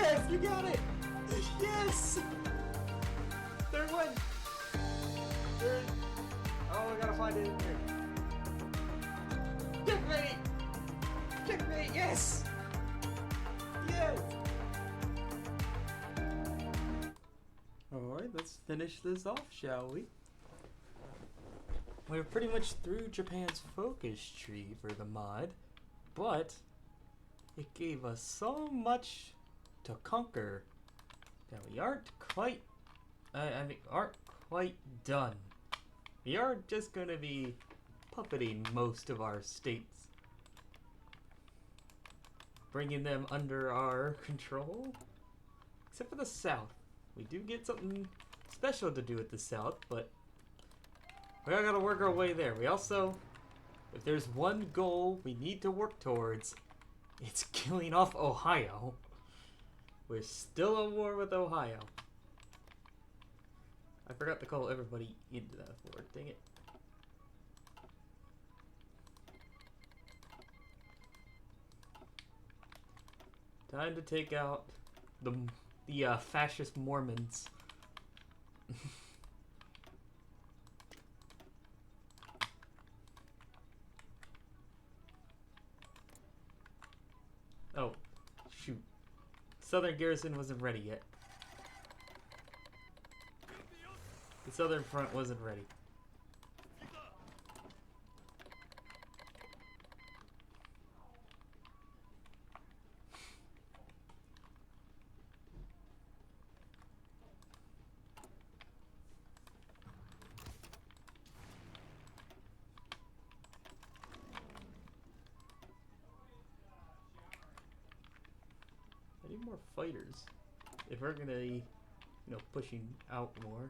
Yes, you got it! Yes! Third one! Third. Oh, I gotta find it in here. Checkmate! Checkmate, yes! Yes! Alright, let's finish this off, shall we? We're pretty much through Japan's focus tree for the mod, but it gave us so much to conquer that we aren't quite, aren't quite done. We are just gonna be puppeting most of our states, bringing them under our control, except for the South. We do get something special to do with the South, but we all gotta work our way there. We also, if there's one goal we need to work towards, it's killing off Ohio. We're still at war with Ohio. I forgot to call everybody into that war, dang it. Time to take out the fascist Mormons. Oh, shoot. Southern garrison wasn't ready yet. The southern front wasn't ready. I need more fighters if we're gonna be, pushing out more.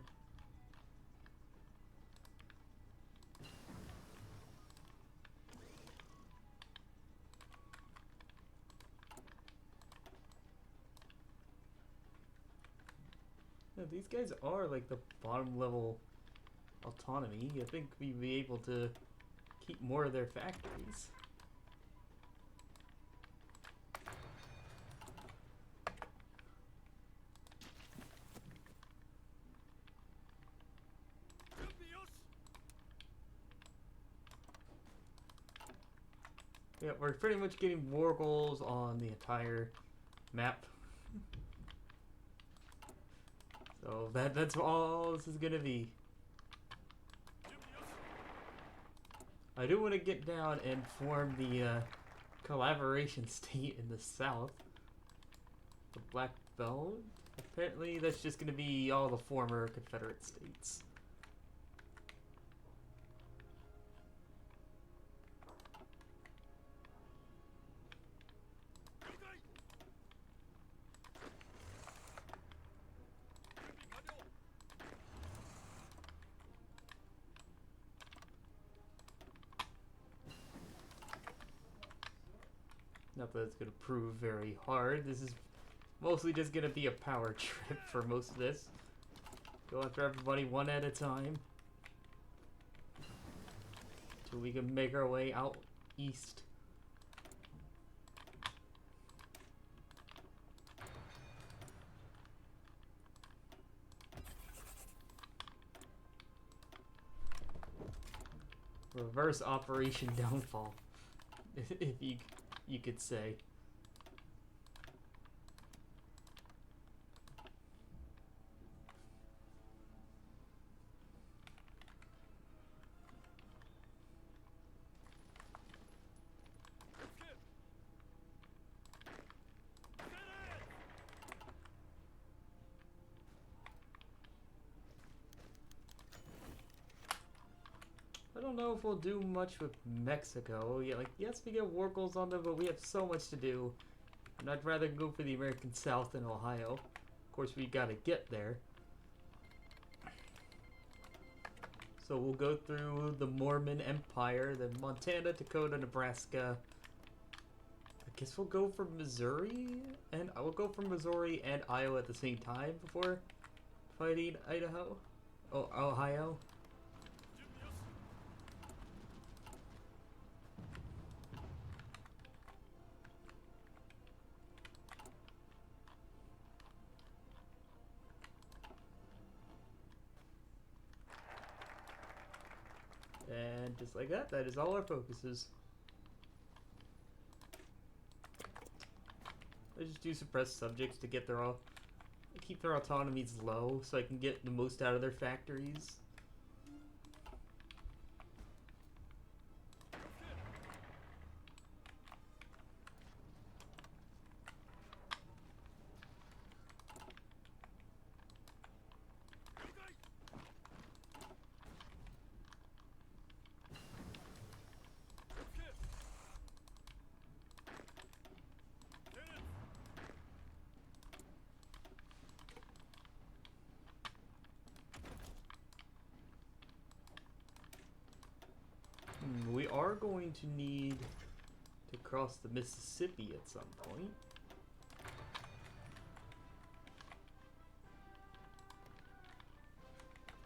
Yeah, these guys are like the bottom level autonomy. I think we'd be able to keep more of their factories. Yeah, we're pretty much getting war goals on the entire map. So that's all this is gonna be. I do want to get down and form the collaboration state in the south. The Black Belt. Apparently that's just gonna be all the former Confederate states. Not that it's going to prove very hard. This is mostly just going to be a power trip for most of this. Go after everybody one at a time. Till we can make our way out east. Reverse Operation Downfall. If you could say. I don't know if we'll do much with Mexico. Yeah, like, yes, we get war goals on them, but we have so much to do. And I'd rather go for the American South than Ohio. Of course, we gotta get there. So we'll go through the Mormon Empire, then Montana, Dakota, Nebraska. I guess we'll go for Missouri, and I will go for Missouri and Iowa at the same time before fighting Idaho. Oh, Ohio. And just like that, that is all our focuses. I just do suppress subjects to get keep their autonomies low so I can get the most out of their factories. We are going to need to cross the Mississippi at some point.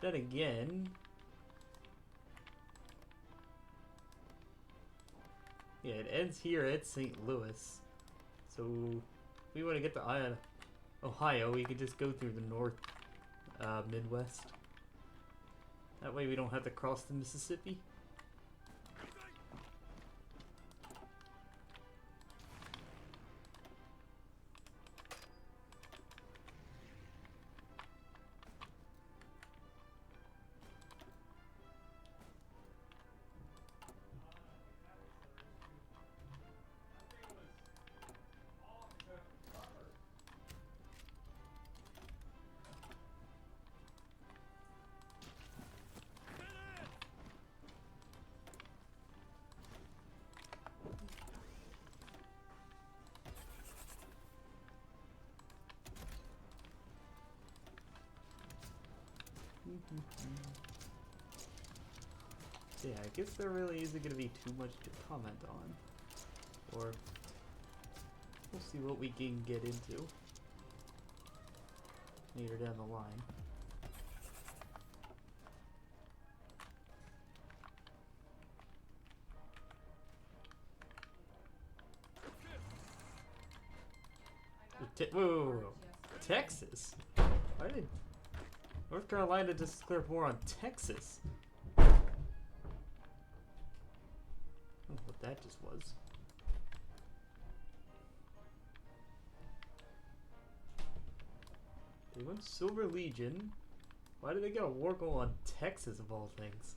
Then again, yeah, it ends here at St. Louis. So if we want to get to Ohio, we could just go through the North Midwest. That way we don't have to cross the Mississippi. Yeah, I guess there really isn't going to be too much to comment on. Or we'll see what we can get into later down the line. Whoa. Texas? Why did North Carolina just declare war on Texas? I don't know what that just was. They went Silver Legion. Why did they get a war going on Texas of all things?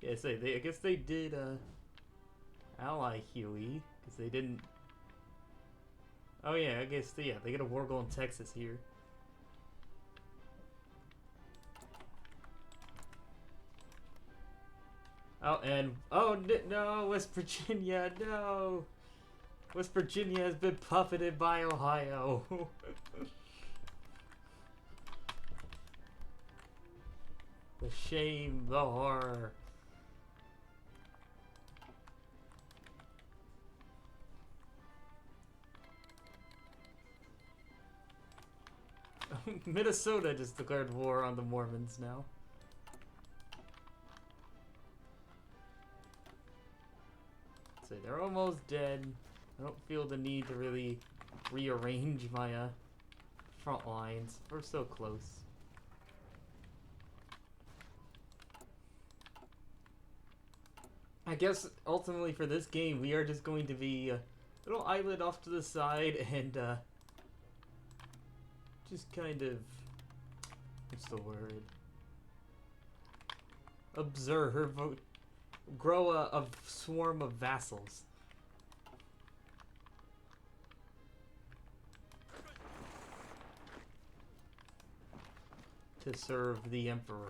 Yeah, I guess they did ally Huey because they didn't. Oh yeah, I guess they get a war going on Texas here. Oh, and no, West Virginia, no. West Virginia has been buffeted by Ohio. The shame, the horror. Minnesota just declared war on the Mormons now. So they're almost dead. I don't feel the need to really rearrange my front lines. We're so close. I guess ultimately for this game we are just going to be a little island off to the side and just kind of, what's the word? Observe, grow a swarm of vassals. To serve the emperor.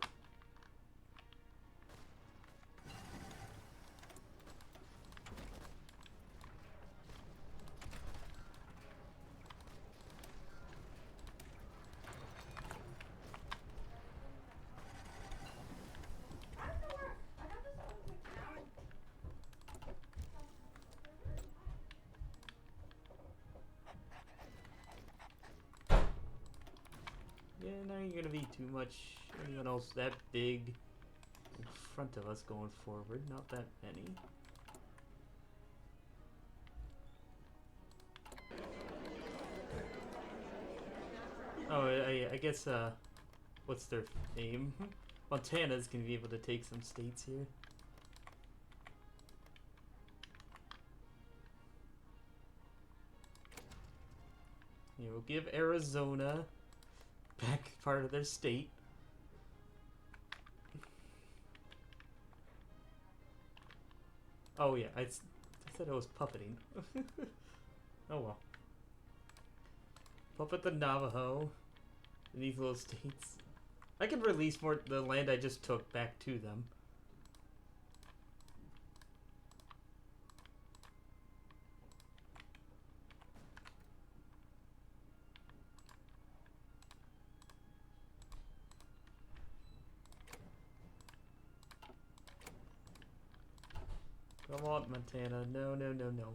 Yeah, not ain't gonna be too much anyone else that big in front of us going forward. Not that many. Oh, I guess, what's their name? Montana's gonna be able to take some states here. Yeah, we'll give Arizona back part of their state. Oh yeah, I said I was puppeting. Oh well. Puppet the Navajo in these little states. I can release more the land I just took back to them. Come on, Montana. No, no, no, no.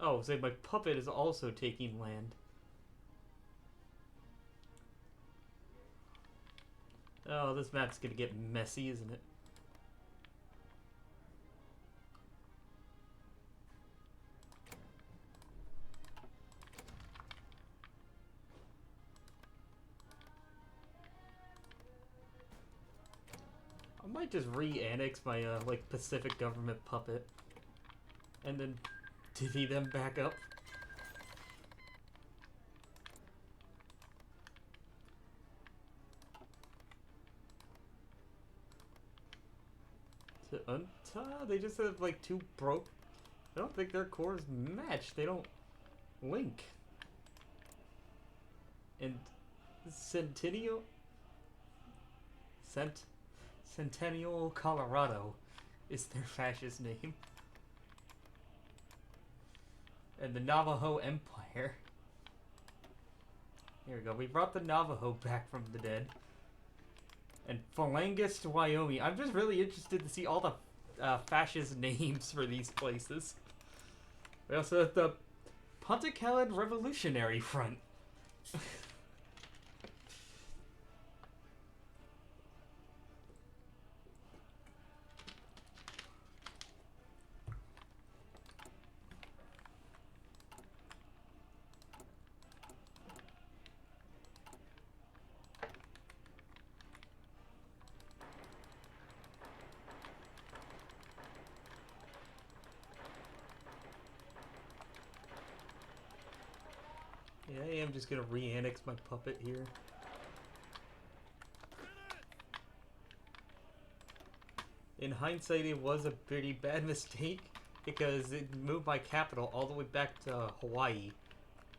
Oh, so my puppet is also taking land. Oh, this map's gonna get messy, isn't it? I might just re-annex my, like, Pacific government puppet. And then divvy them back up. To untie? They just have, like, two broke... I don't think their cores match. They don't link. And Centennial... Centennial, Colorado is their fascist name. And the Navajo Empire. Here we go. We brought the Navajo back from the dead. And Phalangist, Wyoming. I'm just really interested to see all the fascist names for these places. We also have the Ponta Kalen Revolutionary Front. Yeah, I am just gonna re-annex my puppet here. In hindsight, it was a pretty bad mistake because it moved my capital all the way back to Hawaii.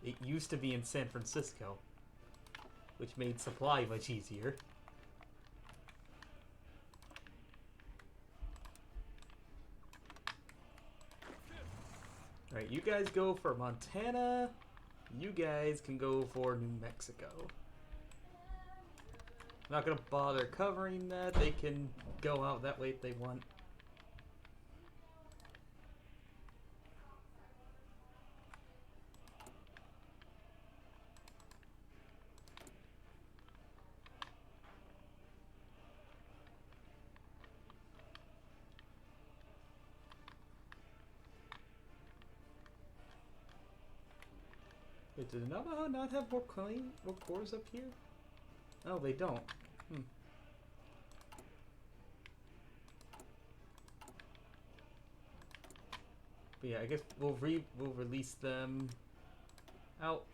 It used to be in San Francisco, which made supply much easier. Alright, you guys go for Montana. You guys can go for New Mexico. I'm not gonna bother covering that. They can go out that way if they want. Wait, do the Navajo not have more cores up here? No, they don't. Hmm. But yeah, I guess we'll release them out.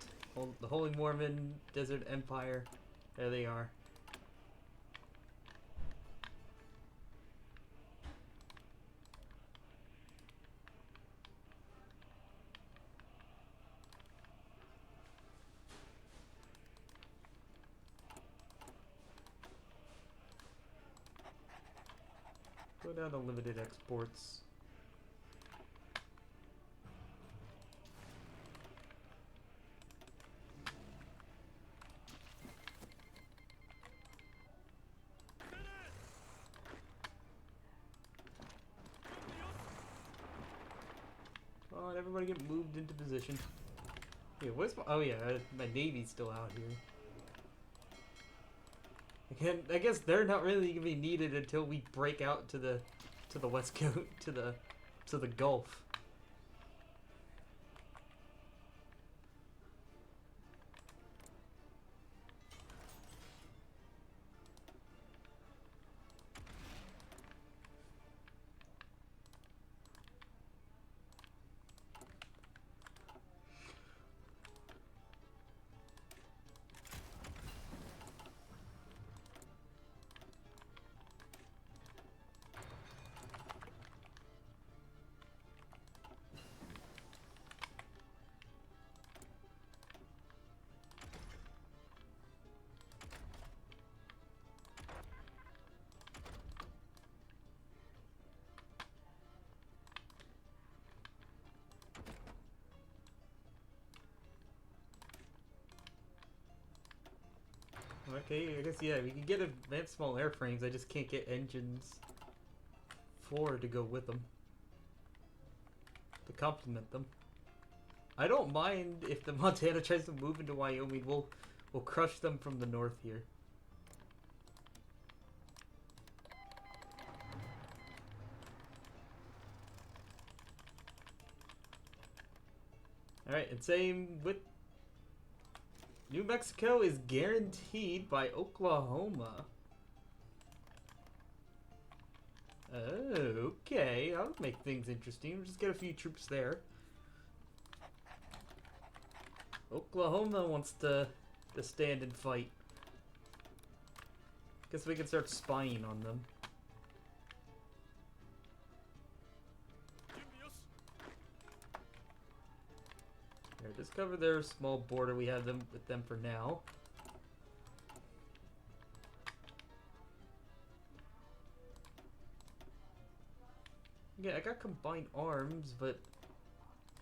The Holy Mormon Desert Empire. There they are. Go down to limited exports. Come on, everybody get moved into position. Yeah, what's my... Oh, yeah, my Navy's still out here. Again, I guess they're not really gonna be needed until we break out to the west coast, to the Gulf. Okay, I guess, yeah, we can get advanced small airframes, I just can't get engines 4 to go with them. To complement them. I don't mind if the Montana tries to move into Wyoming, we'll crush them from the north here. Alright, and same with New Mexico is guaranteed by Oklahoma. Oh, okay. That'll make things interesting. We'll just get a few troops there. Oklahoma wants to stand and fight. Guess we can start spying on them. Here, just cover their small border. We have them with them for now. Yeah, I got combined arms, but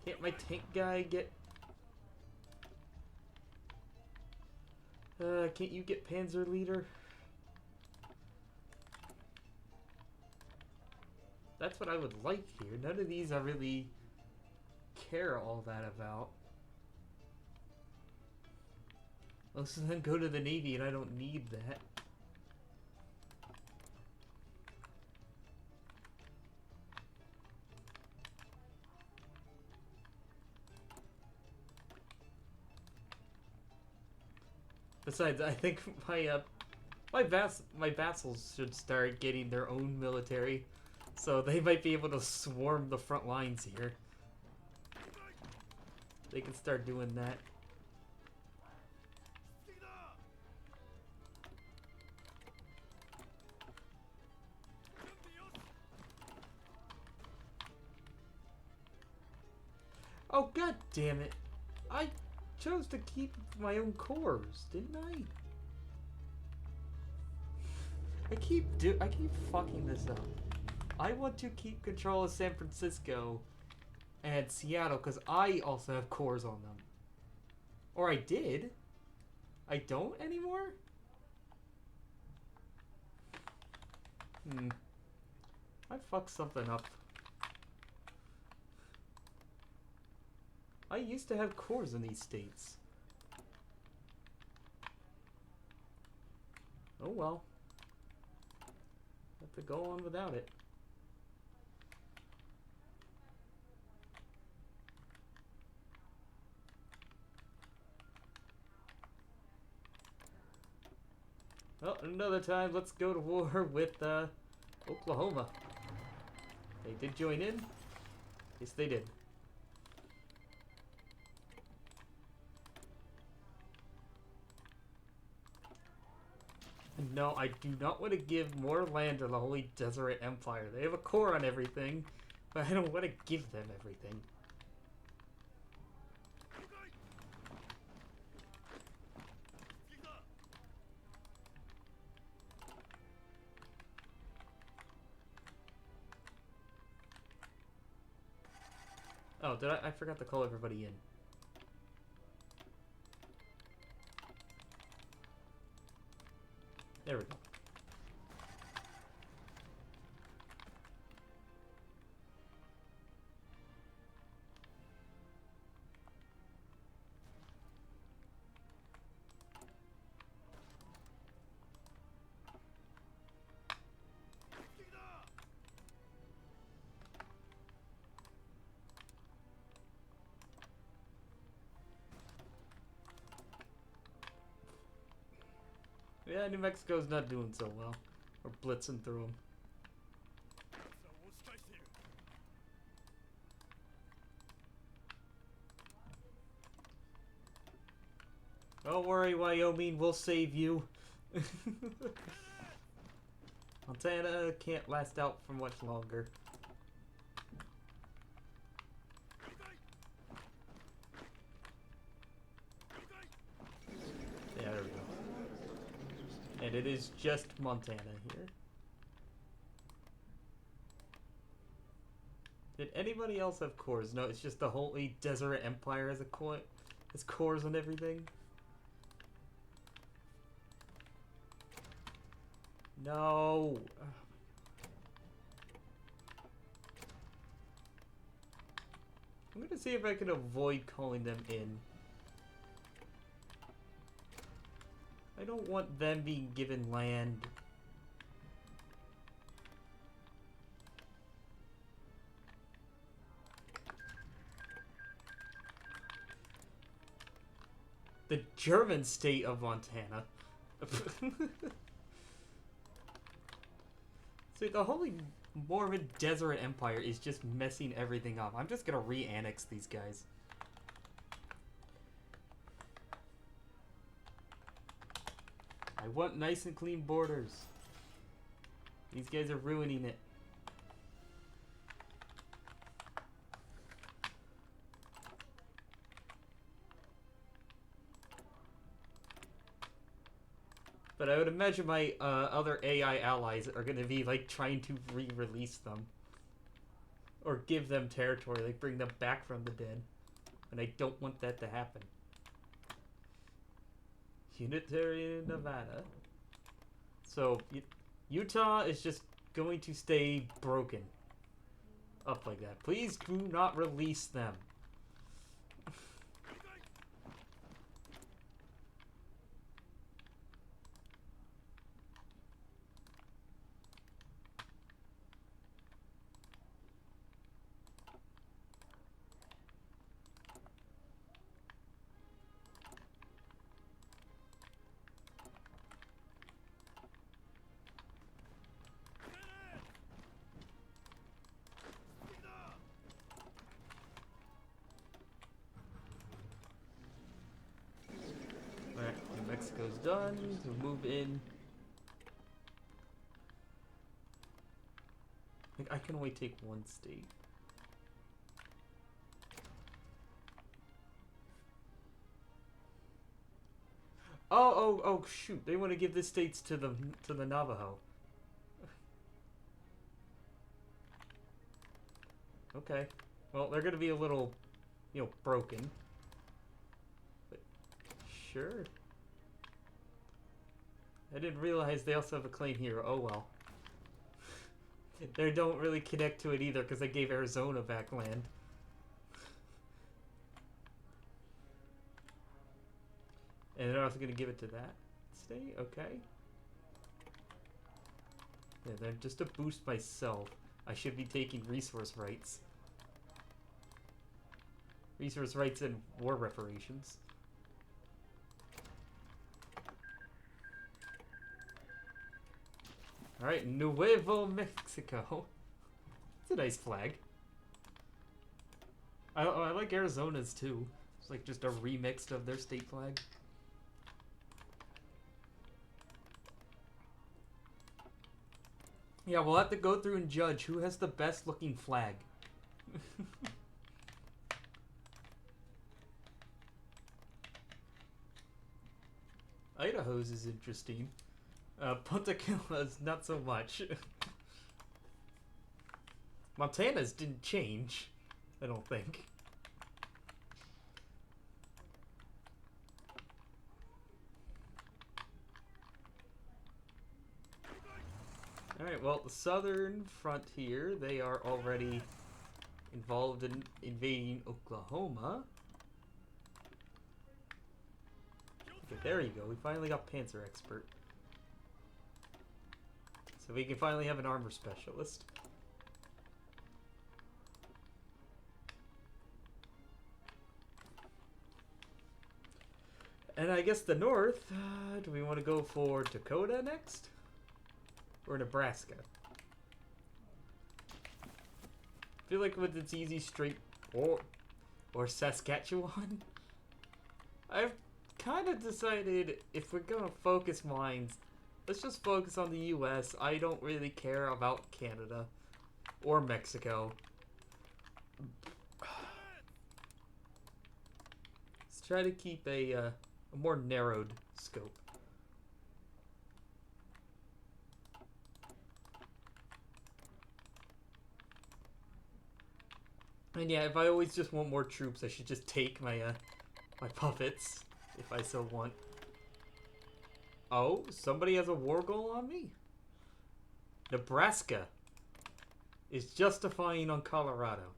can't my tank guy get... can't you get Panzer Leader? That's what I would like here. None of these I really care all that about. Most of them go to the Navy and I don't need that. Besides, I think my vassals should start getting their own military, so they might be able to swarm the front lines here. They can start doing that. Oh, god damn it! I chose to keep my own cores, didn't I? I keep fucking this up. I want to keep control of San Francisco and Seattle because I also have cores on them. Or I did. I don't anymore? I fucked something up. I used to have cores in these states. Oh well. Have to go on without it. Well, another time, let's go to war with Oklahoma. They did join in? Yes, they did. No, I do not want to give more land to the Holy Desert Empire. They have a core on everything, but I don't want to give them everything. Oh, did I forgot to call everybody in. There we go. Yeah, New Mexico's not doing so well. We're blitzing through them. Don't worry, Wyoming, we'll save you. Montana can't last out for much longer. Yeah, there we go. And it is just Montana here. Did anybody else have cores? No, it's just the Holy Desert Empire as a core, has cores and everything. No. I'm gonna see if I can avoid calling them in. I don't want them being given land. The German state of Montana. See, the Holy Mormon Desert Empire is just messing everything up. I'm just gonna re-annex these guys. I want nice and clean borders. These guys are ruining it. But I would imagine my other AI allies are going to be like trying to re-release them. Or give them territory, like bring them back from the dead. And I don't want that to happen. Unitarian Nevada. So, Utah is just going to stay broken. Up like that. Please do not release them. Alright, New Mexico's done. We'll move in. Like, I can only take one state. Oh, shoot. They want to give the states to the Navajo. Okay. Well, they're going to be a little, broken. But sure. I didn't realize they also have a claim here. Oh, well. They don't really connect to it either because they gave Arizona back land. And they're also going to give it to that state? Okay. Yeah, then just to boost myself, I should be taking resource rights. Resource rights and war reparations. Alright, Nuevo Mexico. It's a nice flag. I like Arizona's too. It's like just a remix of their state flag. Yeah, we'll have to go through and judge who has the best looking flag. Idaho's is interesting. Punta Cana's not so much. Montana's didn't change, I don't think. Alright, well, the southern frontier, they are already involved in invading Oklahoma. Okay, there you go. We finally got Panzer Expert. So we can finally have an armor specialist. And I guess the north, do we want to go for Dakota next? Or Nebraska? I feel like with its easy straight or Saskatchewan. I've kind of decided if we're gonna focus mines, let's just focus on the US. I don't really care about Canada or Mexico. Let's try to keep a more narrowed scope. And yeah, if I always just want more troops, I should just take my my puppets, if I so want. Oh, somebody has a war goal on me? Nebraska is justifying on Colorado.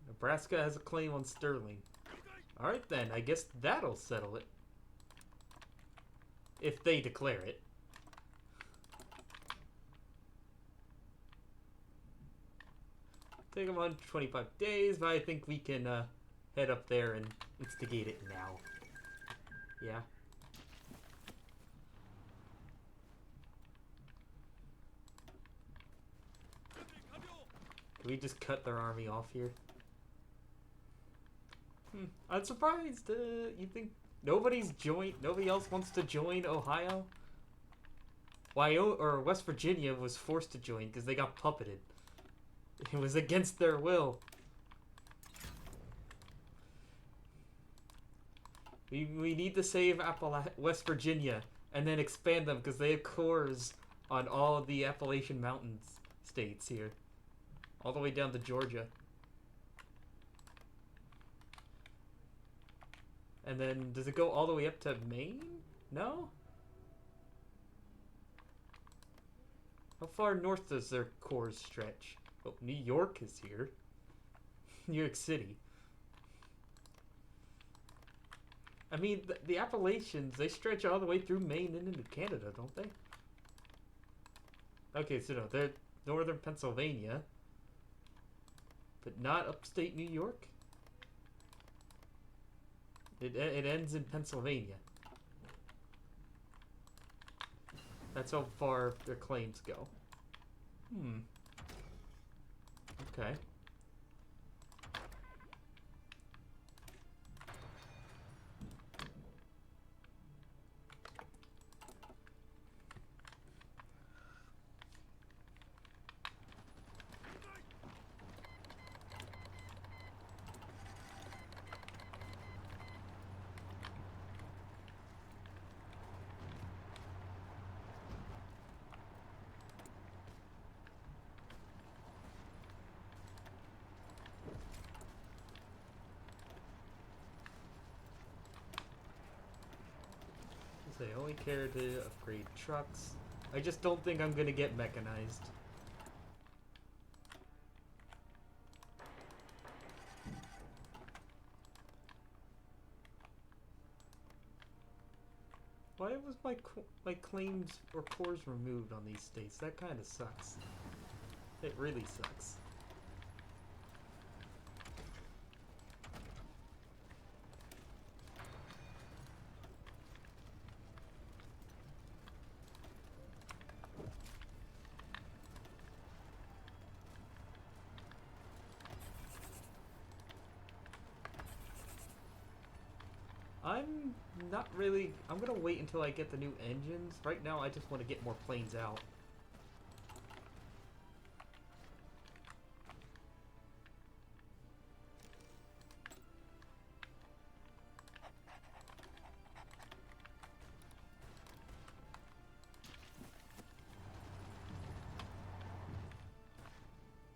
Nebraska has a claim on Sterling. Alright then, I guess that'll settle it. If they declare it. Take them on 25 days, but I think we can head up there and instigate it now. Yeah. Can we just cut their army off here? I'm surprised. You think nobody else wants to join Ohio? Or West Virginia was forced to join because they got puppeted. It was against their will. We need to save West Virginia and then expand them because they have cores on all of the Appalachian Mountains states here. All the way down to Georgia. And then, does it go all the way up to Maine? No? How far north does their cores stretch? Oh, New York is here. New York City. I mean, the Appalachians, they stretch all the way through Maine and into Canada, don't they? Okay, so no, they're northern Pennsylvania. But not upstate New York? It ends in Pennsylvania. That's how far their claims go. Okay. They only care to upgrade trucks. I just don't think I'm gonna get mechanized. Why was my claims or cores removed on these states? That kind of sucks. It really sucks. I'm not really... I'm gonna wait until I get the new engines. Right now, I just want to get more planes out.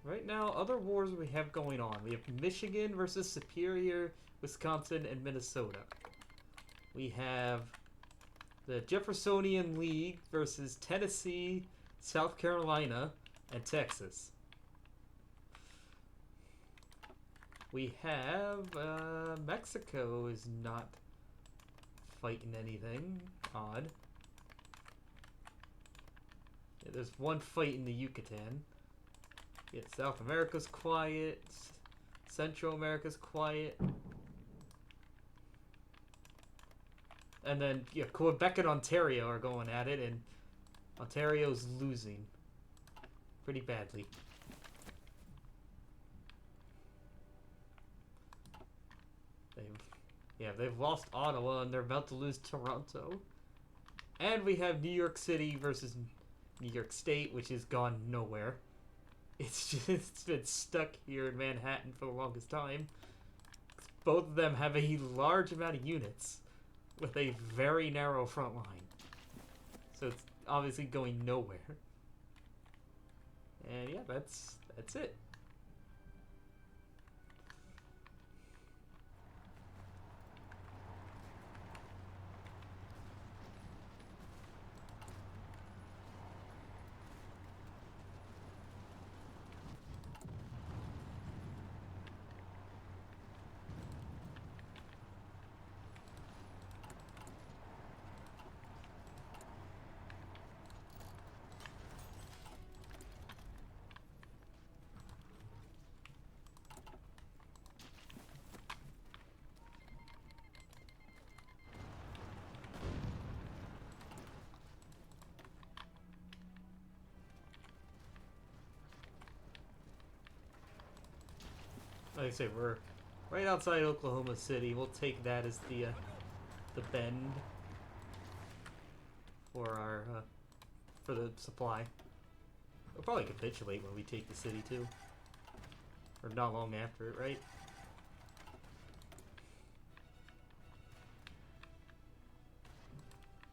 Right now, other wars we have going on. We have Michigan versus Superior, Wisconsin, and Minnesota. We have the Jeffersonian League versus Tennessee, South Carolina, and Texas. We have Mexico is not fighting anything. Odd. Yeah, there's one fight in the Yucatan. Yeah, South America's quiet. Central America's quiet. And then, yeah, Quebec and Ontario are going at it, and Ontario's losing pretty badly. They've lost Ottawa, and they're about to lose Toronto. And we have New York City versus New York State, which has gone nowhere. It's been stuck here in Manhattan for the longest time. Both of them have a large amount of units with a very narrow front line. So it's obviously going nowhere. And yeah, that's it. Like I say, we're right outside Oklahoma City. We'll take that as the bend for our for the supply. We'll probably capitulate when we take the city too, or not long after it, right?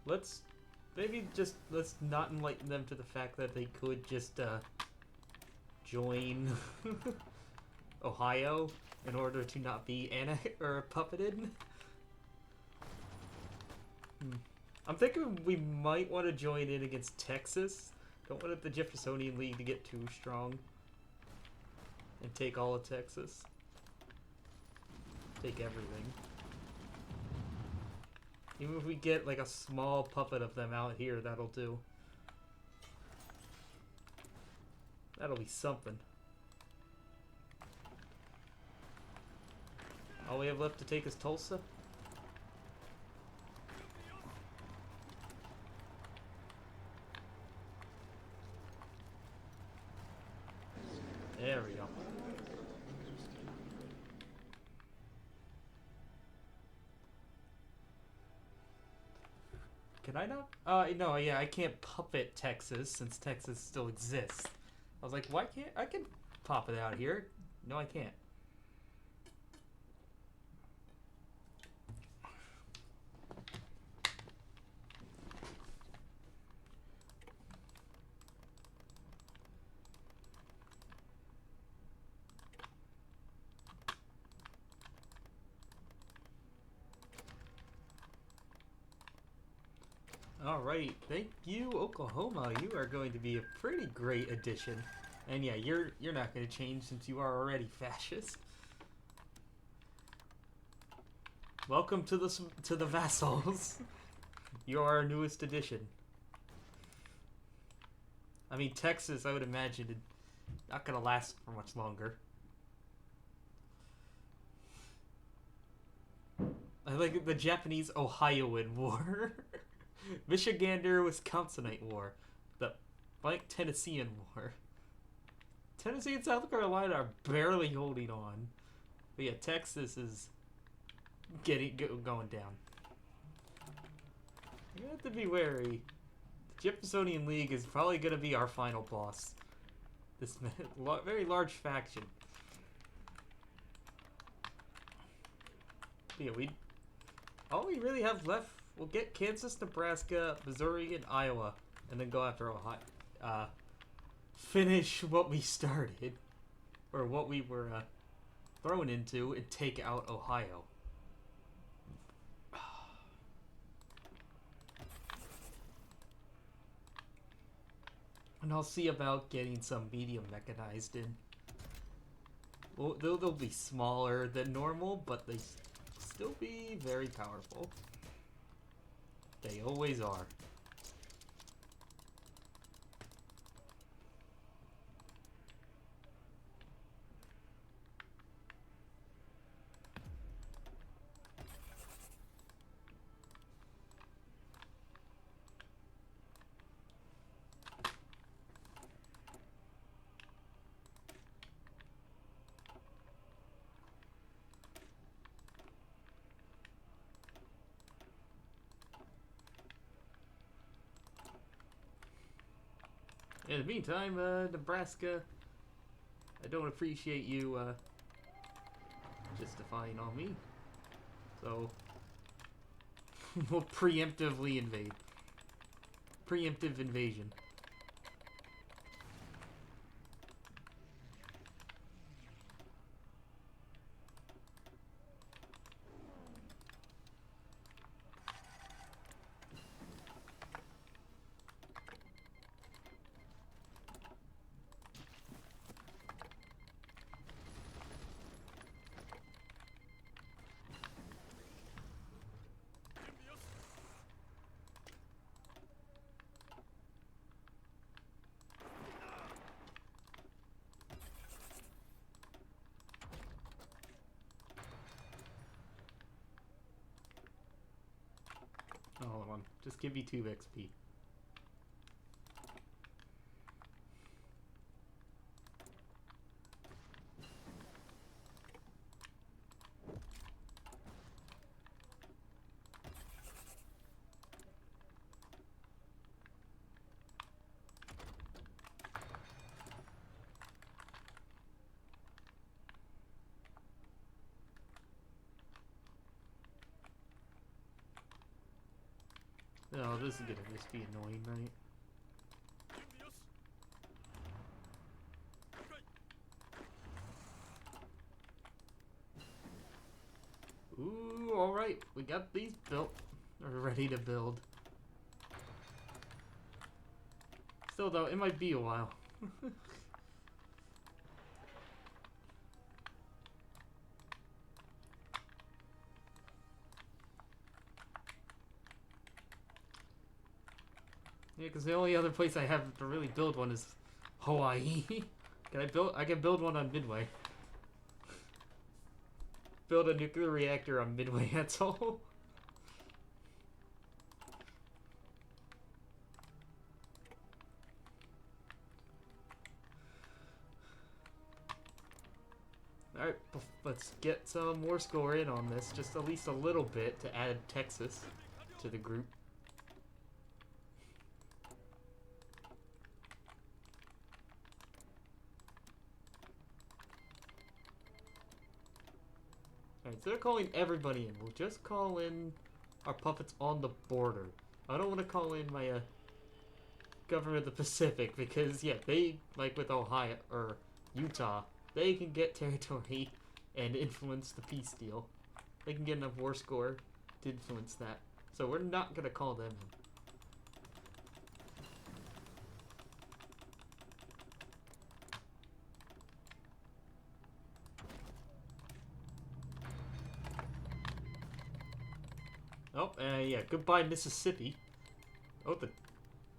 Let's not enlighten them to the fact that they could just join Ohio in order to not be puppeted. I'm thinking we might want to join in against Texas. Don't want the Jeffersonian League to get too strong and take all of Texas. Take everything. Even if we get like a small puppet of them out here, that'll do. That'll be something. All we have left to take is Tulsa. There we go. Can I not? No, yeah, I can't puppet Texas since Texas still exists. I was like, why can't I can pop it out here? No, I can't. Alright, thank you, Oklahoma. You are going to be a pretty great addition. And yeah, you're not going to change since you are already fascist. Welcome to the vassals. You are our newest addition. I mean, Texas, I would imagine, is not going to last for much longer. I like the Japanese-Ohioan War. Michigander Wisconsinite War. The blank Tennessean War. Tennessee and South Carolina are barely holding on. But yeah, Texas is going down. You have to be wary. The Jeffersonian League is probably going to be our final boss. This very large faction. But yeah, all we really have left, we'll get Kansas, Nebraska, Missouri, and Iowa, and then go after Ohio. Finish what we started, or what we were thrown into, and take out Ohio. And I'll see about getting some medium mechanized in. Well, they'll be smaller than normal, but they still be very powerful. They always are. In the meantime, Nebraska, I don't appreciate you justifying on me. So, we'll preemptively invade. Preemptive invasion. Oh, hold on. Just give me 2 XP. Oh, this is gonna just be annoying, right? Ooh, alright. We got these built. Or ready to build. Still though, it might be a while. Yeah, because the only other place I have to really build one is Hawaii. I can build one on Midway. Build a nuclear reactor on Midway, that's all. Alright, let's get some more score in on this. Just at least a little bit to add Texas to the group. Alright, instead of calling everybody in, we'll just call in our puppets on the border. I don't want to call in my governor of the Pacific because, yeah, they, like with Ohio, or Utah, they can get territory and influence the peace deal. They can get enough war score to influence that. So we're not going to call them in. Oh, yeah, goodbye Mississippi. Oh,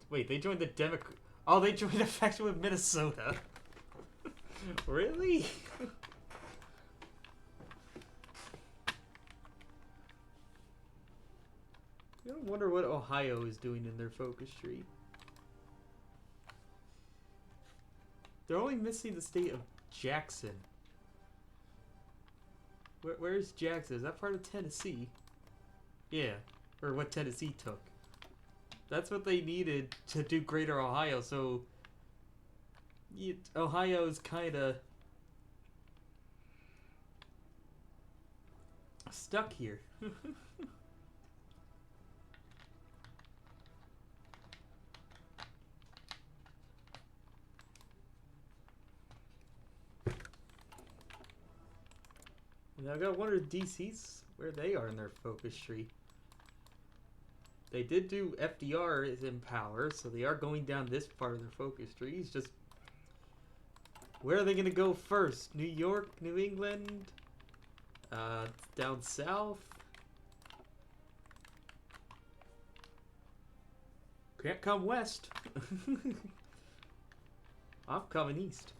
wait, they joined the Democrat... Oh, they joined a faction with Minnesota. Really? I wonder what Ohio is doing in their focus tree. They're only missing the state of Jackson. Where's Jackson? Is that part of Tennessee? Yeah, or what Tennessee took. That's what they needed to do Greater Ohio, so Ohio's kind of stuck here. Now I gotta wonder DC's where they are in their focus tree. They did do FDR is in power, so they are going down this part of their focus tree. It's just, where are they gonna go first? New York, New England, down south. Can't come west. I'm coming east.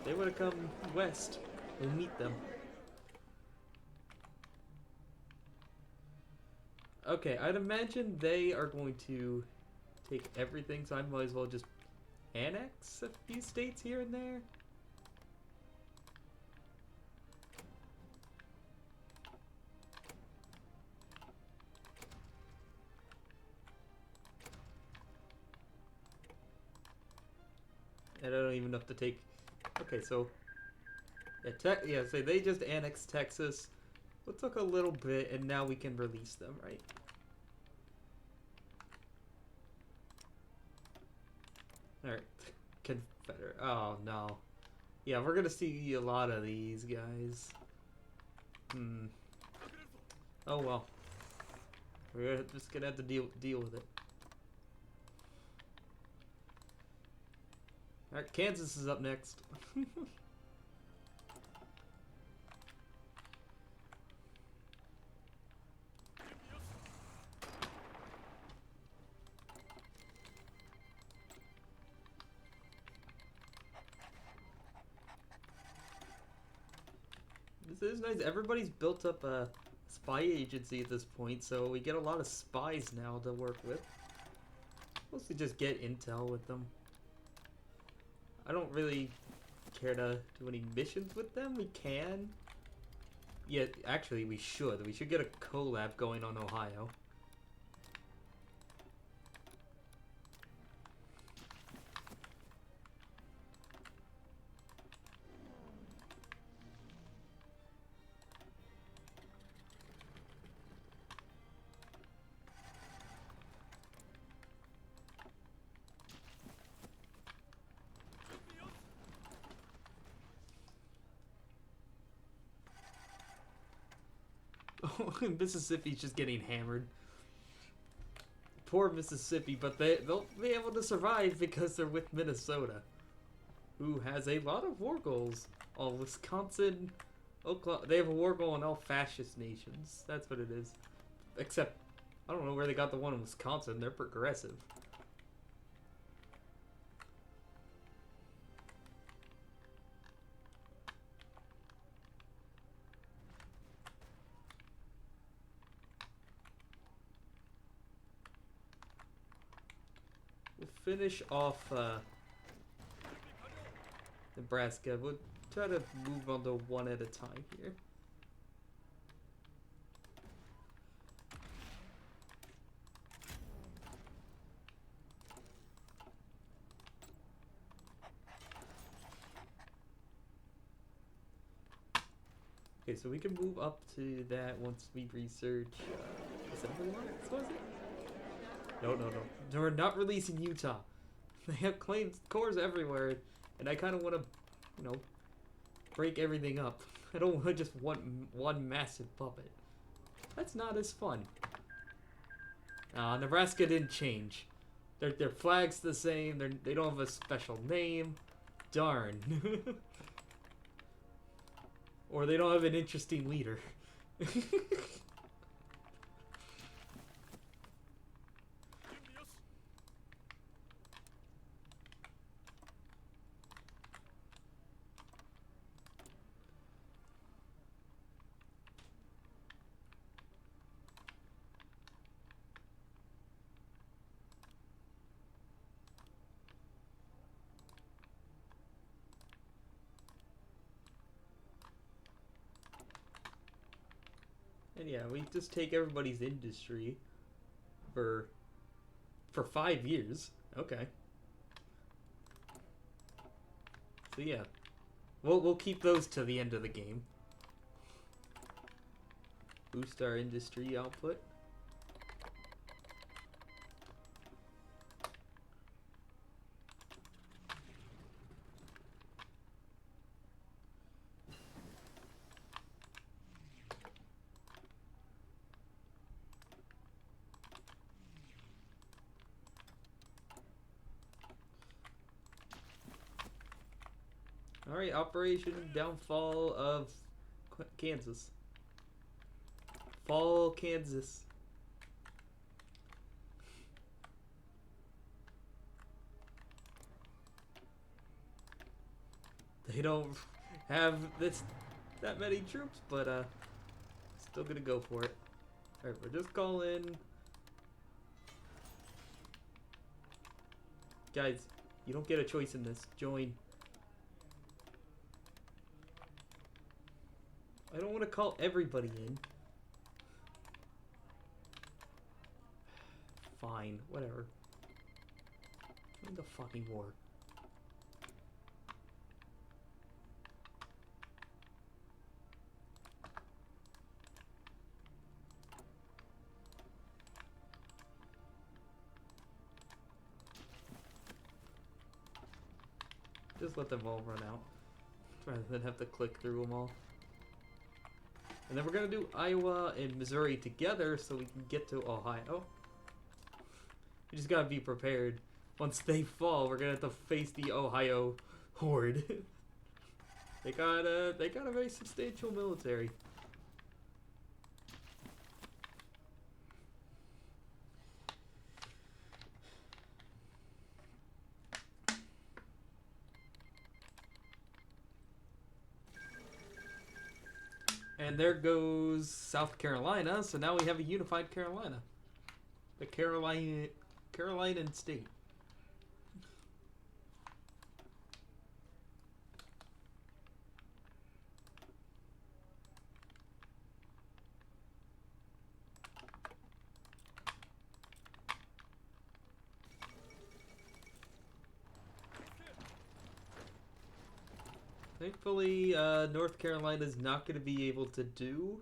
They would have come west. We'll meet them. Okay, I'd imagine they are going to take everything, so I might as well just annex a few states here and there. And I don't even have to take... Okay, so... Yeah, so they just annexed Texas. It took a little bit, and now we can release them, right? Alright. Confederate. Oh, no. Yeah, we're gonna see a lot of these guys. Oh, well. We're just gonna have to deal with it. Alright, Kansas is up next. This is nice. Everybody's built up a spy agency at this point, so we get a lot of spies now to work with. Mostly just get intel with them. I don't really care to do any missions with them. We can. Yeah, actually, we should. We should get a collab going on Ohio. Mississippi's just getting hammered. Poor Mississippi, but they'll be able to survive because they're with Minnesota, who has a lot of war goals. All Wisconsin, Oklahoma, they have a war goal on all fascist nations. That's what it is. Except, I don't know where they got the one in Wisconsin. They're progressive. We'll finish off Nebraska. We'll try to move on to one at a time here. Okay, so we can move up to that once we research assembly lines, was it? No. We're not releasing Utah. They have claims cores everywhere, and I kind of want to, you know, break everything up. I don't want to just want one massive puppet. That's not as fun. Nebraska didn't change. Their flag's the same. They don't have a special name. Darn. Or they don't have an interesting leader. And yeah, we just take everybody's industry for 5 years. Okay. So yeah, we'll keep those to the end of the game. Boost our industry output. Alright, Operation Downfall of Kansas. Fall, Kansas. They don't have that many troops, but still gonna go for it. Alright, we're just calling. Guys, you don't get a choice in this. Join. I don't want to call everybody in. Fine, whatever. Join the fucking war. just let them all run out rather than have to click through them all. And then we're gonna do Iowa and Missouri together so we can get to Ohio. We just gotta be prepared. Once they fall, we're gonna have to face the Ohio horde. They got a very substantial military. And there goes South Carolina, so now we have a unified Carolina. The Carolinian state. Thankfully, North Carolina's not going to be able to do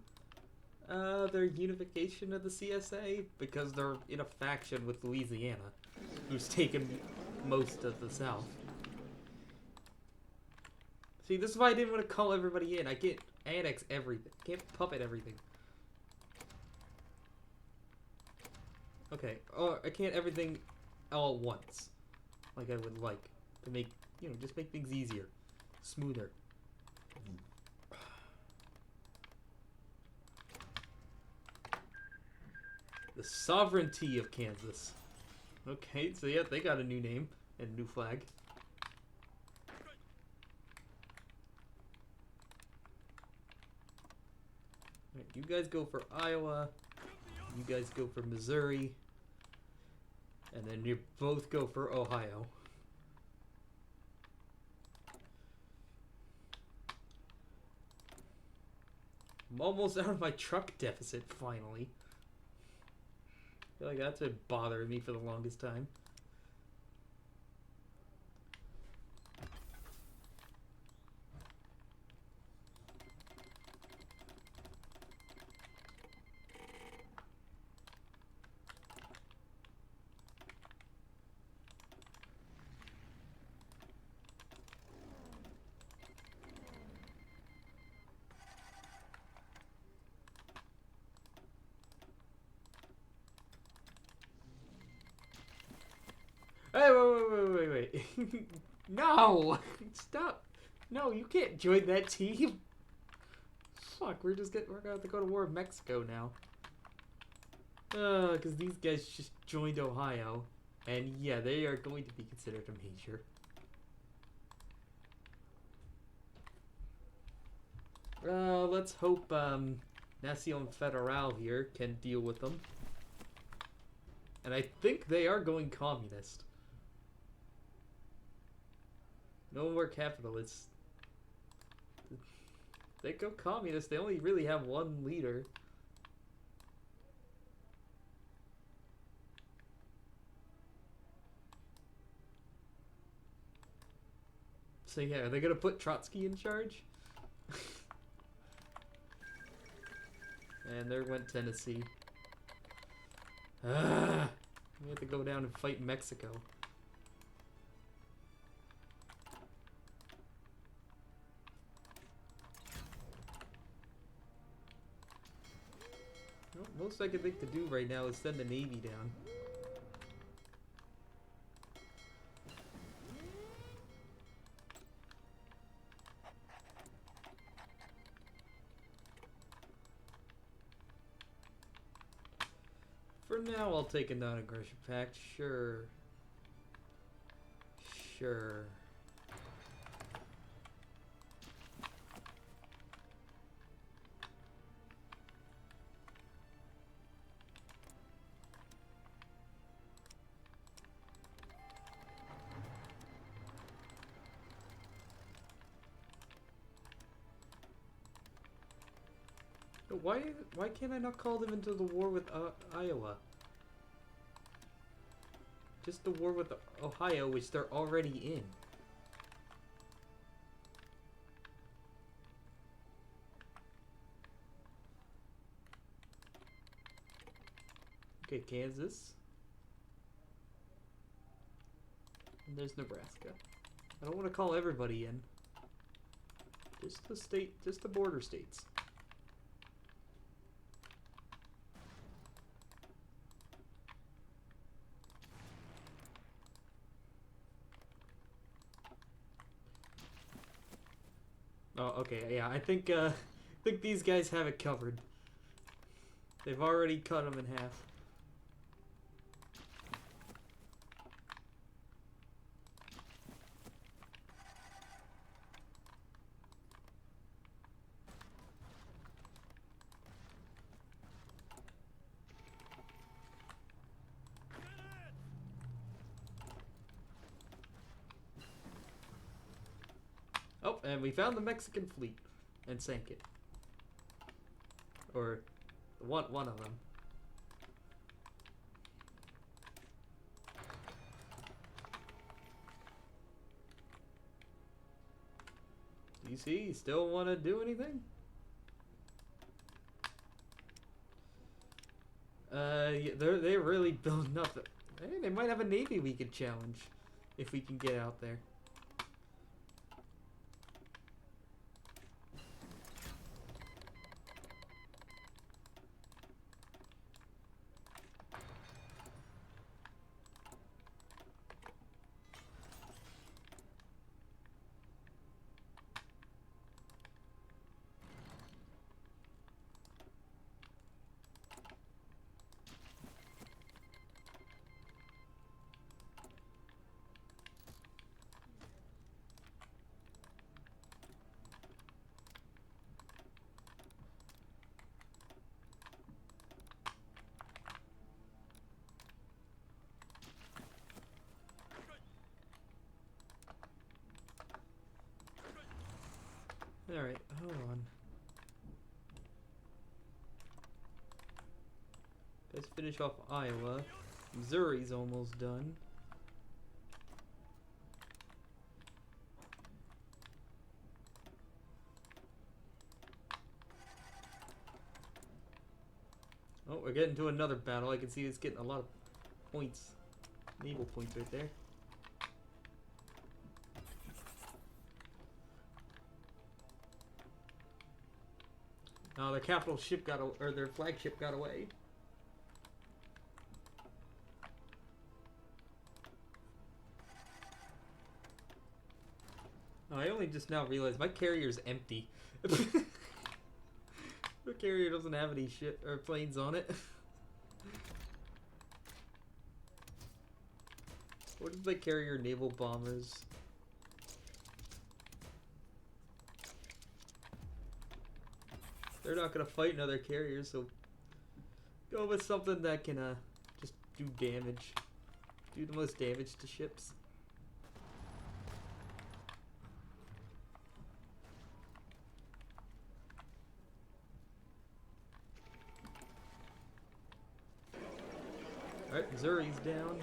their unification of the CSA because they're in a faction with Louisiana, who's taken most of the South. See, this is why I didn't want to call everybody in. I can't annex everything. I can't puppet everything. Okay, or I can't everything all at once, like I would like to make, you know, just make things easier, smoother. The sovereignty of Kansas. Okay, so yeah, they got a new name and a new flag. Alright, you guys go for Iowa. You guys go for Missouri. And then you both go for Ohio. I'm almost out of my truck deficit, finally. I feel like that's been bothering me for the longest time. Hey, wait. No! Stop. No, you can't join that team. Fuck, we're gonna have to go to war with Mexico now. Because these guys just joined Ohio. And yeah, they are going to be considered a major. Let's hope, Nación Federal here can deal with them. And I think they are going communist. No more capitalists. They go communist. They only really have one leader. So yeah, are they gonna put Trotsky in charge? And there went Tennessee. We have to go down and fight Mexico. Well, most I can think to do right now is send the Navy down. For now, I'll take a non-aggression pact. Sure. Sure. Why can't I not call them into the war with Iowa? Just the war with Ohio, which they're already in. Okay, Kansas. And there's Nebraska. I don't want to call everybody in. Just the border states. Oh, okay, yeah, I think these guys have it covered. They've already cut them in half. Oh, and we found the Mexican fleet and sank it. Or one of them. DC, still want to do anything? Yeah, they're really building up. Hey, they might have a navy we could challenge if we can get out there. Alright, hold on. Let's finish off Iowa. Missouri's almost done. Oh, we're getting to another battle. I can see it's getting a lot of points. Naval points right there. Oh, their capital ship or their flagship got away. Oh, I only just now realized my carrier's empty. The carrier doesn't have any ship or planes on it. What is my carrier naval bombers? They're not gonna fight another carrier, so go with something that can just do damage. Do the most damage to ships. Alright, Missouri's down.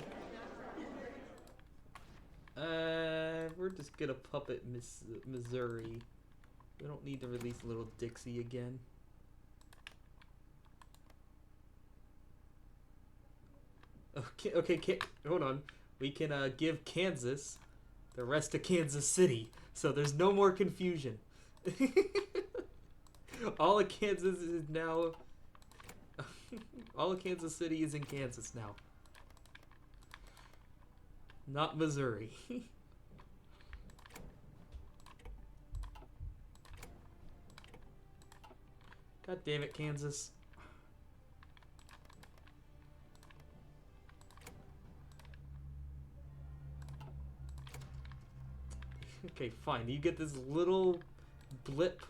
We're just gonna puppet Missouri. We don't need to release little Dixie again. Okay, hold on. We can give Kansas the rest of Kansas City, so there's no more confusion. All of Kansas is now... all of Kansas City is in Kansas now. Not Missouri. God damn it, Kansas. Okay, fine. You get this little blip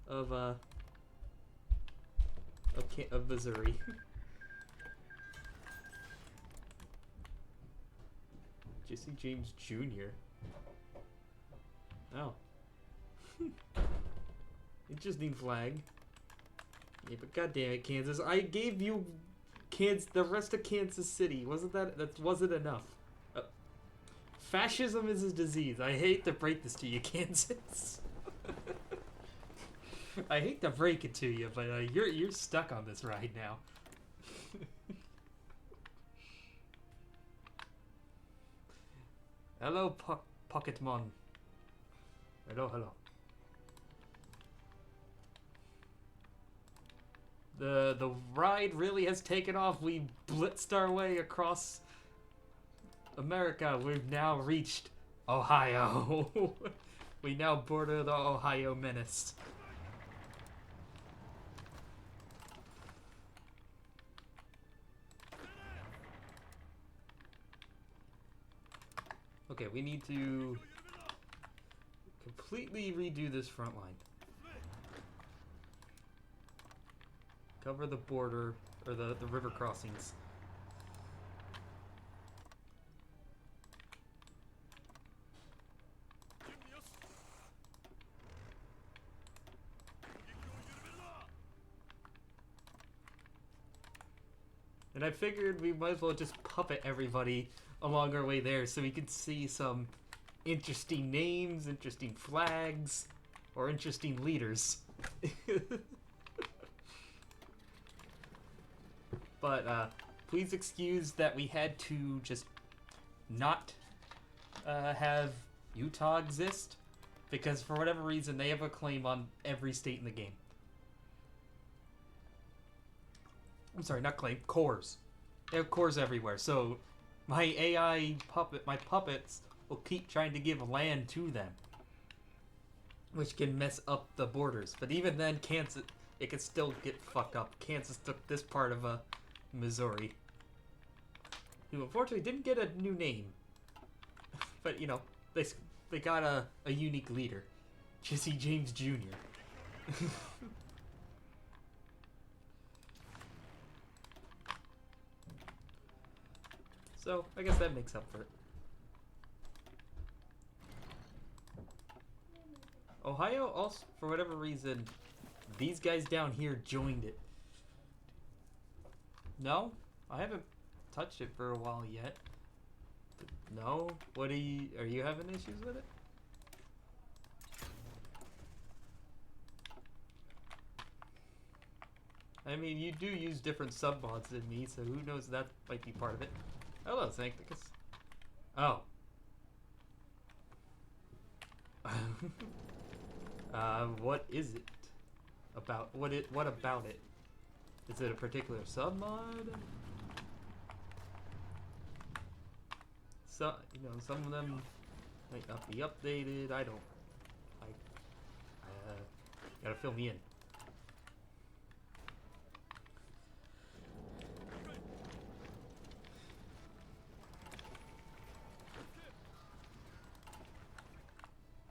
of Missouri. Jesse James Jr. Oh. Interesting flag. Yeah, but goddamn it, Kansas! I gave you the rest of Kansas City. That wasn't enough. Fascism is a disease. I hate to break this to you, Kansas. I hate to break it to you, but you're stuck on this right now. Hello, Pocketmon. Hello, hello. The ride really has taken off. We blitzed our way across America. We've now reached Ohio. We now border the Ohio menace. Okay, we need to completely redo this front line. Cover the border, or the river crossings. And I figured we might as well just puppet everybody along our way there so we could see some interesting names, interesting flags, or interesting leaders. But please excuse that we had to just not have Utah exist, because for whatever reason they have a claim on every state in the game. I'm sorry, not claim, cores. They have cores everywhere, so my AI my puppets will keep trying to give land to them, which can mess up the borders. But even then, Kansas, it can still get fucked up. Kansas took this part of Missouri, who unfortunately didn't get a new name. But, you know, they got a unique leader. Jesse James Jr. So, I guess that makes up for it. Ohio also, for whatever reason, these guys down here joined it. No? I haven't touched it for a while yet. No? What are you having issues with it? I mean, you do use different submods than me, so who knows, that might be part of it. Hello, Sancticus. Oh. What is it? What about it? Is it a particular submod? So, you know, some of them might not be updated. I gotta fill me in.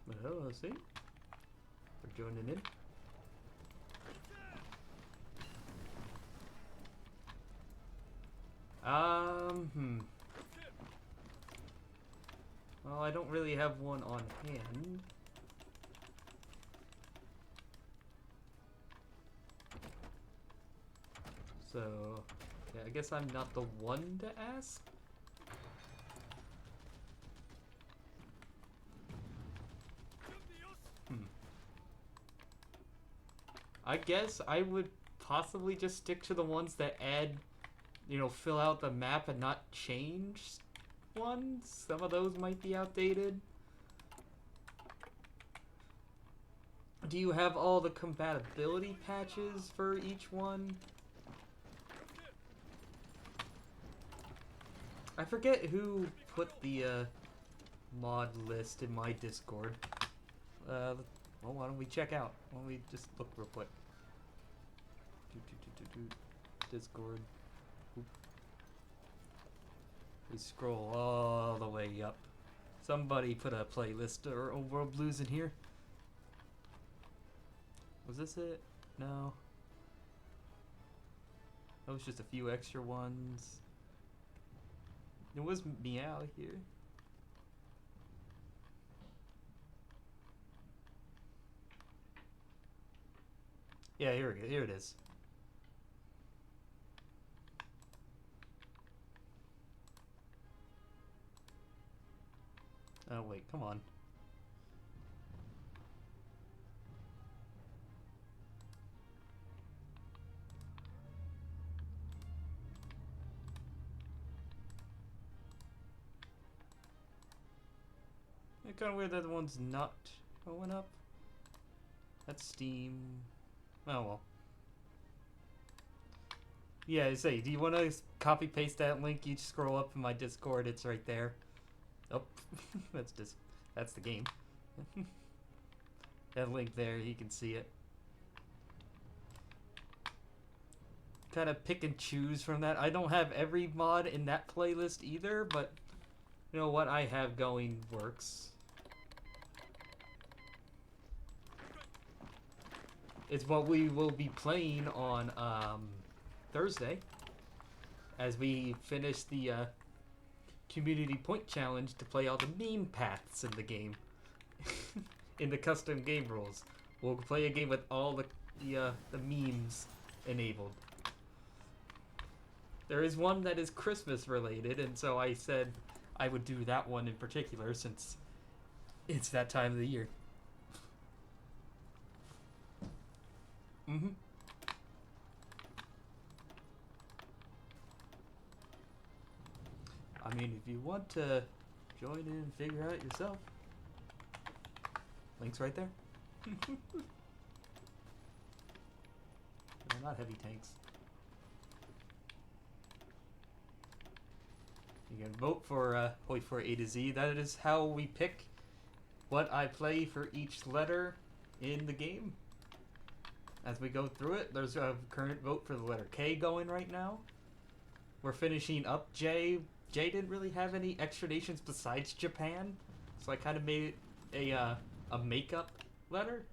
But hello, see? We're joining in. Well, I don't really have one on hand. So, yeah, I guess I'm not the one to ask. I guess I would possibly just stick to the ones that add, you know, fill out the map and not change ones. Some of those might be outdated. Do you have all the compatibility patches for each one? I forget who put the mod list in my Discord. Well, why don't we check out? Why don't we just look real quick? Discord. Oop. We scroll all the way up. Somebody put a playlist or Old World Blues in here. Was this it? No. That was just a few extra ones. It was Meow here. Yeah, here it is. Oh wait, come on. kind of weird that the one's not going up. That's Steam. Oh well. Yeah, I say, do you want to copy paste that link? You just scroll up in my Discord. It's right there. Oh, that's the game. That link there, you can see it. Kind of pick and choose from that. I don't have every mod in that playlist either, but you know what I have going works. It's what we will be playing on Thursday as we finish the community point challenge to play all the meme paths in the game. In the custom game rules, we'll play a game with all the memes enabled. There is one that is Christmas related, and so I said I would do that one in particular since it's that time of the year. Mm-hmm. I mean, if you want to join in and figure out yourself, link's right there. They're not heavy tanks. You can vote for Hoi4 A2Z. That is how we pick what I play for each letter in the game. As we go through it, there's a current vote for the letter K going right now. We're finishing up J. J didn't really have any extra nations besides Japan, so I kind of made it a makeup letter.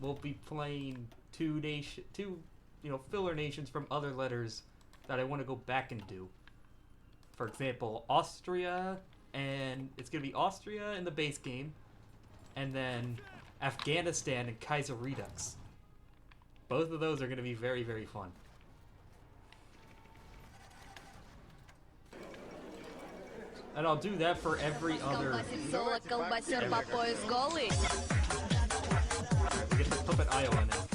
We'll be playing two filler nations from other letters that I want to go back and do. For example, Austria, and it's going to be Austria in the base game, and then Afghanistan and Kaiser Redux. Both of those are going to be very, very fun. And I'll do that for every other... We get to puppet Iowa now.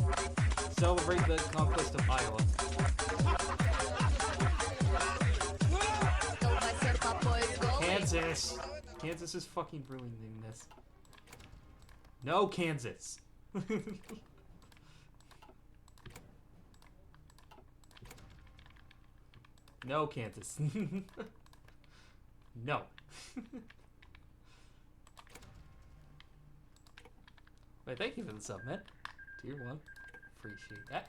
Celebrate the conquest of Iowa. Kansas! Kansas is fucking ruining this. No, Kansas! No, Kansas. No. Wait, thank you for the sub, man. Tier 1. Appreciate that.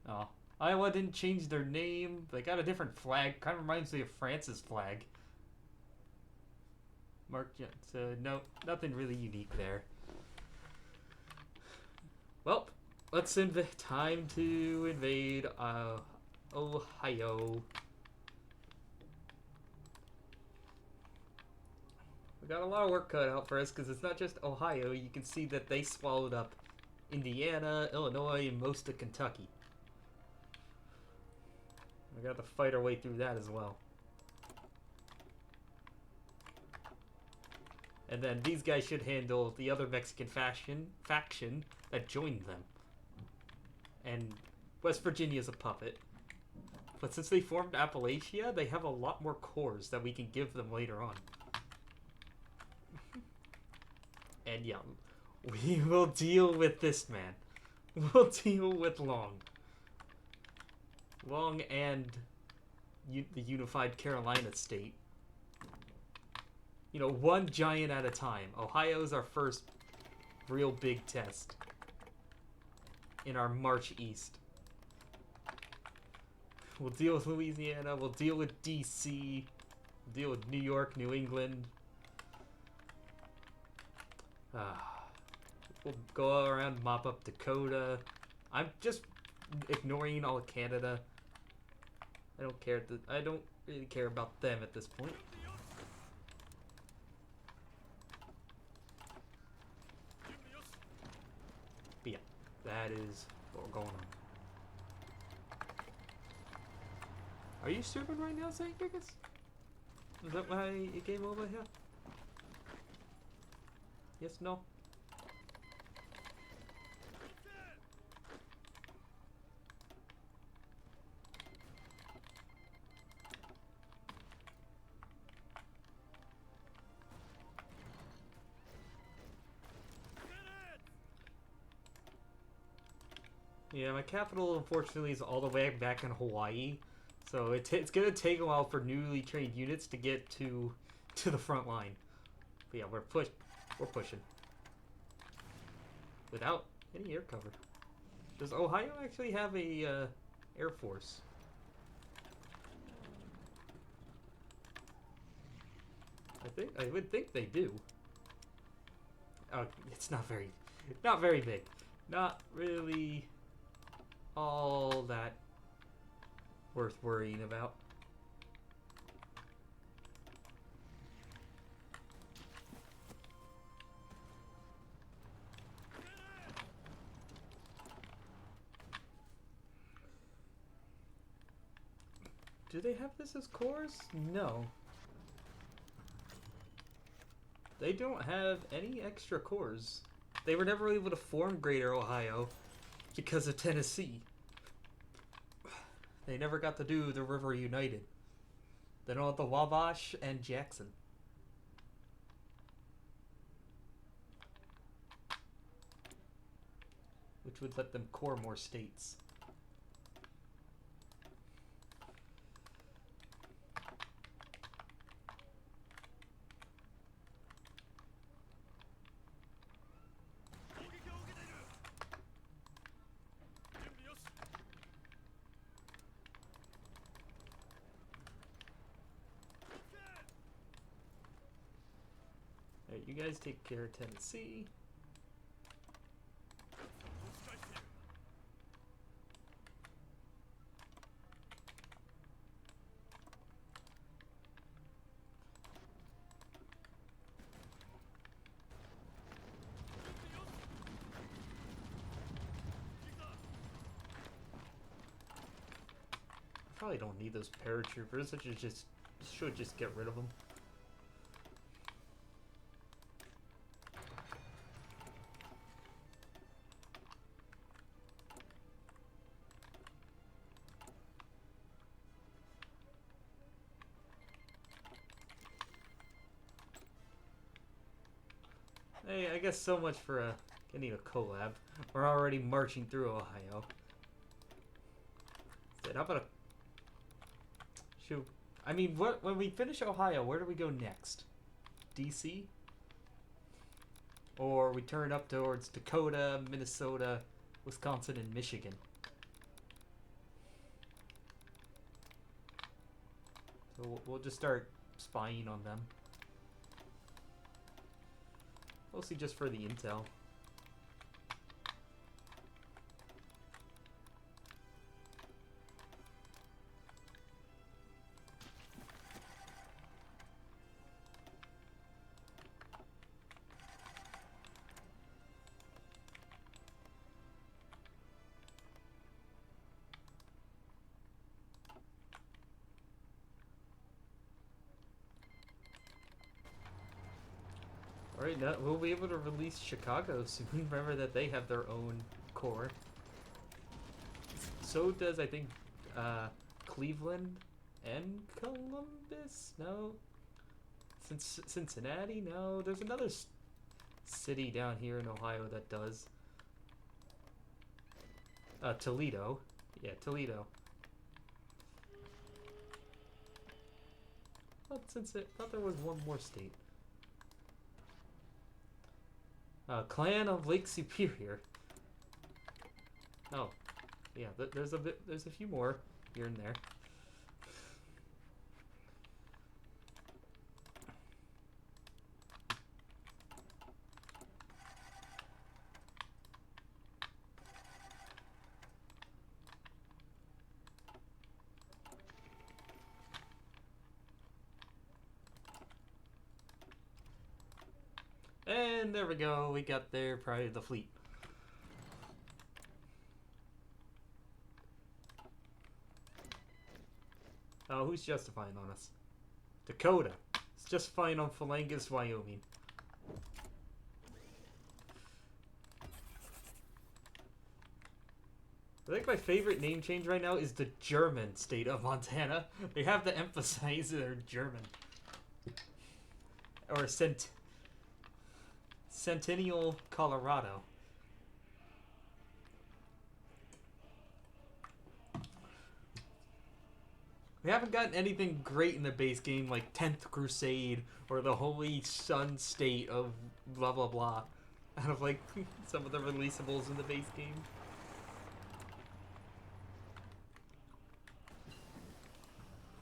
Oh. Iowa didn't change their name. They got a different flag. Kind of reminds me of France's flag. Mark, no, nothing really unique there. Well, let's time to invade Ohio. We got a lot of work cut out for us because it's not just Ohio. You can see that they swallowed up Indiana, Illinois, and most of Kentucky. We got to fight our way through that as well. And then these guys should handle the other Mexican faction that joined them. And West Virginia's a puppet. But since they formed Appalachia, they have a lot more cores that we can give them later on. And yeah, we will deal with this man. We'll deal with Long. Long and the unified Carolina state. You know, one giant at a time. Ohio's our first real big test in our march east. We'll deal with Louisiana, we'll deal with DC, we'll deal with New York, New England. We'll go around, mop up Dakota. I'm just ignoring all of Canada. I don't care. I don't really care about them at this point. But yeah, that is what we're going on. Are you streaming right now, St. Gigas? Is that why you came over here? Yes, no? Yeah, my capital unfortunately is all the way back in Hawaii, so it's gonna take a while for newly trained units to get to the front line. But yeah, we're pushing without any air cover. Does Ohio actually have a air force? I would think they do. Oh, it's not very big. Not really all that worth worrying about. Do they have this as cores? No. They don't have any extra cores. They were never able to form Greater Ohio because of Tennessee. They never got to do the River United. They don't have the Wabash and Jackson. Which would let them core more states. Alright, you guys take care of Tennessee. I probably don't need those paratroopers. I should just get rid of them. Hey, I guess so much for getting a collab. We're already marching through Ohio. How about a... Shoot. I mean, when we finish Ohio, where do we go next? DC? Or we turn up towards Dakota, Minnesota, Wisconsin, and Michigan? So we'll just start spying on them. Mostly just for the intel. Alright, now we'll be able to release Chicago soon. Remember that they have their own core. So does, I think, Cleveland and Columbus? No. Cincinnati? No. There's another city down here in Ohio that does. Toledo. Yeah, Toledo. Thought there was one more state. Clan of Lake Superior. Oh, yeah. There's a few more here and there. And there we go. We got there prior to the fleet. Oh, who's justifying on us? Dakota. It's justifying on Phalangus, Wyoming. I think my favorite name change right now is the German state of Montana. They have to emphasize they're German. Or Centennial, Colorado. We haven't gotten anything great in the base game like 10th Crusade or the Holy Sun State of blah blah blah out of like some of the releasables in the base game.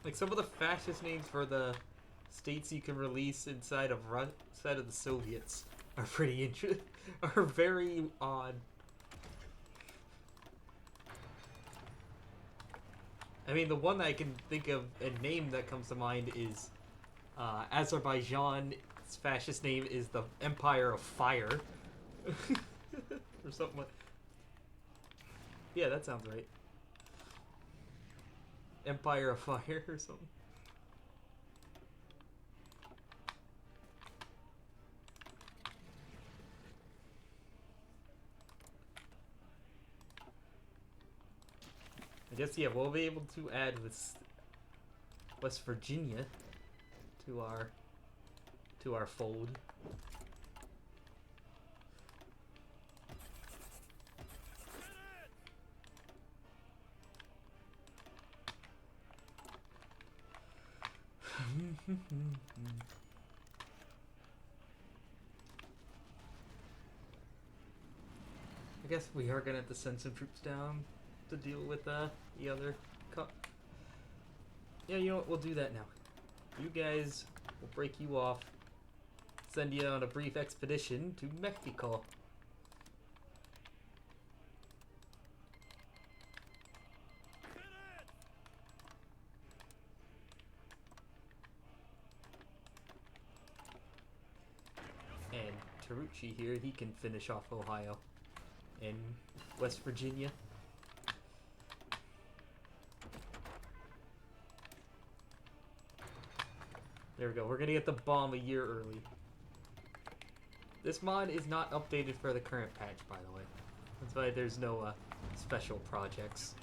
Like some of the fascist names for the states you can release inside of the Soviets are pretty are very odd. I mean, the one that I can think of, a name that comes to mind is Azerbaijan's fascist name is the Empire of Fire. Or something like... Yeah, that sounds right. Empire of Fire or something. I guess, yeah, we'll be able to add West Virginia to our fold. I guess we are gonna have to send some troops down to deal with the other yeah, you know what, we'll do that now. You guys, will break you off, send you on a brief expedition to Mexico. And Tarucci here, he can finish off Ohio and West Virginia. There we go. We're gonna get the bomb a year early. This mod is not updated for the current patch, by the way. That's why there's no special projects.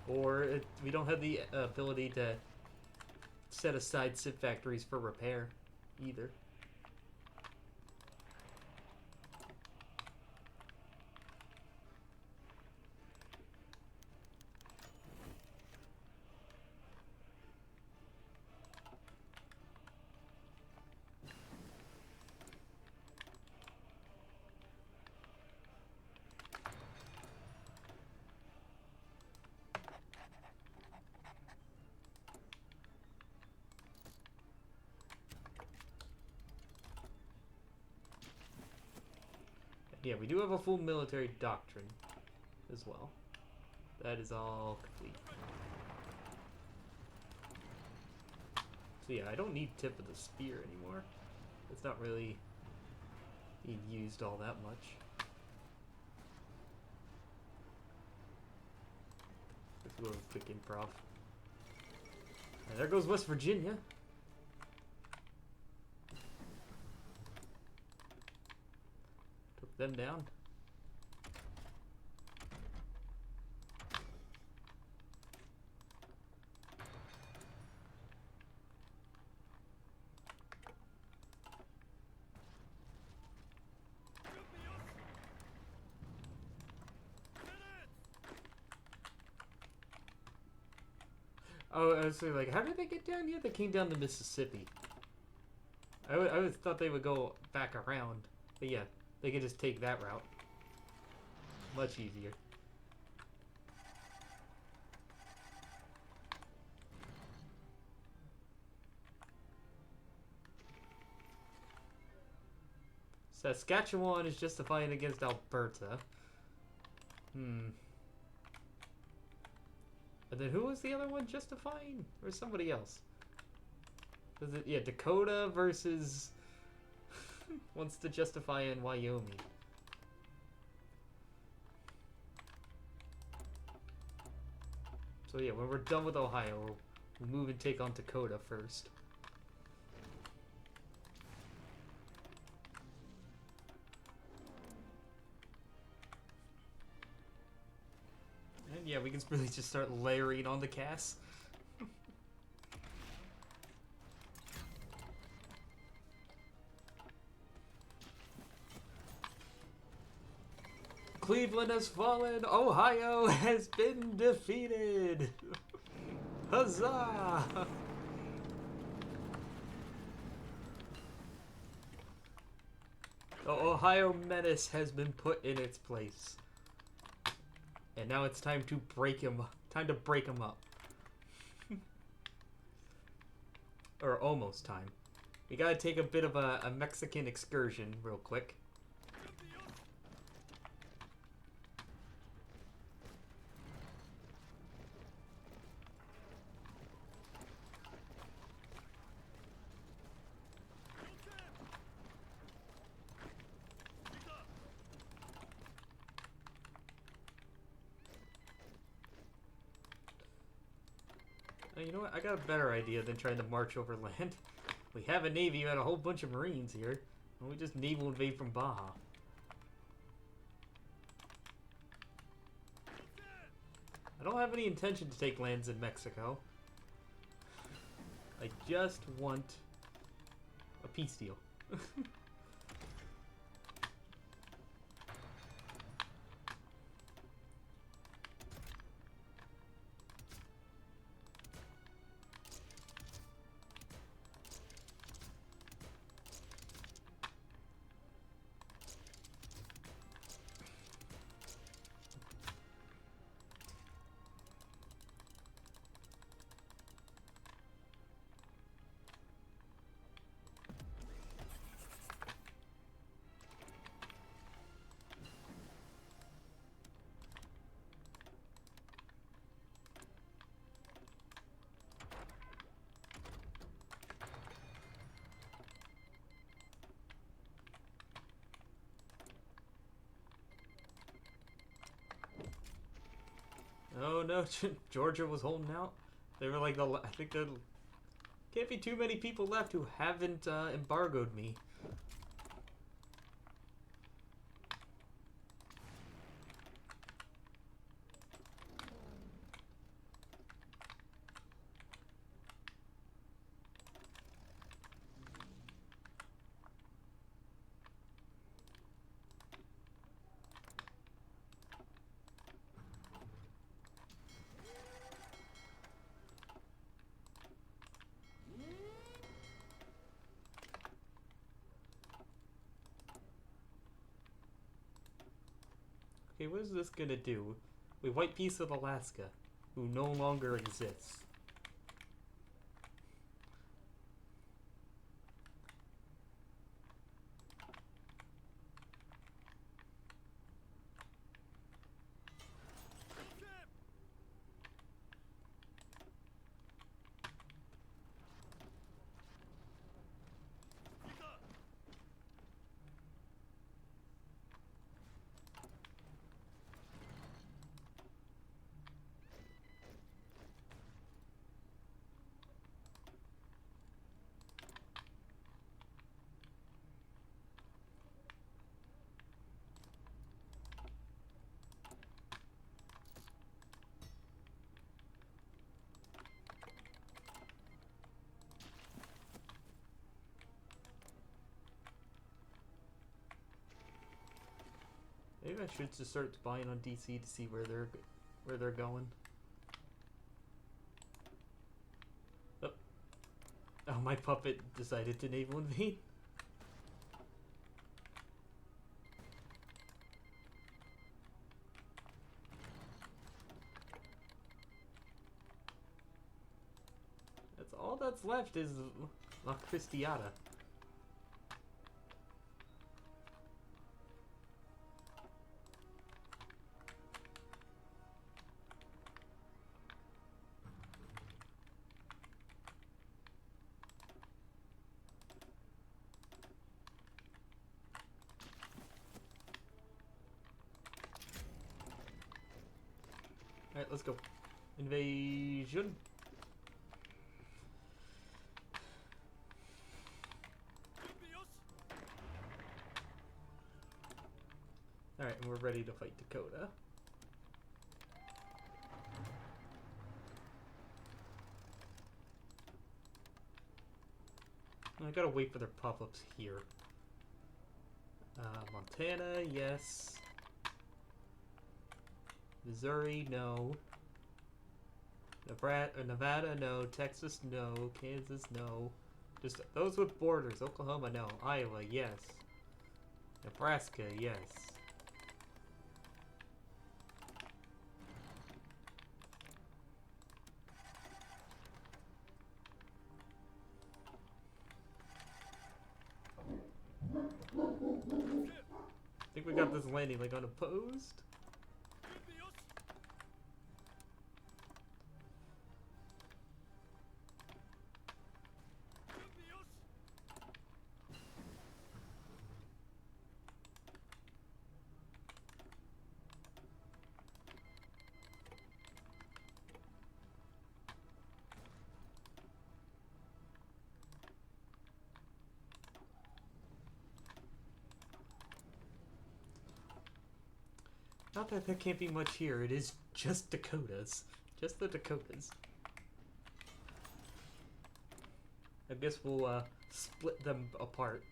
Or we don't have the ability to set aside SIP factories for repair either. Yeah, we do have a full military doctrine as well. That is all complete. So yeah, I don't need tip of the spear anymore. It's not really being used all that much. Let's go with a quick improv. And there goes West Virginia. Took them down. Oh, I was saying, like, how did they get down here? They came down the Mississippi. I always thought they would go back around. But yeah, they could just take that route. Much easier. Saskatchewan is justifying against Alberta. And then who was the other one justifying? Or somebody else? Was it, yeah, Dakota versus wants to justify in Wyoming. So yeah, when we're done with Ohio, we'll move and take on Dakota first. And yeah, we can really just start layering on the Cass. Cleveland has fallen. Ohio has been defeated. Huzzah! The Ohio menace has been put in its place. And now it's time to break him. Time to break him up. Or almost time. We gotta take a bit of a Mexican excursion real quick. You know what? I got a better idea than trying to march over land. We have a navy and a whole bunch of marines here. And we just naval invade from Baja. I don't have any intention to take lands in Mexico. I just want a peace deal. Oh no, Georgia was holding out. They were like I think there can't be too many people left who haven't embargoed me. Okay, what is this gonna do? We white piece of Alaska, who no longer exists. Maybe I should just start buying on DC to see where they're going. Oh, oh, my puppet decided to naval invade. That's all that's left is La Cristiada. Alright, let's go. Invasion. Alright, and we're ready to fight Dakota. I gotta wait for their pop-ups here. Montana, yes. Missouri, no. Nevada, no. Texas, no. Kansas, no. Just those with borders. Oklahoma, no. Iowa, yes. Nebraska, yes. I think we got this landing like unopposed. Not that there can't be much here. It is just Dakotas. Just the Dakotas. I guess we'll split them apart.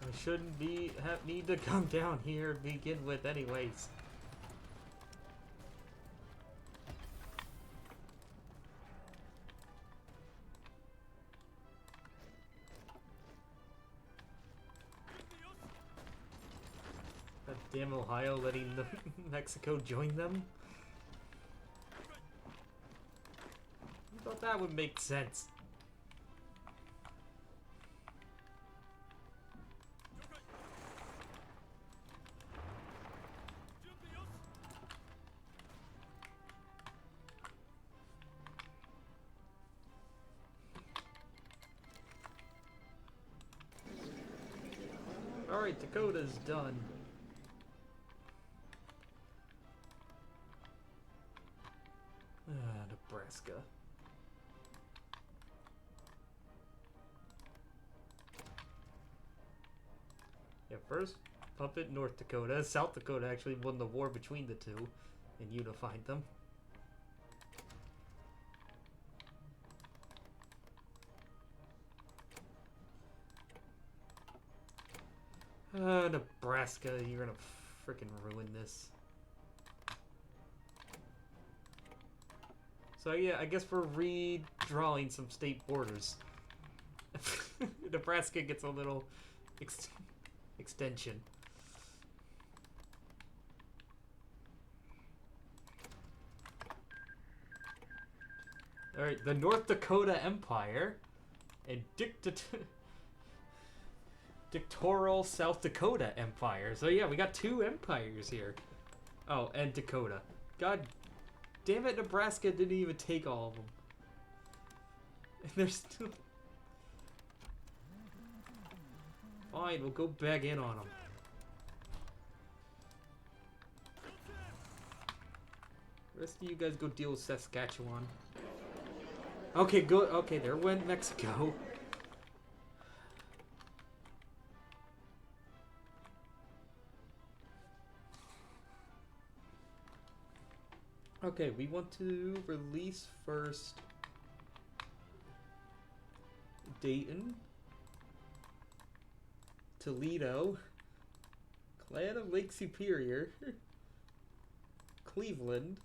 I shouldn't need to come down here to begin with anyways. God damn Ohio letting Mexico join them. I thought that would make sense. Alright, Dakota's done. Nebraska. Yeah, first puppet North Dakota. South Dakota actually won the war between the two and unified them. Nebraska, you're gonna freaking ruin this. So yeah, I guess we're redrawing some state borders. Nebraska gets a little extension. Alright, the North Dakota Empire and dictatorial South Dakota Empire. So yeah, we got two empires here. Oh, and Dakota. God damn it, Nebraska didn't even take all of them. And they're still... Fine, we'll go back in on them. The rest of you guys go deal with Saskatchewan. Okay, good. Okay, there went Mexico. Okay, we want to release first Dayton, Toledo, Clan of Lake Superior, Cleveland,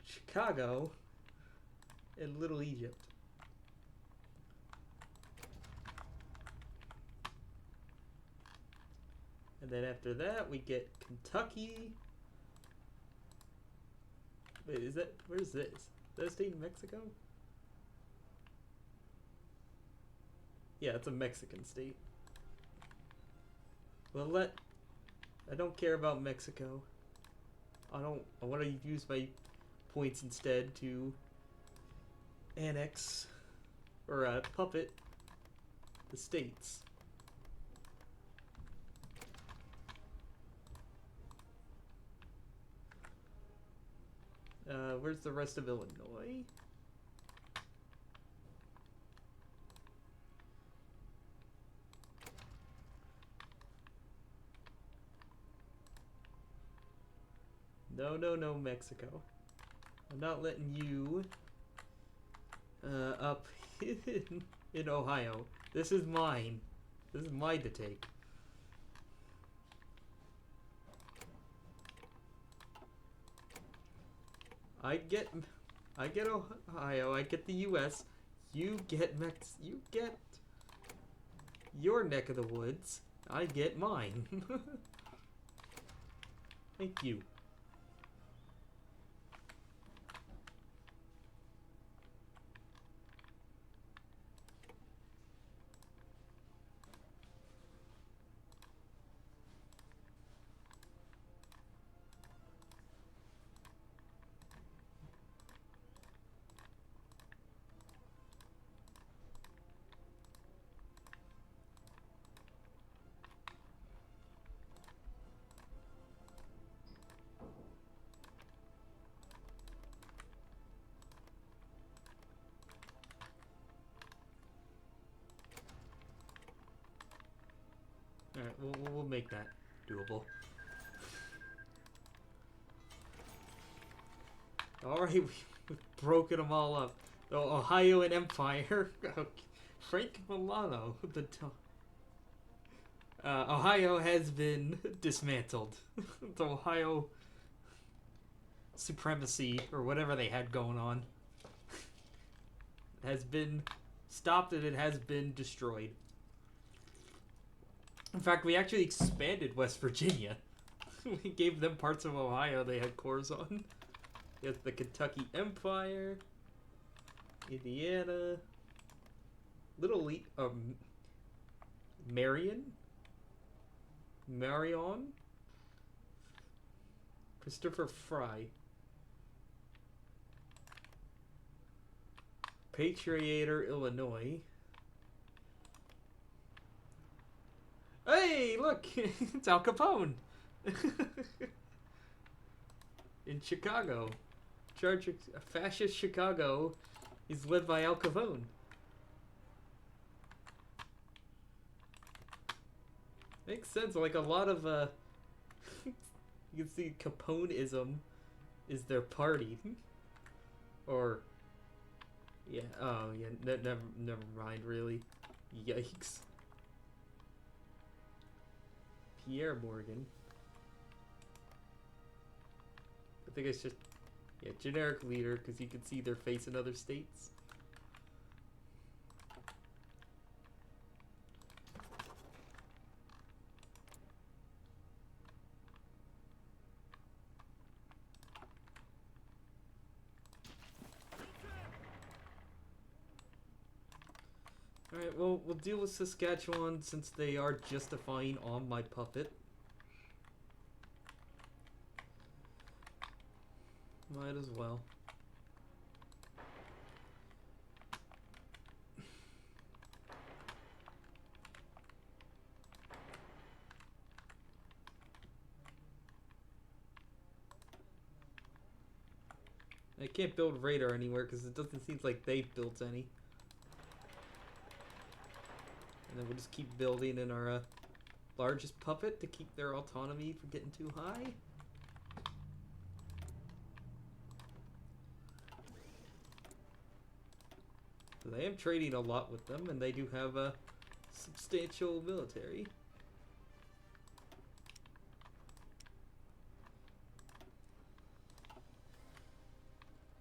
Chicago, and Little Egypt. And then after that, we get Kentucky. Wait, is that... Where's this? Is that a state in Mexico? Yeah, it's a Mexican state. Well, I don't care about Mexico. I want to use my points instead to annex or puppet the states. Where's the rest of Illinois? No, no, no, Mexico. I'm not letting you up in Ohio. This is mine. This is mine to take. I get Ohio. I get the U.S. You get You get your neck of the woods. I get mine. Thank you. Alright, we'll make that doable. Alright, we've broken them all up. The Ohioan Empire. Frank Milano. Ohio has been dismantled. The Ohio supremacy, or whatever they had going on, has been stopped and it has been destroyed. In fact, we actually expanded West Virginia. We gave them parts of Ohio they had cores on. There's the Kentucky Empire, Indiana, Marion, Christopher Fry, Patriator, Illinois. Hey, look! It's Al Capone! In Chicago. Fascist Chicago is led by Al Capone. Makes sense, like a lot of, you can see Caponeism is their party. Or, yeah, oh, yeah, never mind, really. Yikes. Pierre Morgan. I think it's just, yeah, generic leader, because you can see their face in other states. Alright, well, we'll deal with Saskatchewan since they are justifying on my puppet. Might as well. I can't build radar anywhere because it doesn't seem like they built any. And then we'll just keep building in our largest puppet to keep their autonomy from getting too high. So I am trading a lot with them, and they do have a substantial military.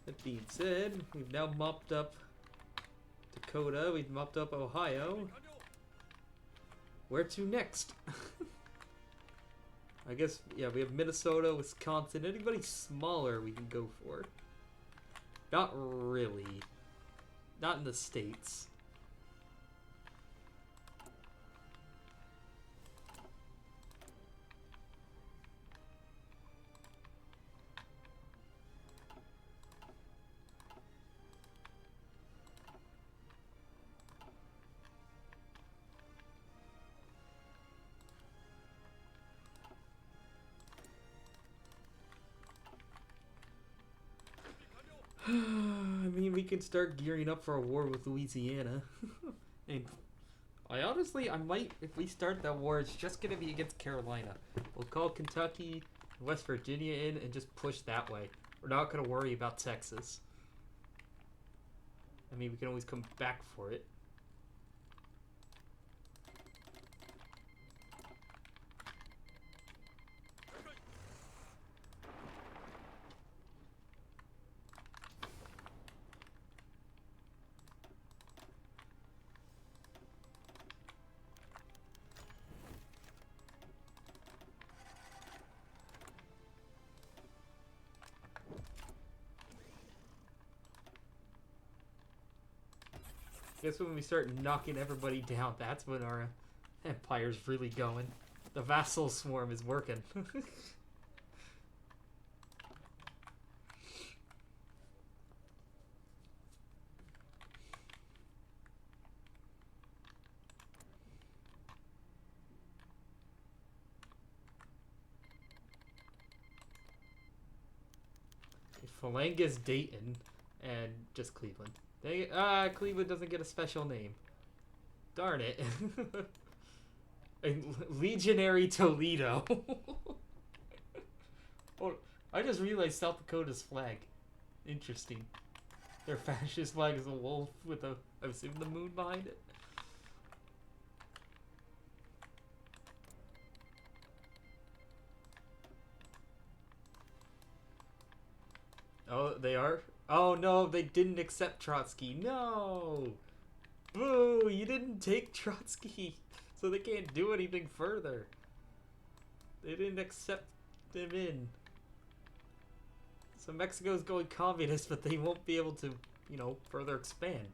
That being said, we've now mopped up Dakota, we've mopped up Ohio. Where to next? I guess, yeah, we have Minnesota, Wisconsin. Anybody smaller we can go for. Not really. Not in the States. I mean, we can start gearing up for a war with Louisiana. And I might, if we start that war, it's just gonna be against Carolina. We'll call Kentucky, West Virginia in, and just push that way. We're not gonna worry about Texas. I mean, we can always come back for it. Guess when we start knocking everybody down, that's when our empire's really going. The vassal swarm is working. Phalangus Dayton and just Cleveland. Cleveland doesn't get a special name. Darn it. And Legionary Toledo. Oh, I just realized South Dakota's flag. Interesting. Their fascist flag is a wolf with a, I assume, the moon behind it. Oh, they are? Oh no, they didn't accept Trotsky. No! Boo! You didn't take Trotsky, so they can't do anything further. They didn't accept him in. So Mexico's going communist, but they won't be able to, you know, further expand.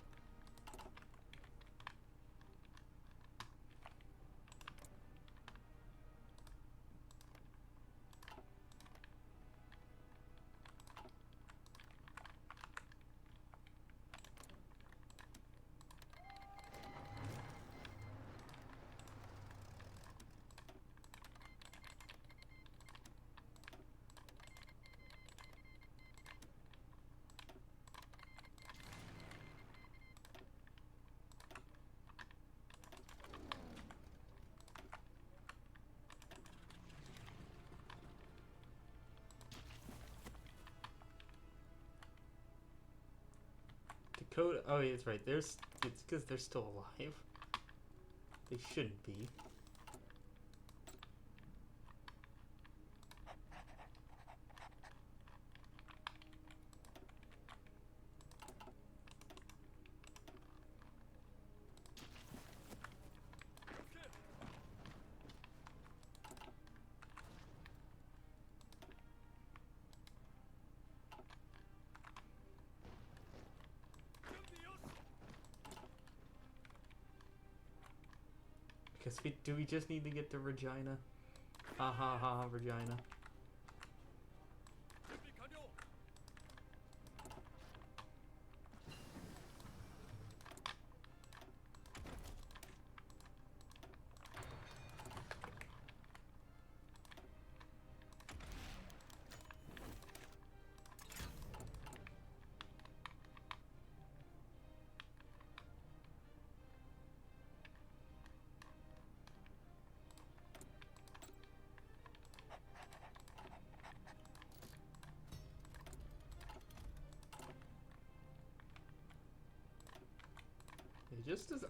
Dakota. Oh, yeah, that's right. It's because they're still alive. They shouldn't be. Guess we just need to get to Regina? Ha ha ha, Regina.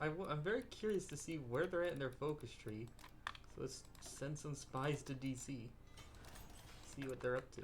I'm very curious to see where they're at in their focus tree. So let's send some spies to DC. See what they're up to.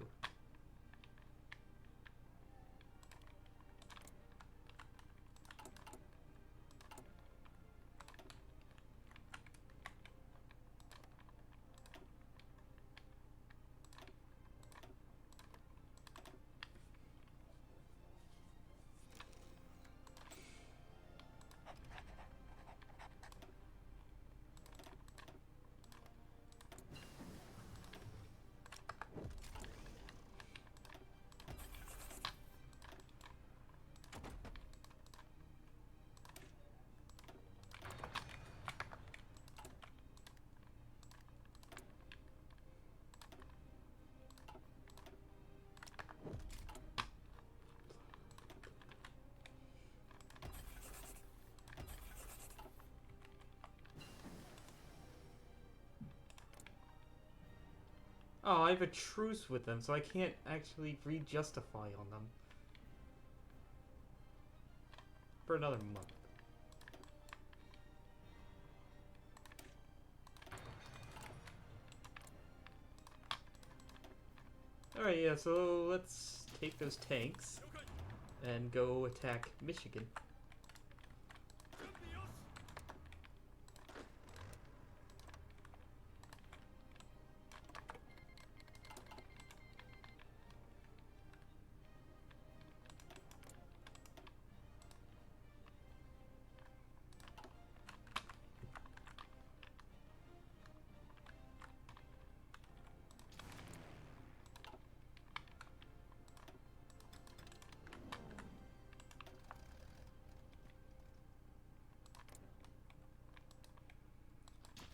Oh, I have a truce with them, so I can't actually re-justify on them. For another month. Alright, yeah, so let's take those tanks and go attack Michigan.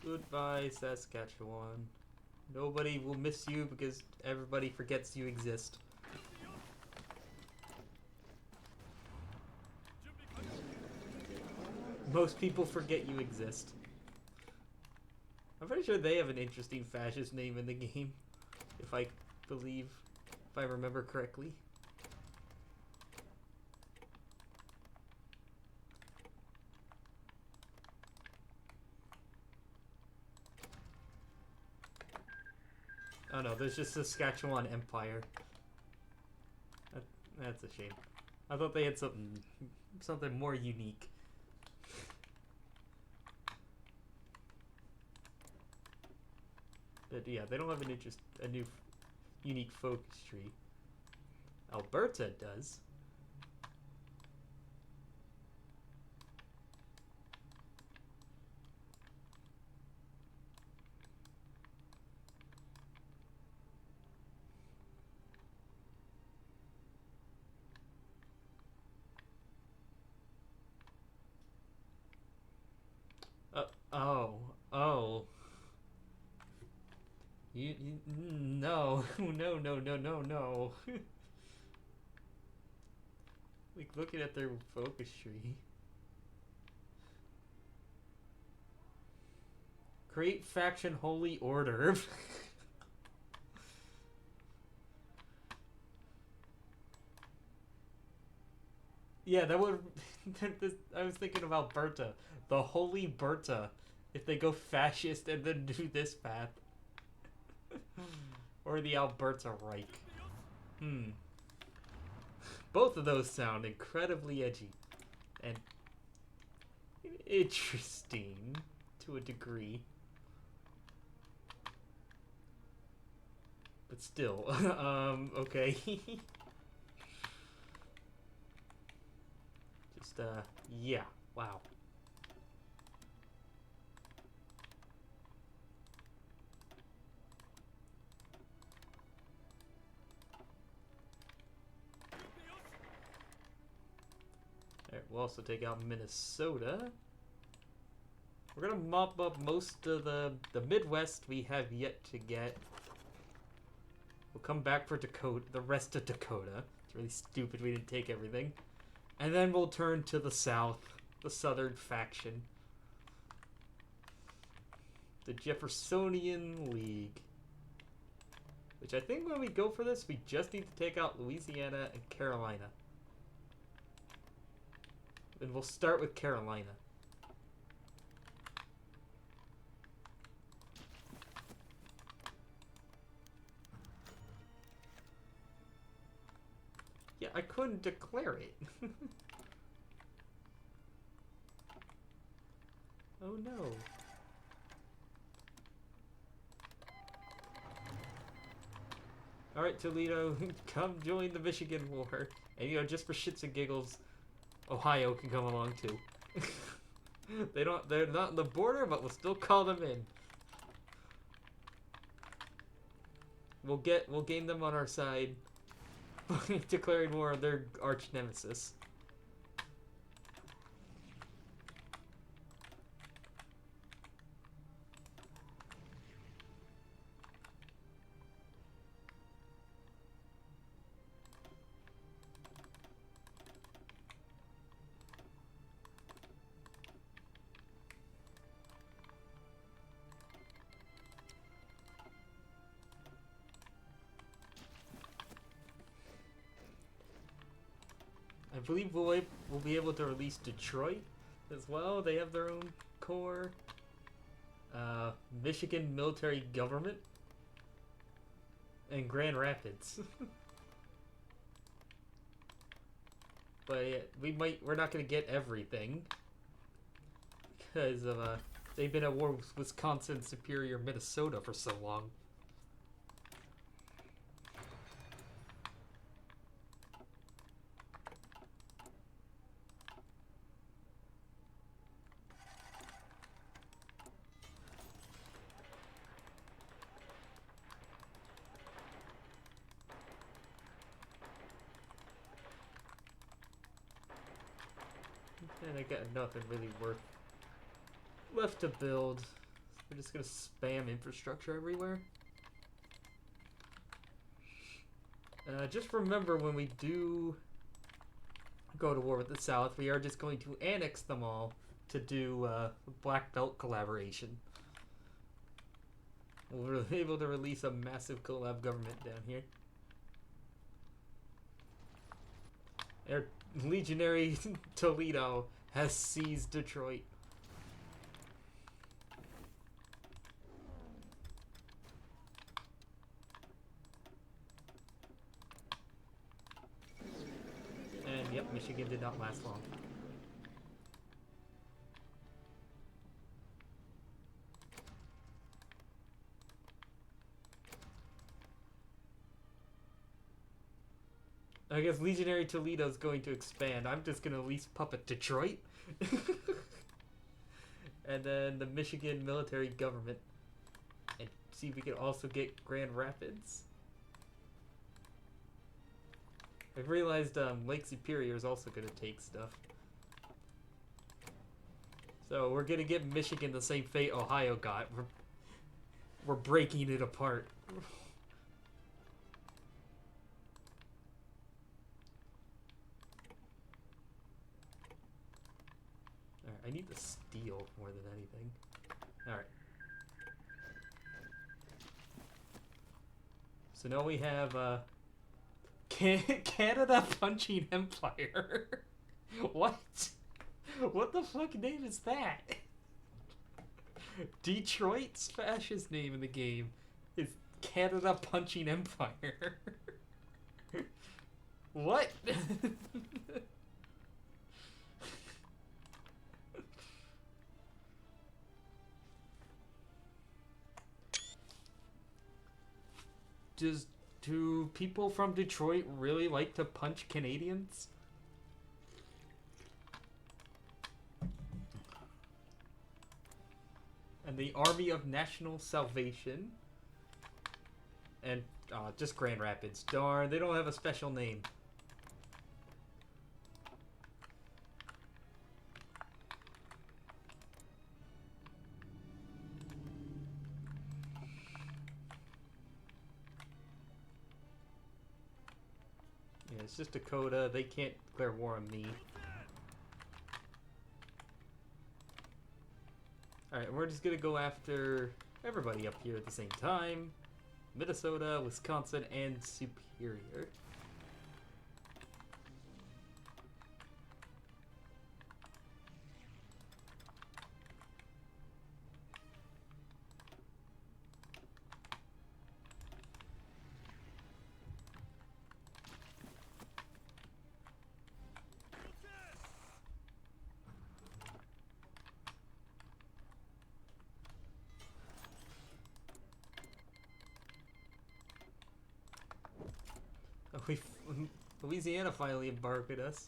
Goodbye, Saskatchewan. Nobody will miss you because everybody forgets you exist. Most people forget you exist. I'm pretty sure they have an interesting fascist name in the game. If I remember correctly. Oh no, there's just Saskatchewan Empire. That's a shame. I thought they had something more unique. But yeah, they don't have a new unique focus tree. Alberta does. Oh, oh. No, no, no, no, no, no. Like, looking at their focus tree. Create faction holy order. Yeah, that would. I was thinking of Alberta, the Holy Berta. If they go fascist and then do this path, or the Alberta Reich. Both of those sound incredibly edgy and interesting to a degree, but still, okay. Just yeah, wow. Alright, we'll also take out Minnesota. We're gonna mop up most of the Midwest we have yet to get. We'll come back for Dakota, the rest of Dakota. It's really stupid we didn't take everything. And then we'll turn to the south, the southern faction. The Jeffersonian League. Which I think when we go for this, we just need to take out Louisiana and Carolina. And we'll start with Carolina. Yeah, I couldn't declare it. Oh no. Alright, Toledo, come join the Michigan War. And you know, just for shits and giggles, Ohio can come along too. They're not on the border, but we'll still call them in. We'll gain them on our side by declaring war on their arch nemesis. I believe we'll be able to release Detroit as well. They have their own core. Michigan military government. And Grand Rapids. But yeah, we're not gonna get everything. Because of, they've been at war with Wisconsin, Superior, Minnesota for so long. And I got nothing really worth left to build. We're just gonna spam infrastructure everywhere. Just remember, when we do go to war with the South, we are just going to annex them all to do Black Belt collaboration. We'll be able to release a massive collab government down here. Our Legionary Toledo has seized Detroit. And yep, Michigan did not last long. I guess Legionary Toledo is going to expand. I'm just going to at least puppet Detroit. And then the Michigan military government. And see if we can also get Grand Rapids. I've realized Lake Superior is also going to take stuff. So we're going to give Michigan the same fate Ohio got. We're breaking it apart. Alright, I need the steel more than anything. Alright. So now we have Canada Punching Empire. What? What the fuck name is that? Detroit's fascist name in the game is Canada Punching Empire. What? Do people from Detroit really like to punch Canadians? And the Army of National Salvation. And just Grand Rapids. Darn, they don't have a special name. Yeah, it's just Dakota. They can't declare war on me. Alright, we're just gonna go after everybody up here at the same time. Minnesota, Wisconsin, and Superior. Louisiana finally embarked us.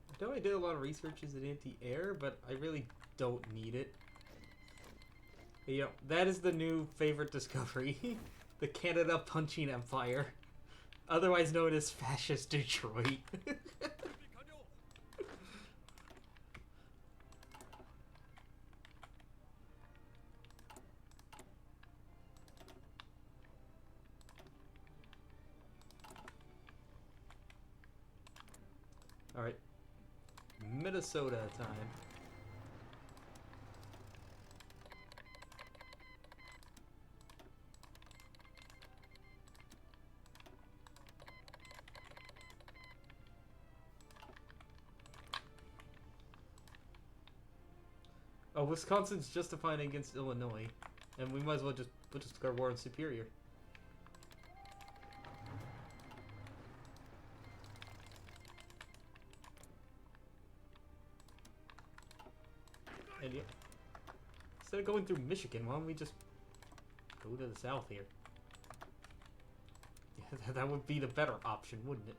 I know I did a lot of researches in anti-air, but I really don't need it. You know, that is the new favorite discovery. The Canada Punching Empire. Otherwise known as Fascist Detroit. Alright. Minnesota time. Oh, Wisconsin's justifying against Illinois, and we might as well just declare war on Superior. And yeah, instead of going through Michigan, why don't we just go to the south here? Yeah, that would be the better option, wouldn't it?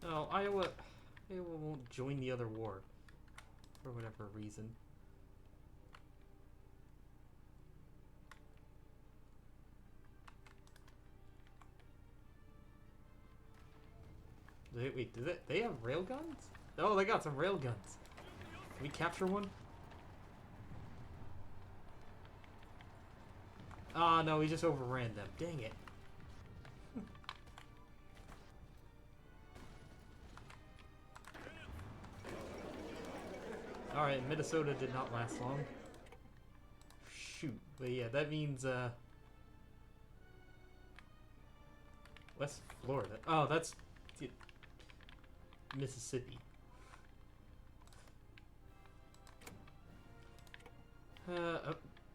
Oh, Iowa won't join the other war for whatever reason. Wait, do they have railguns? Oh, they got some railguns. Can we capture one? Ah, no, we just overran them. Dang it. Alright, Minnesota did not last long. Shoot. But yeah, that means, West Florida. Oh, that's Mississippi.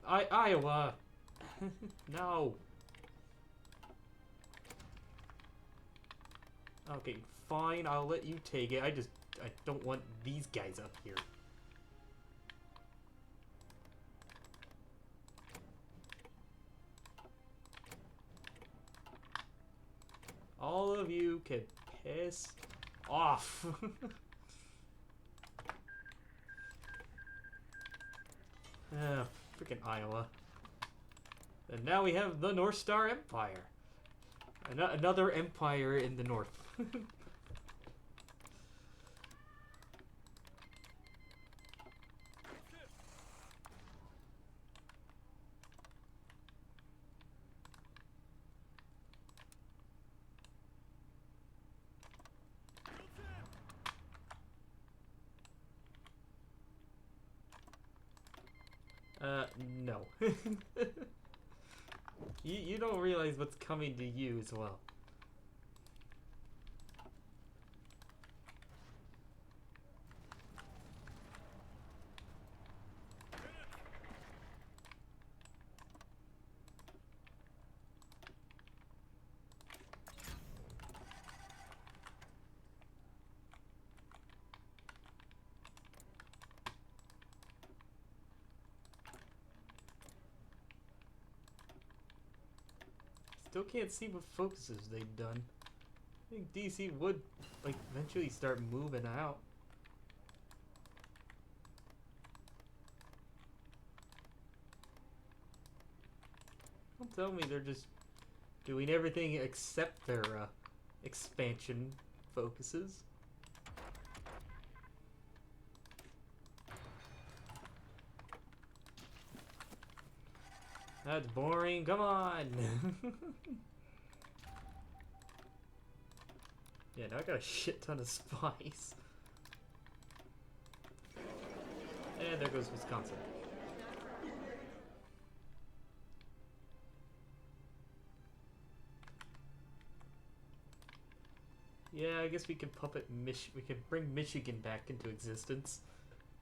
Iowa. No. Okay, fine. I'll let you take it. I don't want these guys up here. All of you can piss off. Freaking Iowa. And now we have the North Star Empire. Another empire in the north. No. You don't realize what's coming to you as well. Still can't see what focuses they've done. I think DC would, like, eventually start moving out. Don't tell me they're just doing everything except their expansion focuses. That's boring. Come on. Yeah, now I got a shit ton of spies. And there goes Wisconsin. Yeah, I guess we can puppet we can bring Michigan back into existence,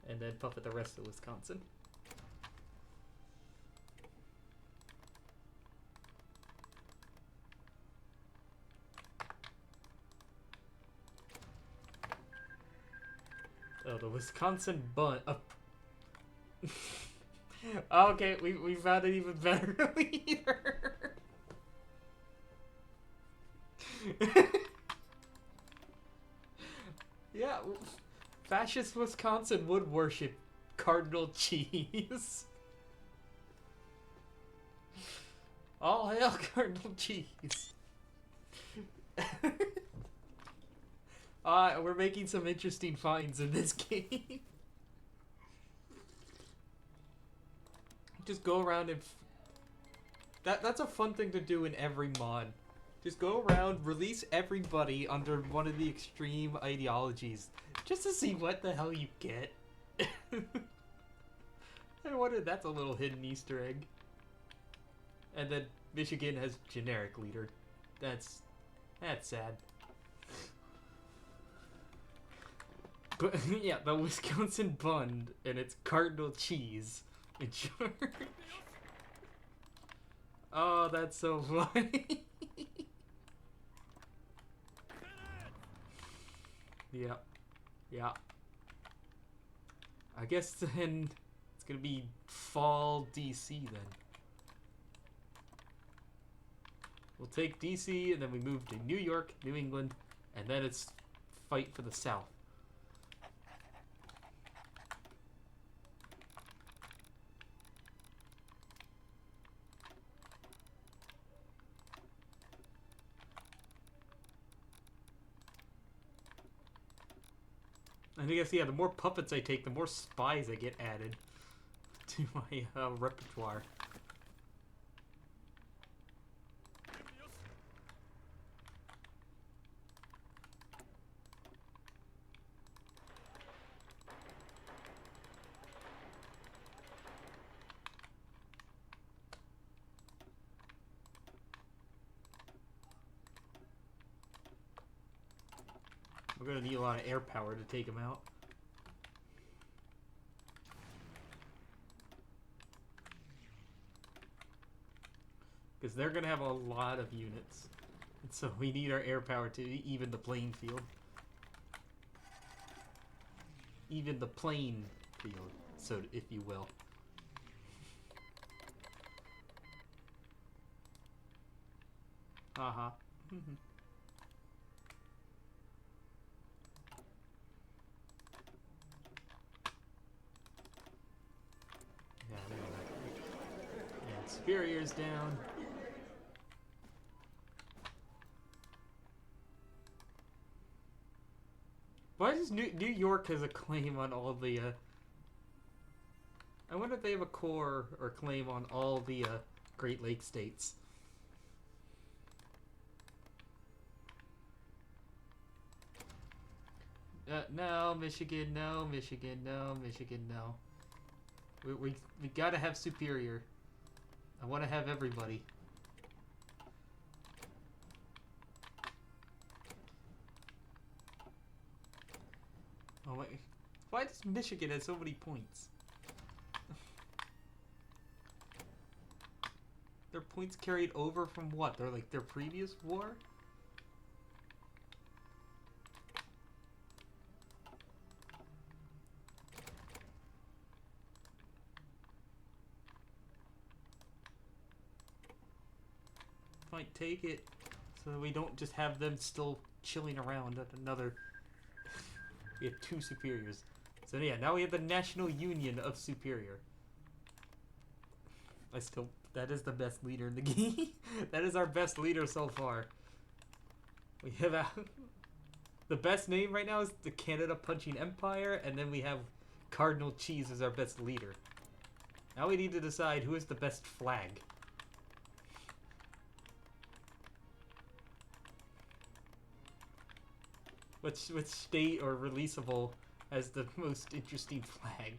and then puppet the rest of Wisconsin. Oh, the Wisconsin bun. Okay, we found an even better leader. Fascist Wisconsin would worship Cardinal cheese. All hail Cardinal cheese. We're making some interesting finds in this game. Just go around and... That's a fun thing to do in every mod. Just go around, release everybody under one of the extreme ideologies, just to see what the hell you get. I wonder, that's a little hidden Easter egg. And then Michigan has generic leader. That's sad. But yeah, the Wisconsin Bund and its Cardinal cheese in charge. Oh, that's so funny. Yeah. Yeah. I guess then it's gonna be fall DC then. We'll take DC and then we move to New York, New England, and then it's fight for the South. And I guess, yeah, the more puppets I take, the more spies I get added to my repertoire. We're gonna need a lot of air power to take him out. Because they're gonna have a lot of units. And so we need our air power to even the playing field. Even the playing field, so if you will. Uh-huh. And Superior's down. Why does New York has a claim on all the, I wonder if they have a core or claim on all the, Great Lakes states. No, Michigan, no, Michigan, no, Michigan, no. We gotta have Superior. I want to have everybody. Oh wait, why does Michigan have so many points? Their points carried over from what? They're like their previous war? Might take it so that we don't just have them still chilling around at another. We have 2 Superiors. So yeah, now we have the National Union of Superior. That is the best leader in the game. That is our best leader so far. We have the best name right now is the Canada Punching Empire, and then we have Cardinal Cheese as our best leader. Now we need to decide who is the best flag. Which state or releasable has the most interesting flag?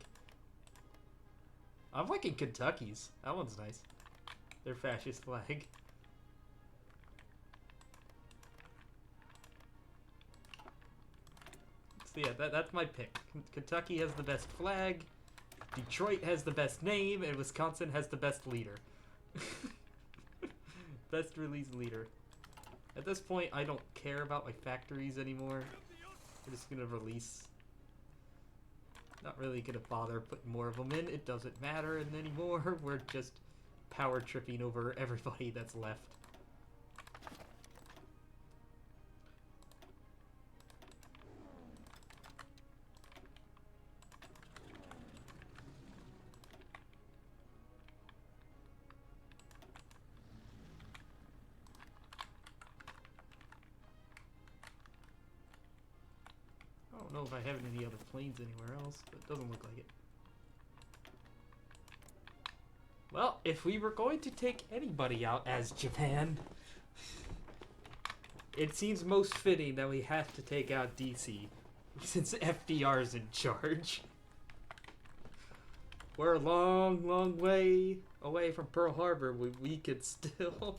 I'm liking Kentucky's. That one's nice. Their fascist flag. So yeah, that's my pick. Kentucky has the best flag, Detroit has the best name, and Wisconsin has the best leader. Best release leader. At this point, I don't care about my factories anymore. We're just gonna release. Not really gonna bother putting more of them in. It doesn't matter anymore. We're just power tripping over everybody that's left. know if I have any other planes anywhere else, but it doesn't look like it. Well, if we were going to take anybody out as Japan, it seems most fitting that we have to take out DC, since FDR's in charge. We're a long, long way away from Pearl Harbor. We could still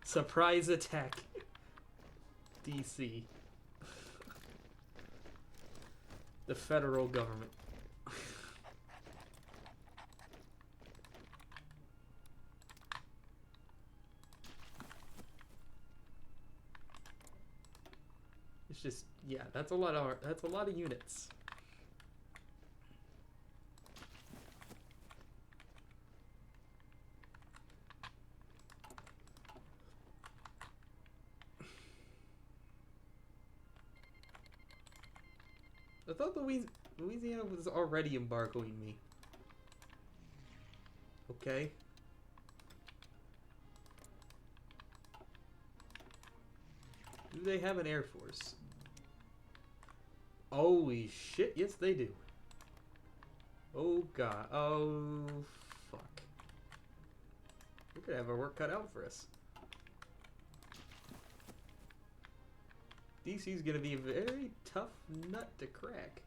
surprise attack DC. The federal government. It's just, yeah, that's a lot of units. I thought Louisiana was already embargoing me. Okay. Do they have an air force? Holy shit, yes they do. Oh god, oh fuck. We're gonna have our work cut out for us. DC's gonna be a very tough nut to crack.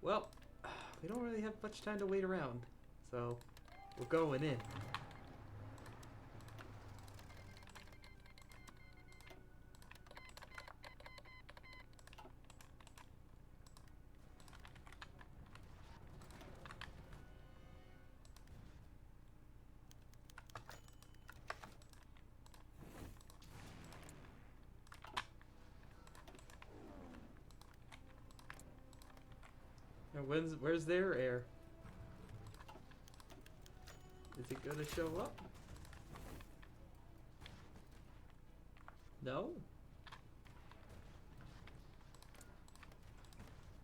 Well, we don't really have much time to wait around, so we're going in. And where's their air? Is it gonna show up? No?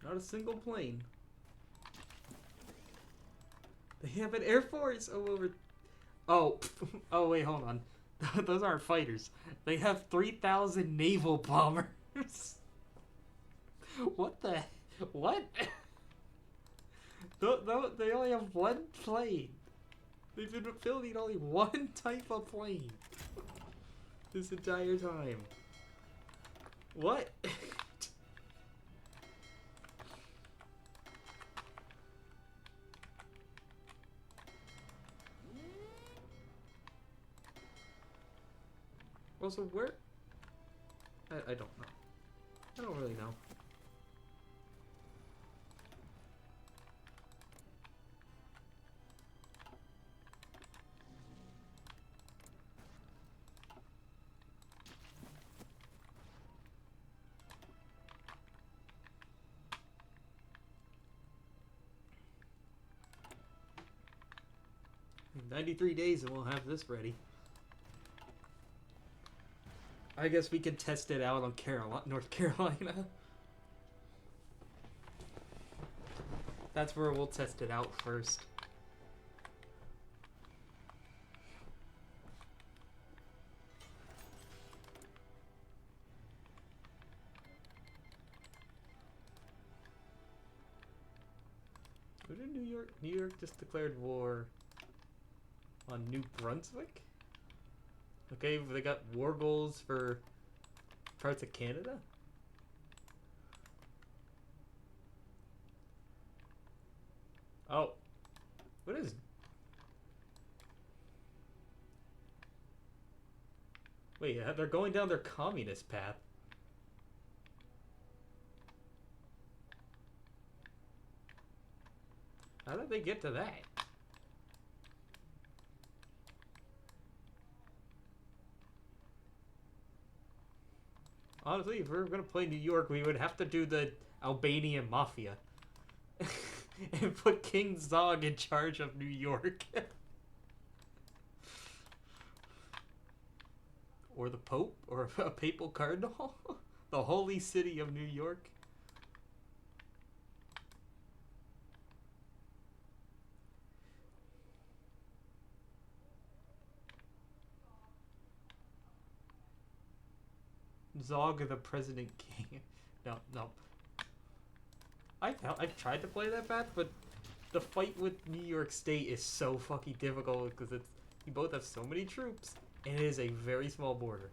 Not a single plane. They have an air force over... Oh, oh wait, hold on. Those aren't fighters. They have 3,000 naval bombers. What the... What? They only have one plane. They've been building only one type of plane this entire time. What? Also, where? I don't know. I don't really know. In 93 days and we'll have this ready. I guess we can test it out on North Carolina. That's where we'll test it out first. Who did New York? New York just declared war on New Brunswick? Okay, they got war goals for parts of Canada? Oh. What is... Wait, they're going down their communist path. How did they get to that? Honestly, if we were gonna play New York, we would have to do the Albanian Mafia. And put King Zog in charge of New York. Or the Pope, or a papal cardinal. The holy city of New York. Zog the President King. No, no. I've tried to play that path, but the fight with New York State is so fucking difficult because it's you both have so many troops and it is a very small border.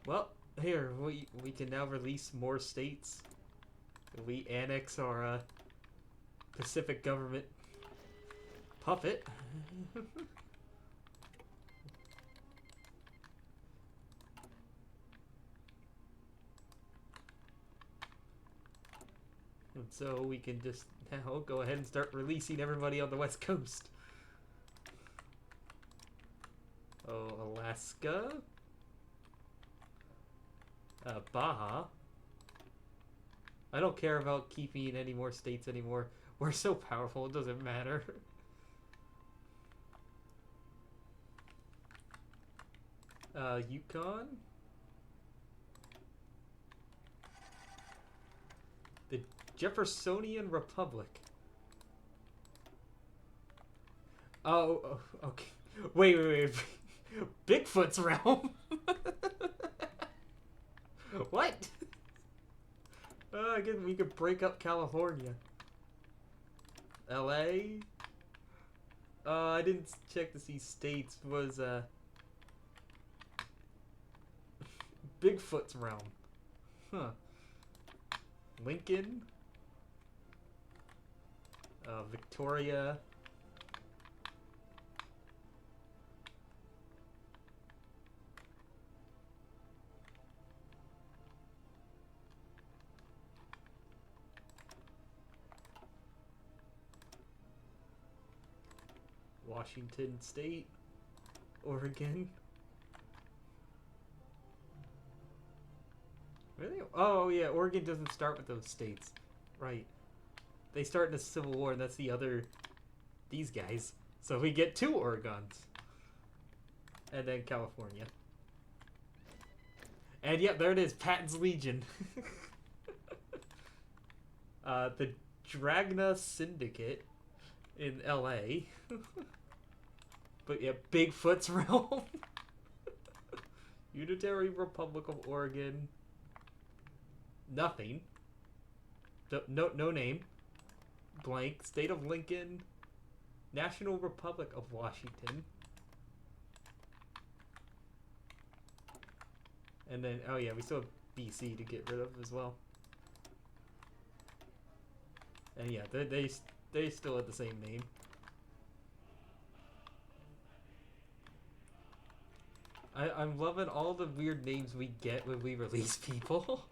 Well, here we can now release more states. We annex our Pacific government puppet. And so we can just now go ahead and start releasing everybody on the West Coast. Oh, Alaska. Baja. I don't care about keeping any more states anymore. We're so powerful, it doesn't matter. Yukon. The Jeffersonian Republic. Oh, okay. Wait. Bigfoot's realm? What? Again, we could break up California. LA? I didn't check to see states. Was, Bigfoot's realm. Huh. Lincoln? Victoria? Washington State? Oregon? Really? Oh, yeah, Oregon doesn't start with those states. Right. They start in a civil war, and that's the other... These guys. So we get 2 Oregons. And then California. And yeah, there it is. Patton's Legion. The Dragna Syndicate in LA. But yeah, Bigfoot's realm. Unitary Republic of Oregon. Nothing. No name. Blank. State of Lincoln. National Republic of Washington. And then, oh yeah, we still have BC to get rid of as well. And yeah, they still have the same name. I'm loving all the weird names we get when we release people.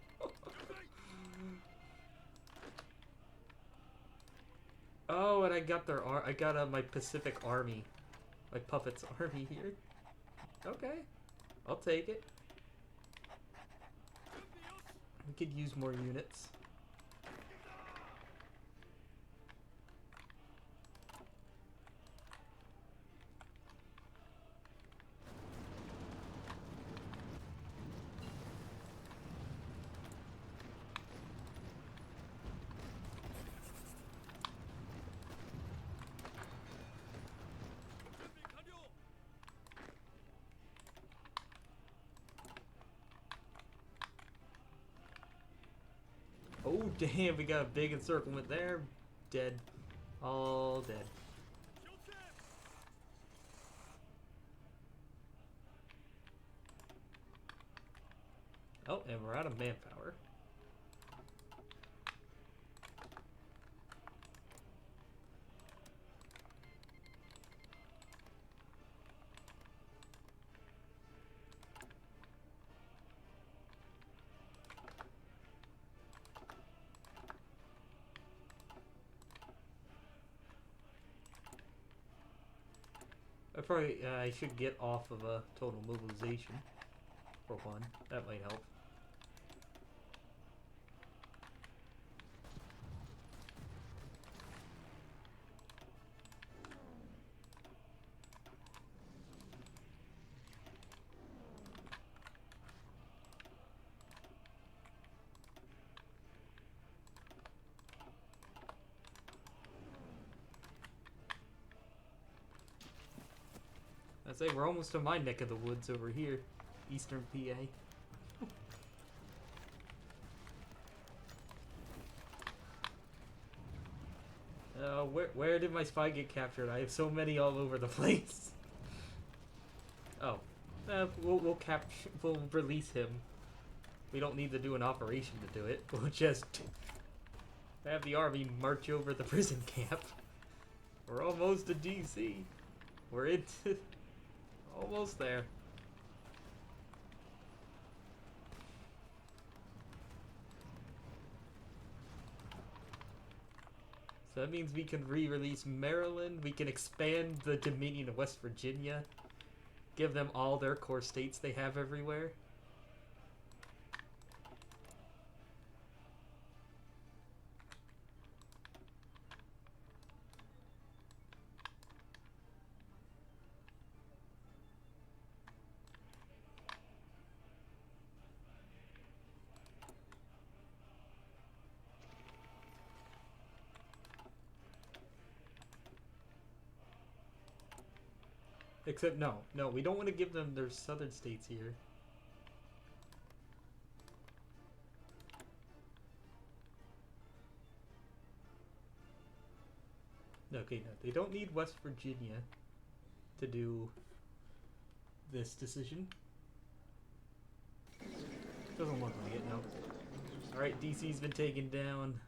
Oh, and I got my Pacific Army, my Puppets Army here. Okay, I'll take it. We could use more units. Oh, damn, we got a big encirclement there. Dead. All dead. Oh, and we're out of manpower. I should get off of a total mobilization for one. That might help. I say we're almost to my neck of the woods over here, Eastern PA. Where did my spy get captured? I have so many all over the place. Oh, we'll release him. We don't need to do an operation to do it. We'll just have the army march over the prison camp. We're almost to DC. We're into almost there. So that means we can re-release Maryland, we can expand the Dominion of West Virginia, give them all their core states they have everywhere. Except no, we don't want to give them their southern states here. Okay, no, they don't need West Virginia to do this decision. Doesn't look like it, no. Alright, DC's been taken down.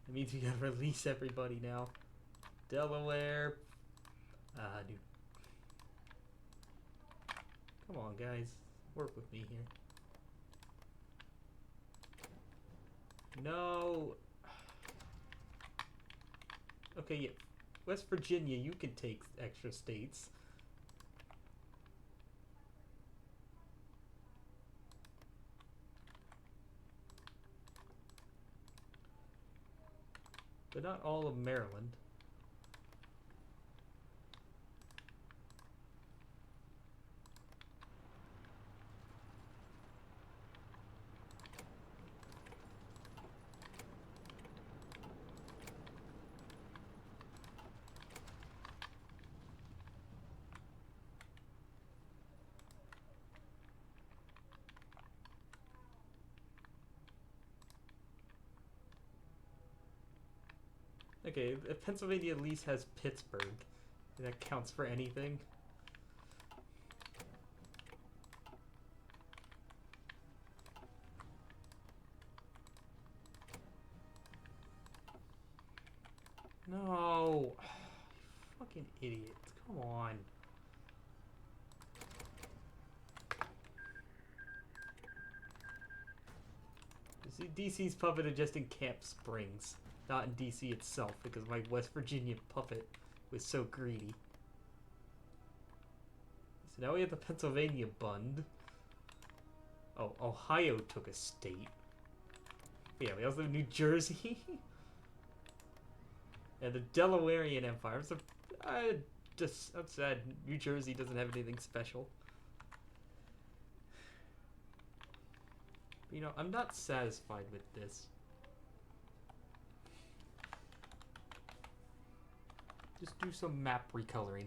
That means we gotta release everybody now. Delaware. Dude. Come on, guys. Work with me here. No. Okay, yeah. West Virginia, you can take extra states. But not all of Maryland. Okay, Pennsylvania at least has Pittsburgh. And that counts for anything. No. Fucking idiots. Come on. See, DC's puppeted just in Camp Springs. Not in DC itself, because my West Virginia puppet was so greedy. So now we have the Pennsylvania Bund. Oh, Ohio took a state. Yeah, we also have New Jersey. And the Delawarean Empire. So, I'm sad New Jersey doesn't have anything special. But, you know, I'm not satisfied with this. Just do some map recoloring.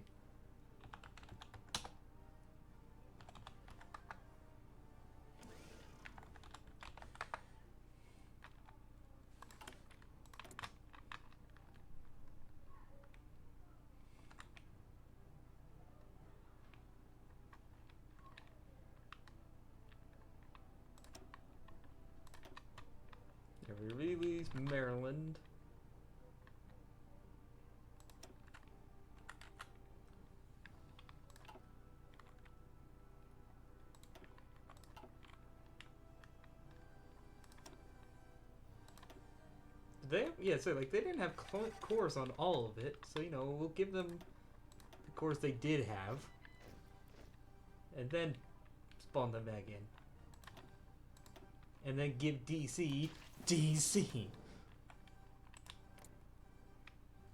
There we release Maryland. Yeah, so like they didn't have cores on all of it, so you know we'll give them the course they did have. And then spawn them back in. And then give DC.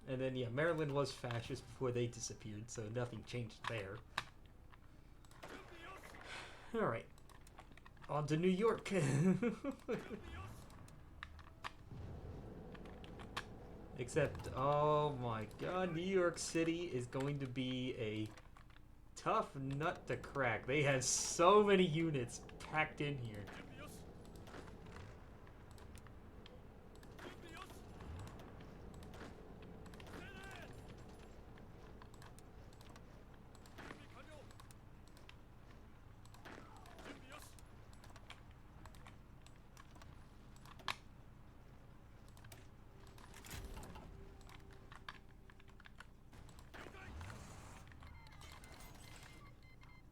And then, yeah, Maryland was fascist before they disappeared, so nothing changed there. Alright. On to New York. Except, oh my god, New York City is going to be a tough nut to crack. They have so many units packed in here.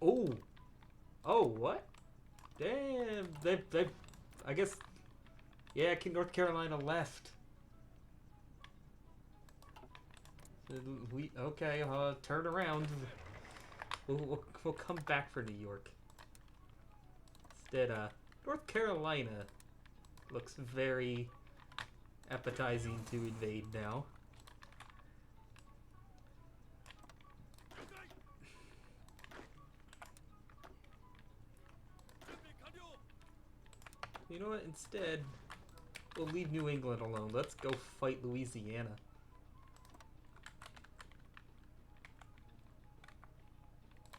Oh! Oh, what? Damn, they, I guess, yeah, North Carolina left. Okay, turn around. We'll come back for New York. Instead, North Carolina looks very appetizing to invade now. You know what? Instead, we'll leave New England alone. Let's go fight Louisiana.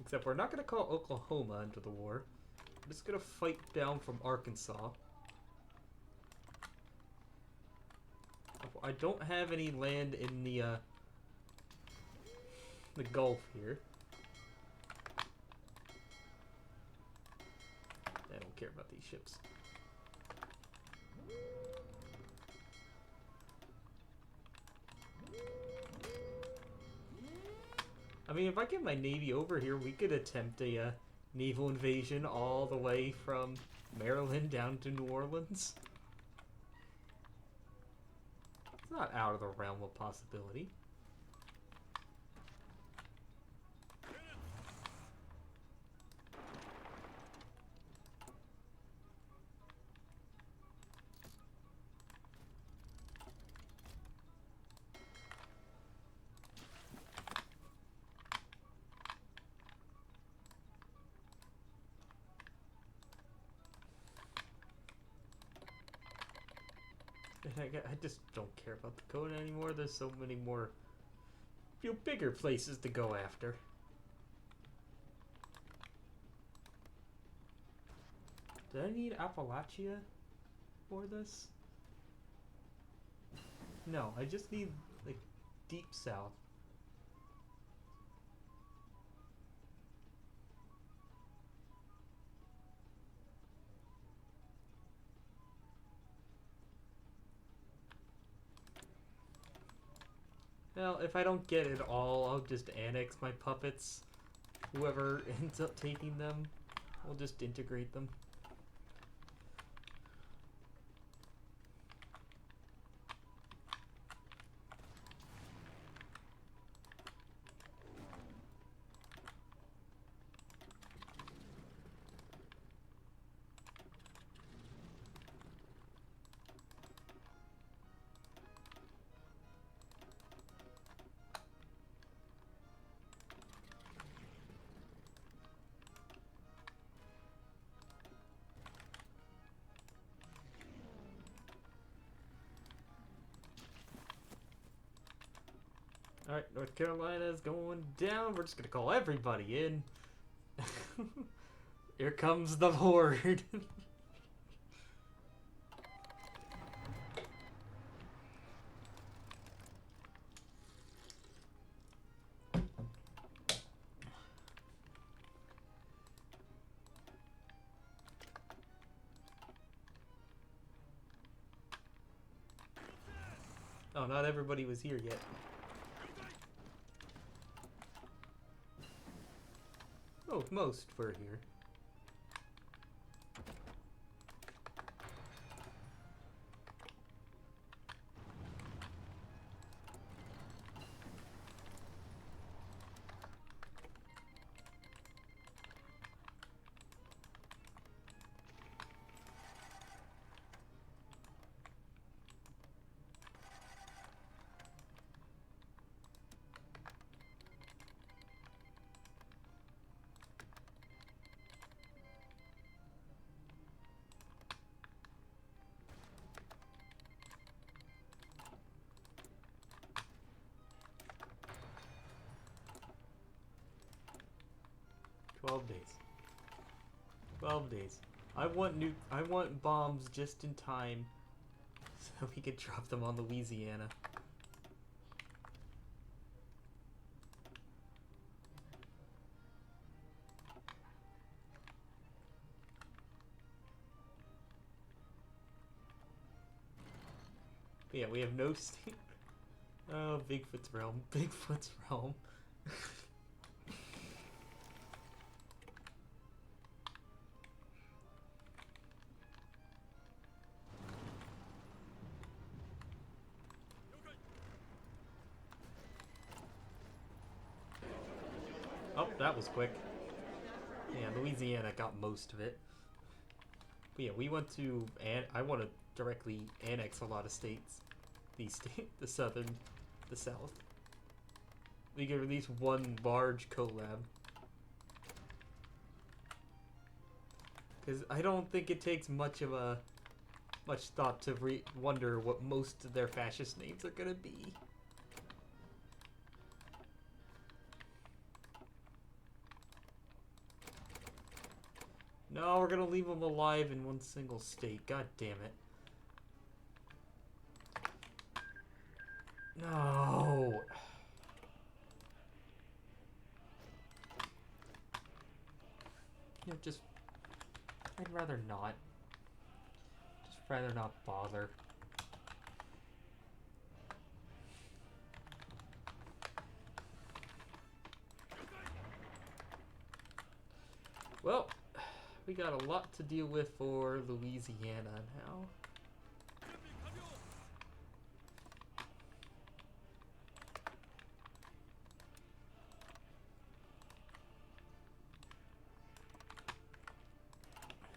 Except we're not going to call Oklahoma into the war. We're just going to fight down from Arkansas. I don't have any land in the Gulf here. I don't care about these ships. I mean, if I get my navy over here, we could attempt a naval invasion all the way from Maryland down to New Orleans. It's not out of the realm of possibility. I just don't care about Dakota anymore. There's so many more, bigger places to go after. Did I need Appalachia for this? No, I just need, like, deep south. Well, if I don't get it all, I'll just annex my puppets. Whoever ends up taking them, we'll just integrate them. Alright, North Carolina's going down. We're just gonna call everybody in. Here comes the horde. Oh, not everybody was here yet. Oh, most were here. 12 days. 12 days. I want bombs just in time so we can drop them on Louisiana. But yeah, we have no state. Oh, Bigfoot's realm. Bigfoot's realm. Oh, that was quick. Yeah, Louisiana got most of it. But yeah, we want to, and I want to directly annex a lot of states. The southern, the south. We can release one large collab. Because I don't think it takes much thought to wonder what most of their fascist names are gonna be. No, we're gonna leave them alive in one single state. God damn it. No. You know, just... I'd rather not. Just rather not bother. Well, we got a lot to deal with for Louisiana now.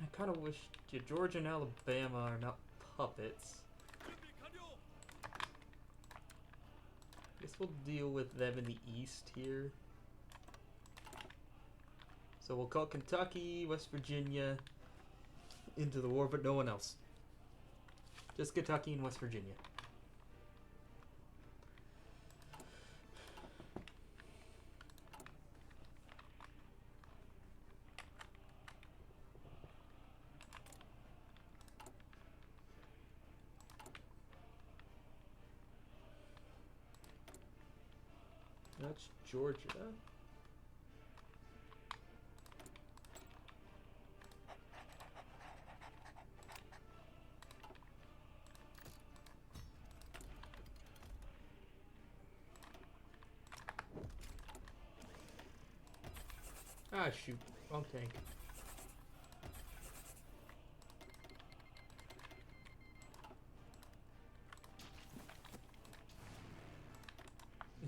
I kind of wish Georgia and Alabama are not puppets. Guess we'll deal with them in the east here. So we'll call Kentucky, West Virginia into the war, but no one else. Just Kentucky and West Virginia. That's Georgia. Ah, shoot. Wrong tank.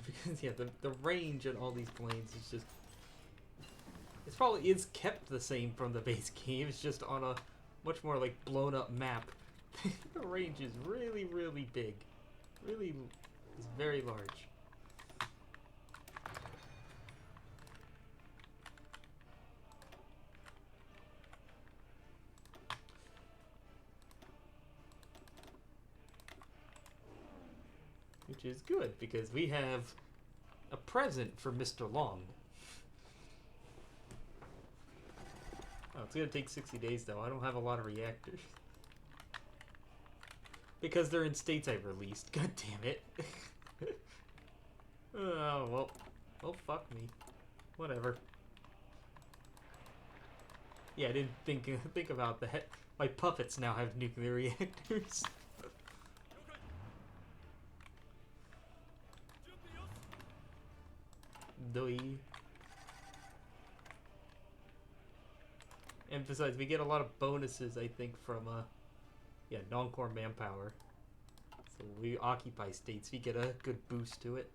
Because, yeah, the range on all these planes is just... It probably is kept the same from the base game. It's just on a much more, like, blown-up map. The range is really, really big. Really is very large. Which is good, because we have a present for Mr. Long. Oh, it's gonna take 60 days, though. I don't have a lot of reactors. Because they're in states I released. God damn it. Oh, well. Well, fuck me. Whatever. Yeah, I didn't think about that. My puppets now have nuclear reactors. Doi. And besides, we get a lot of bonuses, I think, from, yeah, non-core manpower. So we occupy states, we get a good boost to it.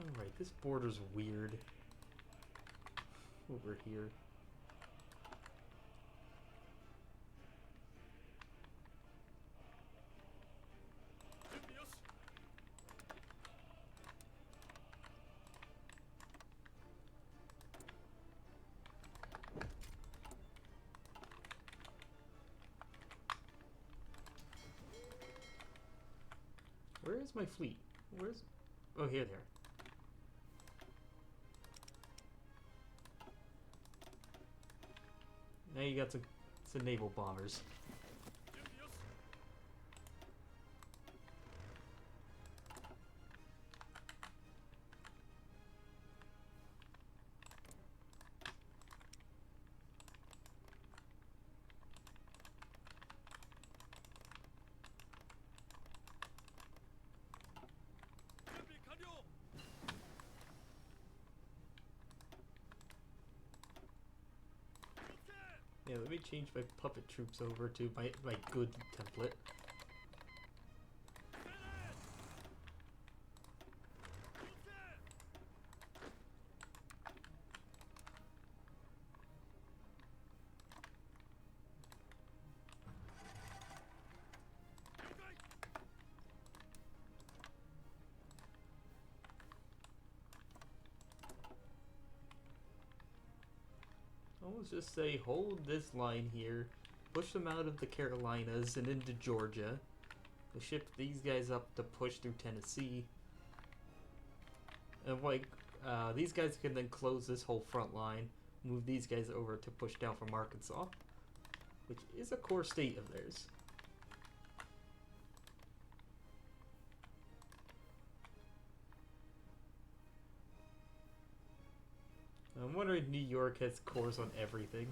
Alright, this border's weird. Over here. Where is my fleet? Where's... Oh, here they are. Now you got some naval bombers. Yeah, let me change my puppet troops over to my good template. Let's just say hold this line here, push them out of the Carolinas and into Georgia. We'll ship these guys up to push through Tennessee. And like, these guys can then close this whole front line, move these guys over to push down from Arkansas, which is a core state of theirs. I'm wondering if New York has cores on everything.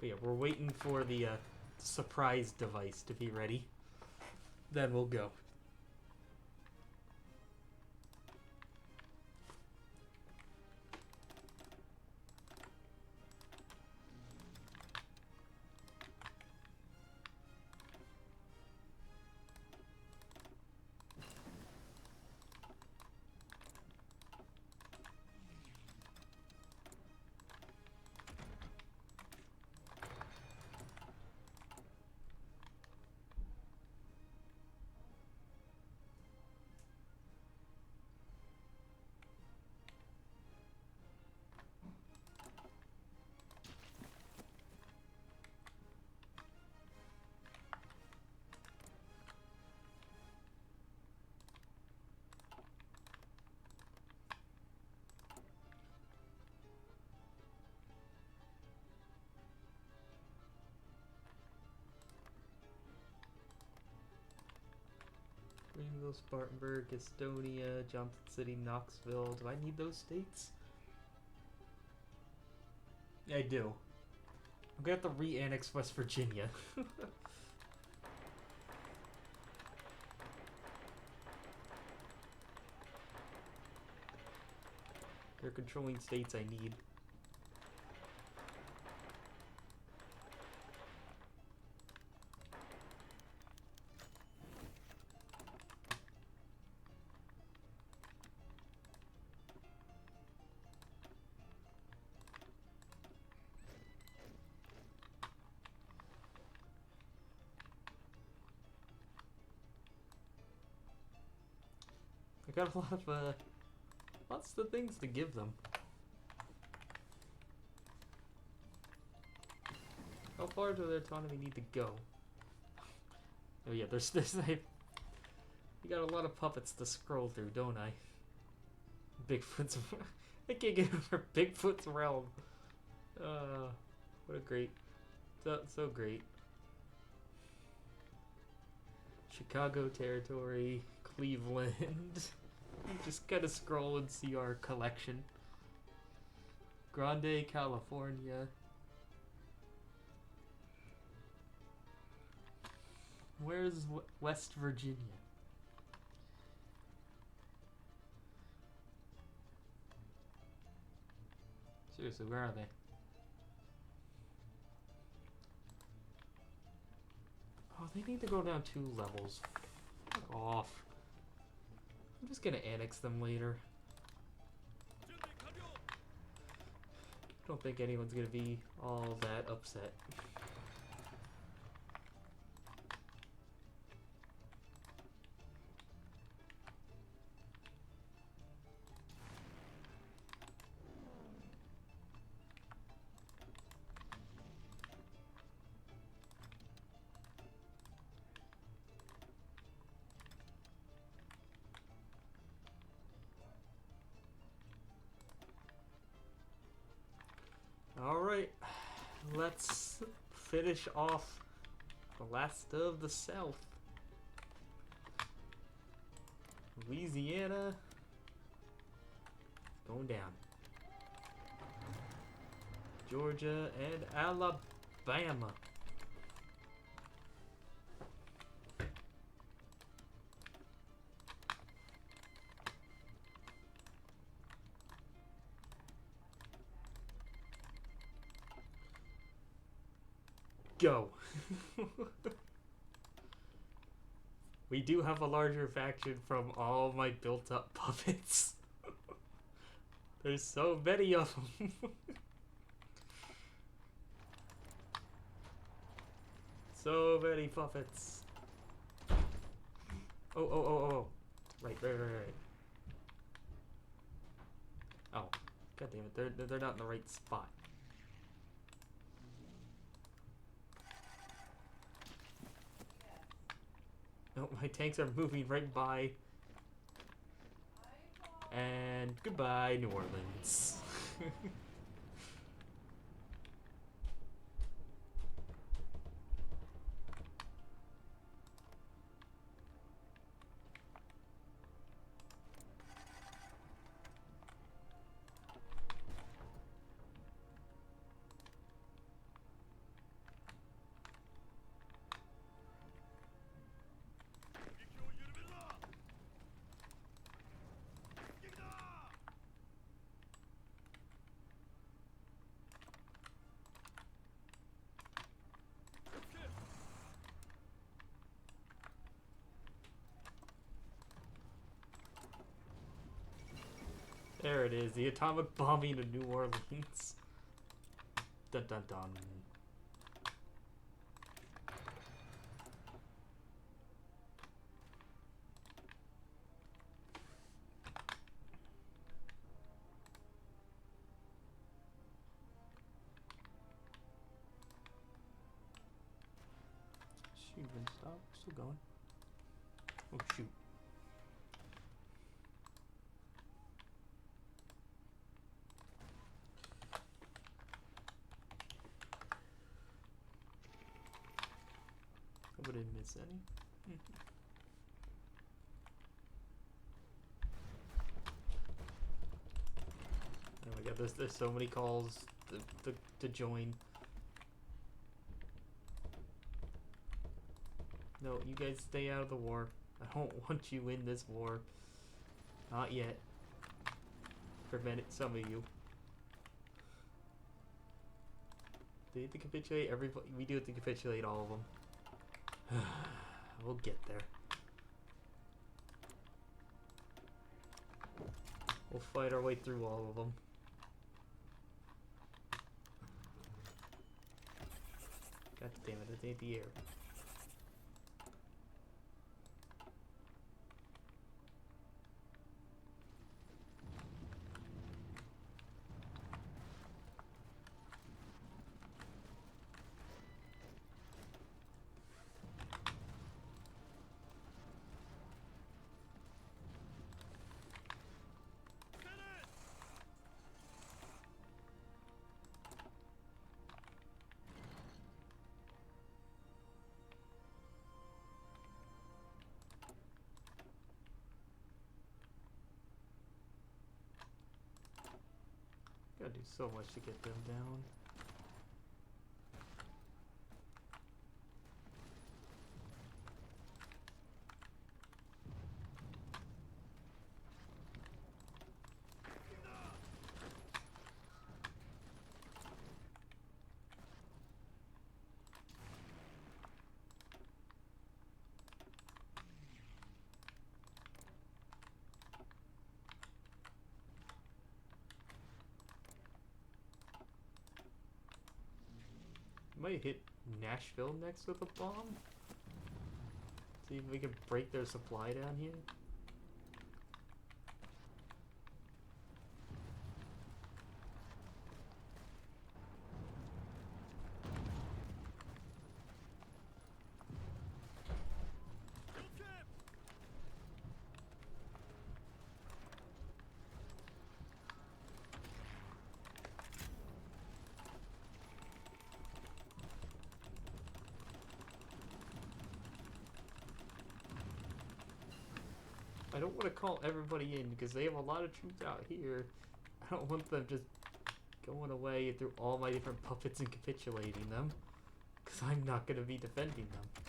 But yeah, we're waiting for the surprise device to be ready. Then we'll go. Greenville, Spartanburg, Estonia, Johnson City, Knoxville. Do I need those states? Yeah, I do. I'm gonna have to re-annex West Virginia. They're controlling states I need. I got a lot of, lots of things to give them. How far do their autonomy need to go? Oh yeah, there's you got a lot of puppets to scroll through, don't I? Bigfoot's... I can't get over Bigfoot's realm. What a great... So great. Chicago territory, Cleveland. You just gotta scroll and see our collection. Grande, California. Where's West Virginia? Seriously, where are they? Oh, they need to go down 2 levels. Fuck off. I'm just gonna annex them later. Don't think anyone's gonna be all that upset. let's finish off the last of the South. Louisiana going down. Georgia and Alabama. Go. We do have a larger faction from all my built up puppets. There's so many of them. So many puppets. Oh. Right. Oh, god damn it. They're not in the right spot. No, my tanks are moving right by. And goodbye, New Orleans. There it is, the atomic bombing of New Orleans. Dun dun dun. Shoot, didn't stop. Still going. Oh shoot. Hope I didn't miss any. Oh my god, there's so many calls to join. No, you guys stay out of the war. I don't want you in this war. Not yet. Prevent it, some of you. Do you have to capitulate everybody? We do have to capitulate all of them. We'll get there. We'll fight our way through all of them. God damn it, it ain't the air. Gotta do so much to get them down. Might hit Nashville next with a bomb. See if we can break their supply down here. I don't want to call everybody in because they have a lot of troops out here. I don't want them just going away through all my different puppets and capitulating them, because I'm not going to be defending them.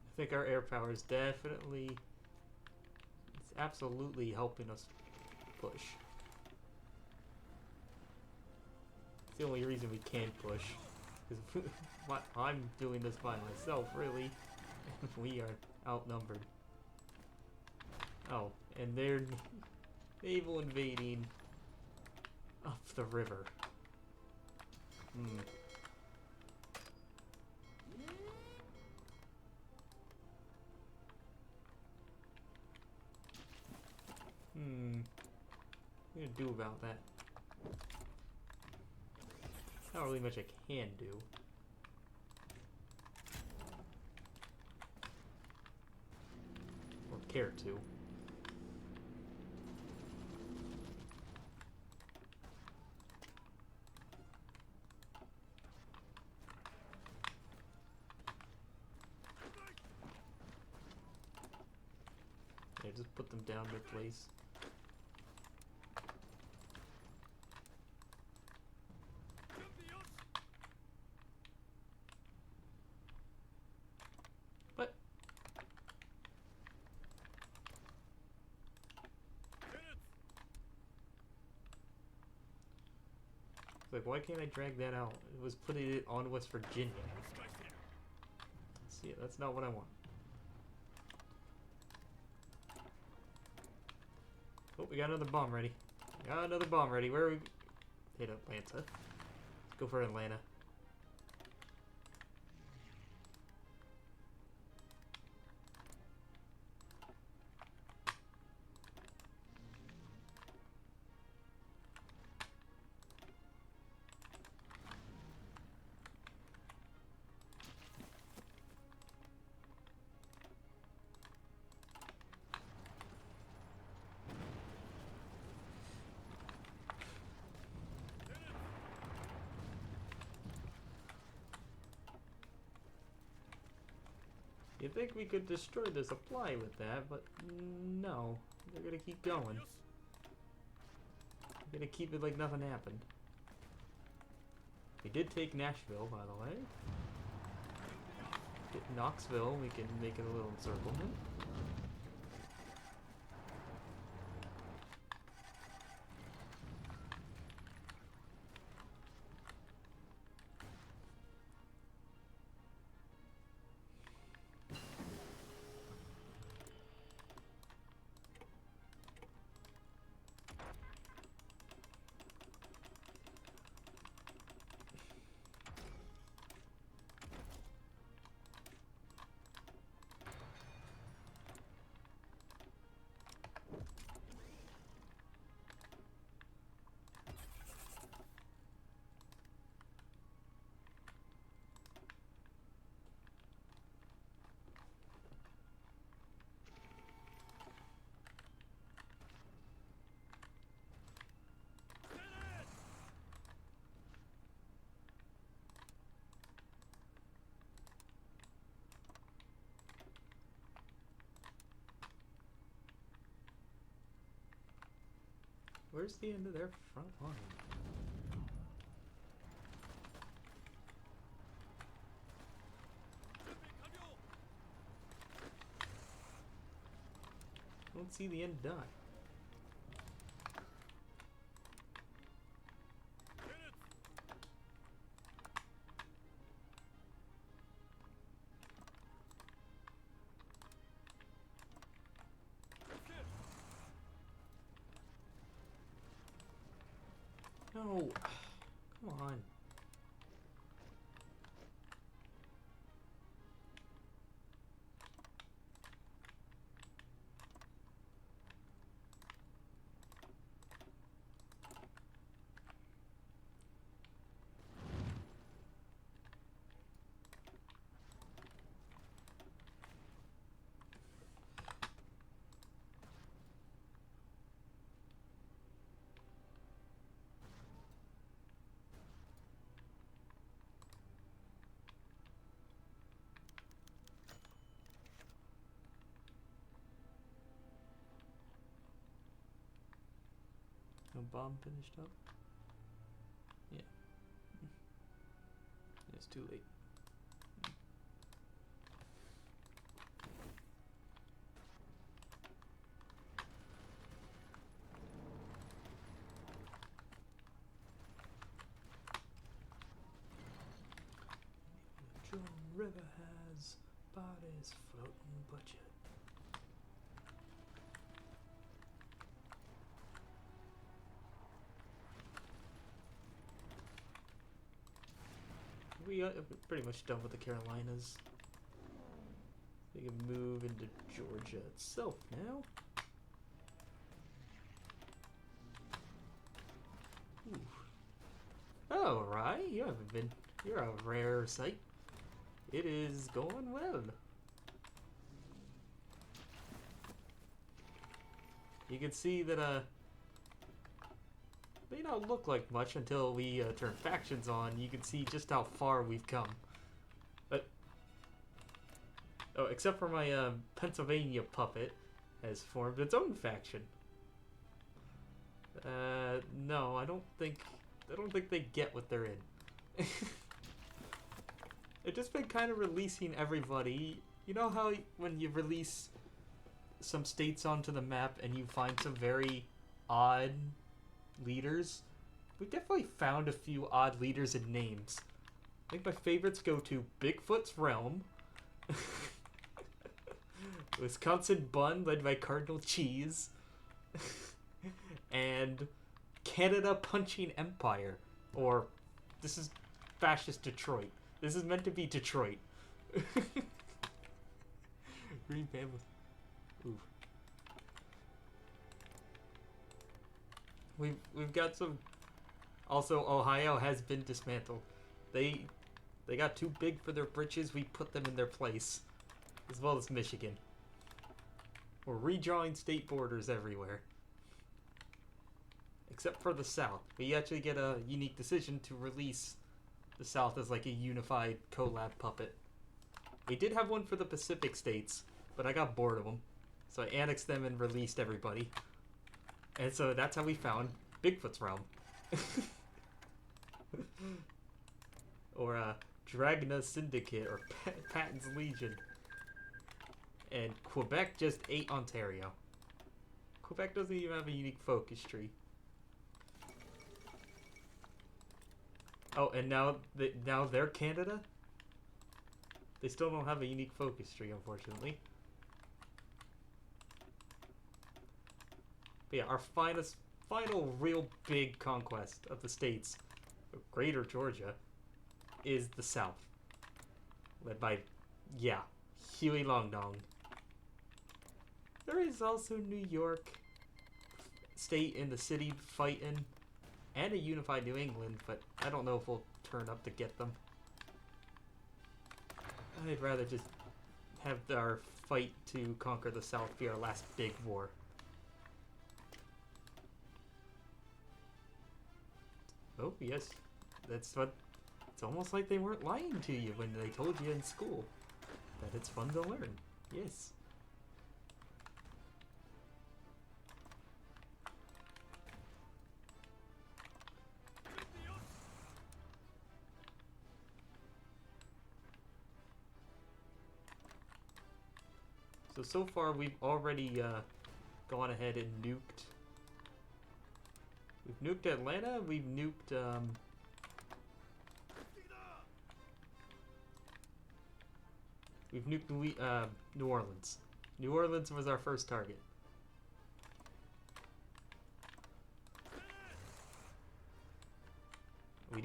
I think our air power is definitely, it's absolutely helping us push. It's the only reason we can push, because I'm doing this by myself, really. We are outnumbered. Oh, and they're naval invading up the river. Hmm. What am I gonna do about that? Not really much I can do. Or care to. Yeah, just put them down their place. What? It's like, why can't I drag that out? It was putting it on West Virginia. See, that's not what I want. Oh, we got another bomb ready. Got another bomb ready. Where are we? Hit Atlanta. Let's go for Atlanta. You'd think we could destroy the supply with that, but no. They're gonna keep going. They're gonna keep it like nothing happened. We did take Nashville, by the way. Get Knoxville, we can make it a little encirclement. Where's the end of their front line? I don't see the end done. No. Come on. No bomb finished up? Yeah. It's too late. The Drum River has bodies floating budget. We are pretty much done with the Carolinas. We can move into Georgia itself now. Ooh. Oh, right. You haven't been. You're a rare sight. It is going well. You can see that may not look like much until we turn factions on. You can see just how far we've come. But oh, except for my Pennsylvania puppet has formed its own faction. No, I don't think they get what they're in. They've just been kind of releasing everybody. You know how when you release some states onto the map and you find some very odd leaders? We definitely found a few odd leaders and names. I think my favorites go to Bigfoot's Realm, Wisconsin Bun led by Cardinal Cheese, and Canada Punching Empire. Or, this is Fascist Detroit. This is meant to be Detroit. Green Family. Ooh. We've got some. Also, Ohio has been dismantled. They got too big for their britches. We put them in their place, as well as Michigan. We're redrawing state borders everywhere, except for the South. We actually get a unique decision to release the South as like a unified collab puppet. We did have one for the Pacific states, but I got bored of them, so I annexed them and released everybody. And so that's how we found Bigfoot's Realm. Or Dragna Syndicate, or Patton's Legion. And Quebec just ate Ontario. Quebec doesn't even have a unique focus tree. Oh, and now they're Canada? They still don't have a unique focus tree, unfortunately. But yeah, our final real big conquest of the states, Greater Georgia, is the South. Led by, yeah, Huey Long Dong. There is also New York State in the city fighting, and a unified New England, but I don't know if we'll turn up to get them. I'd rather just have our fight to conquer the South be our last big war. Oh, yes. That's what... It's almost like they weren't lying to you when they told you in school that it's fun to learn. Yes. So far we've already gone ahead and nuked. We've nuked Atlanta, we've nuked New Orleans. New Orleans was our first target.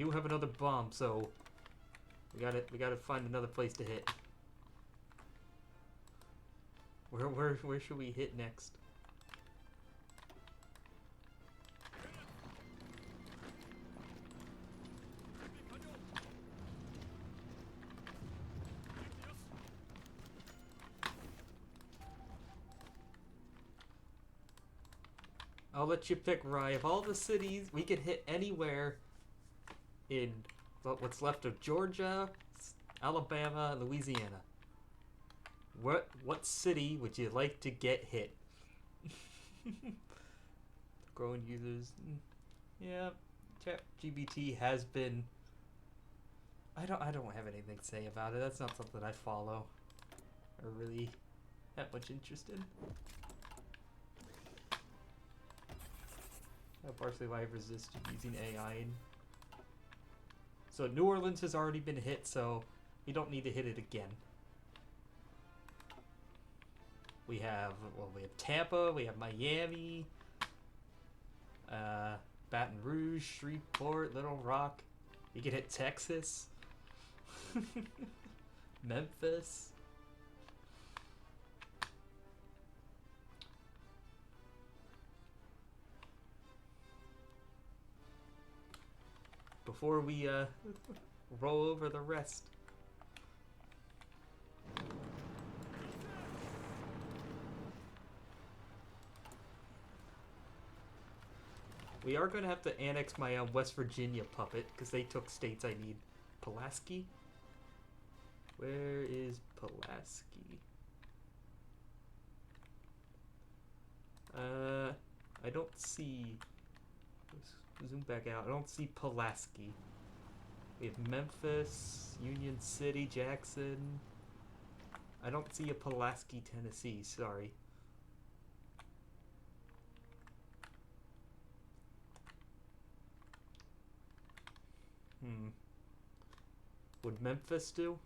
do have another bomb, so we gotta find another place to hit. Where should we hit next? I'll let you pick, Rye. Of all the cities, we could hit anywhere in what's left of Georgia, Alabama, Louisiana. What city would you like to get hit? Growing users. Yeah, ChatGPT has been. I don't have anything to say about it. That's not something I follow or really have much interest in. Partially why I've resisted using AI. So New Orleans has already been hit, so we don't need to hit it again. We have Tampa, we have Miami, Baton Rouge, Shreveport, Little Rock. You could hit Texas, Memphis. Before we roll over the rest. We are going to have to annex my West Virginia puppet, because they took states I need. Pulaski? Where is Pulaski? I don't see... Zoom back out. I don't see Pulaski. We have Memphis, Union City, Jackson. I don't see a Pulaski, Tennessee. Sorry. Would Memphis do?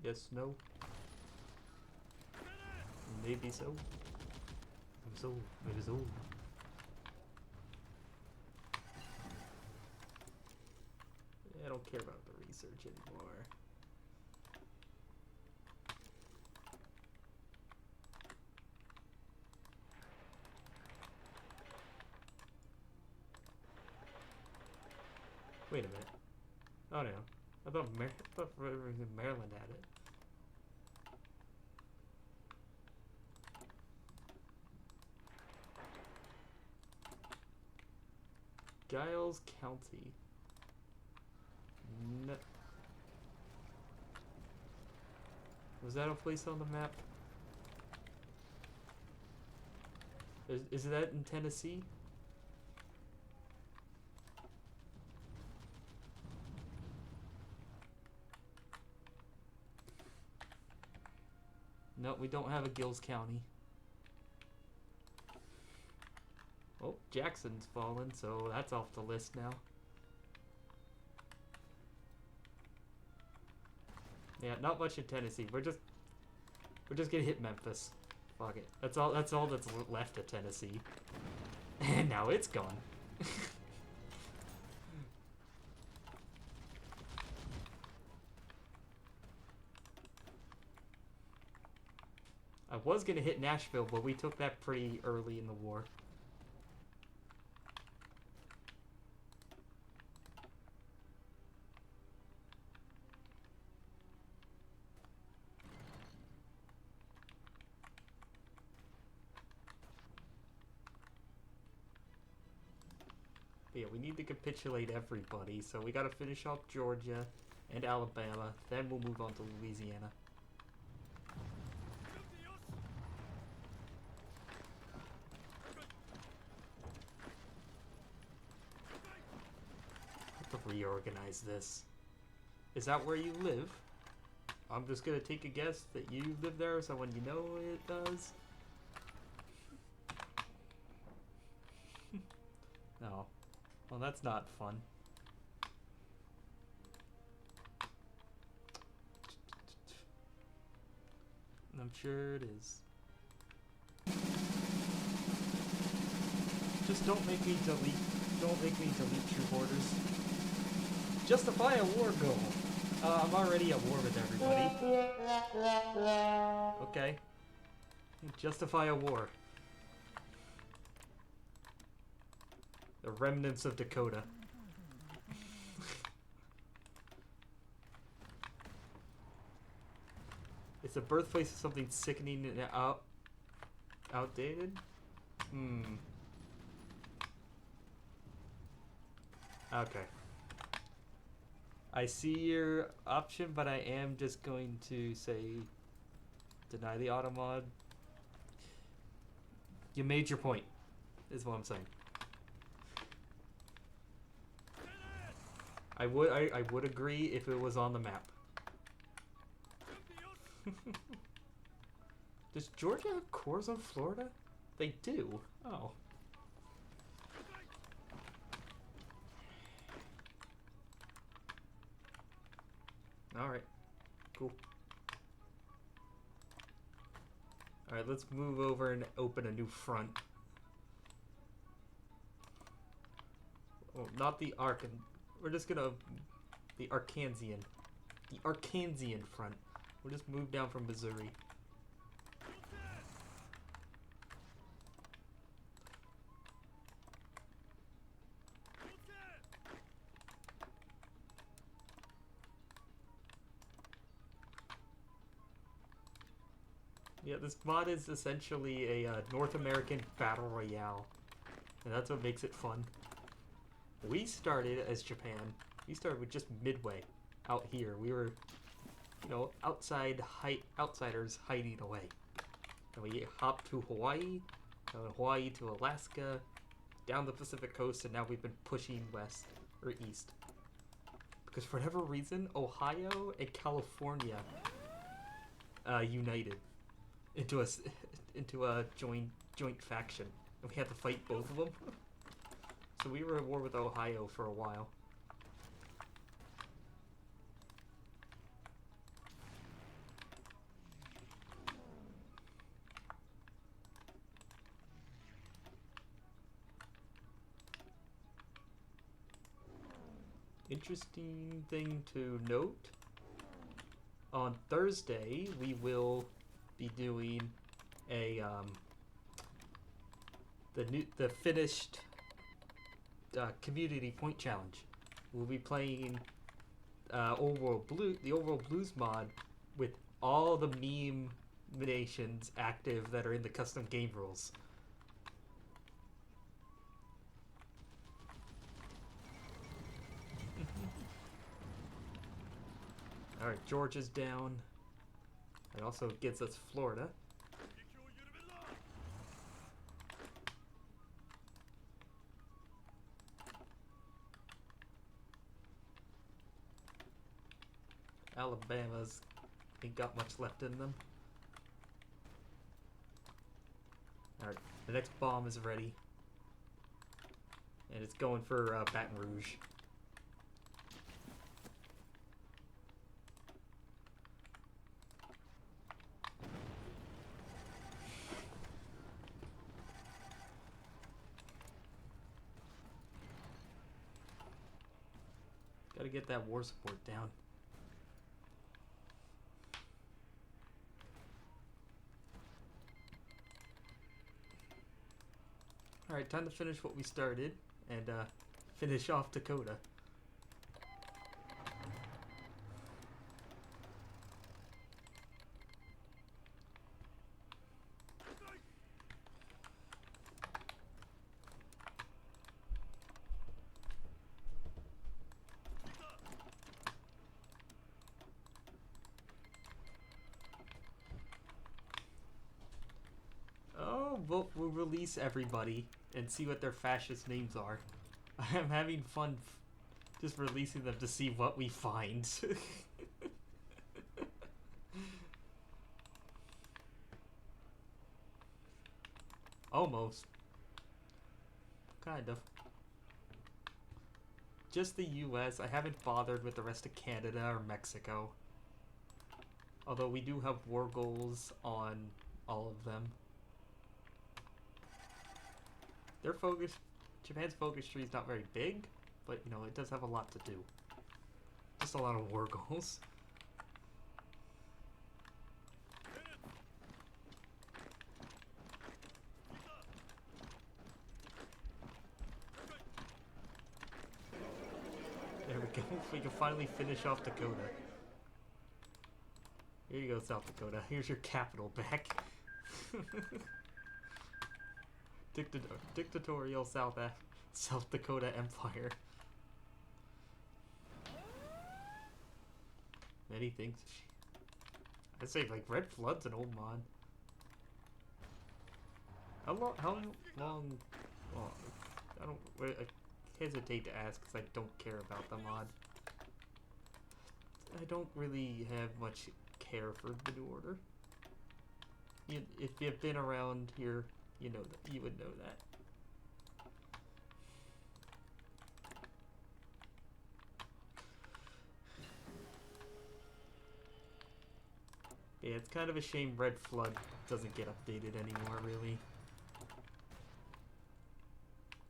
Yes, no. Maybe so. Maybe so. I don't care about the research anymore. Wait a minute. Oh no. I thought Maryland had it. Giles County. No. Was that a place on the map? Is that in Tennessee? No, we don't have a Gills County. Oh, Jackson's fallen, so that's off the list now. Yeah, not much in Tennessee. We're just gonna hit Memphis. Fuck it. That's all that's left of Tennessee. And now it's gone. I was gonna hit Nashville, but we took that pretty early in the war. But yeah, we need to capitulate everybody, so we gotta finish off Georgia and Alabama, then we'll move on to Louisiana. Reorganize this. Is that where you live? I'm just gonna take a guess that you live there, so when you know it does. No. Well, that's not fun. I'm sure it is. Just don't make me delete. Don't make me delete troop orders. Justify a war goal. I'm already at war with everybody. Okay. Justify a war. The remnants of Dakota. It's the birthplace of something sickening and outdated? Okay. I see your option, but I am just going to say deny the automod. You made your point, is what I'm saying. I would agree if it was on the map. Does Georgia have cores on Florida? They do. Oh. Alright. Cool. Alright, let's move over and open a new front. Oh, not the Arkan. We're just gonna... The Arkansian. The Arkansian front. We'll just move down from Missouri. Yeah, this mod is essentially a North American battle royale. And that's what makes it fun. We started as Japan. We started with just Midway out here. We were, you know, outsiders hiding away. And we hopped to Hawaii, Hawaii to Alaska, down the Pacific coast, and now we've been pushing west or east. Because for whatever reason, Ohio and California united into a joint faction, and we had to fight both of them. So we were at war with Ohio for a while. Interesting thing to note, on Thursday we will be doing a the finished community point challenge. We'll be playing the Old World Blues mod with all the meme nations active that are in the custom game rules. Alright, Georgia's down. It also gets us Florida. Alabama's ain't got much left in them. Alright, the next bomb is ready. And it's going for Baton Rouge. Gotta get that war support down. Alright, time to finish what we started and finish off Dakota. We'll release everybody and see what their fascist names are. I'm having fun just releasing them to see what we find. Almost. Kind of. just the US. I haven't bothered with the rest of Canada or Mexico. Although we do have war goals on all of them. Their focus, Japan's focus tree is not very big, but you know, it does have a lot to do. Just a lot of war goals. There we go. We can finally finish off Dakota. Here you go, South Dakota. Here's your capital back. Dictatorial South Dakota Empire. Many things. I'd say like Red Flood's an old mod. How long? Well, I hesitate to ask because I don't care about the mod. I don't really have much care for the New Order. If you've been around here, you know that you would know that. Yeah, it's kind of a shame Red Flood doesn't get updated anymore, really.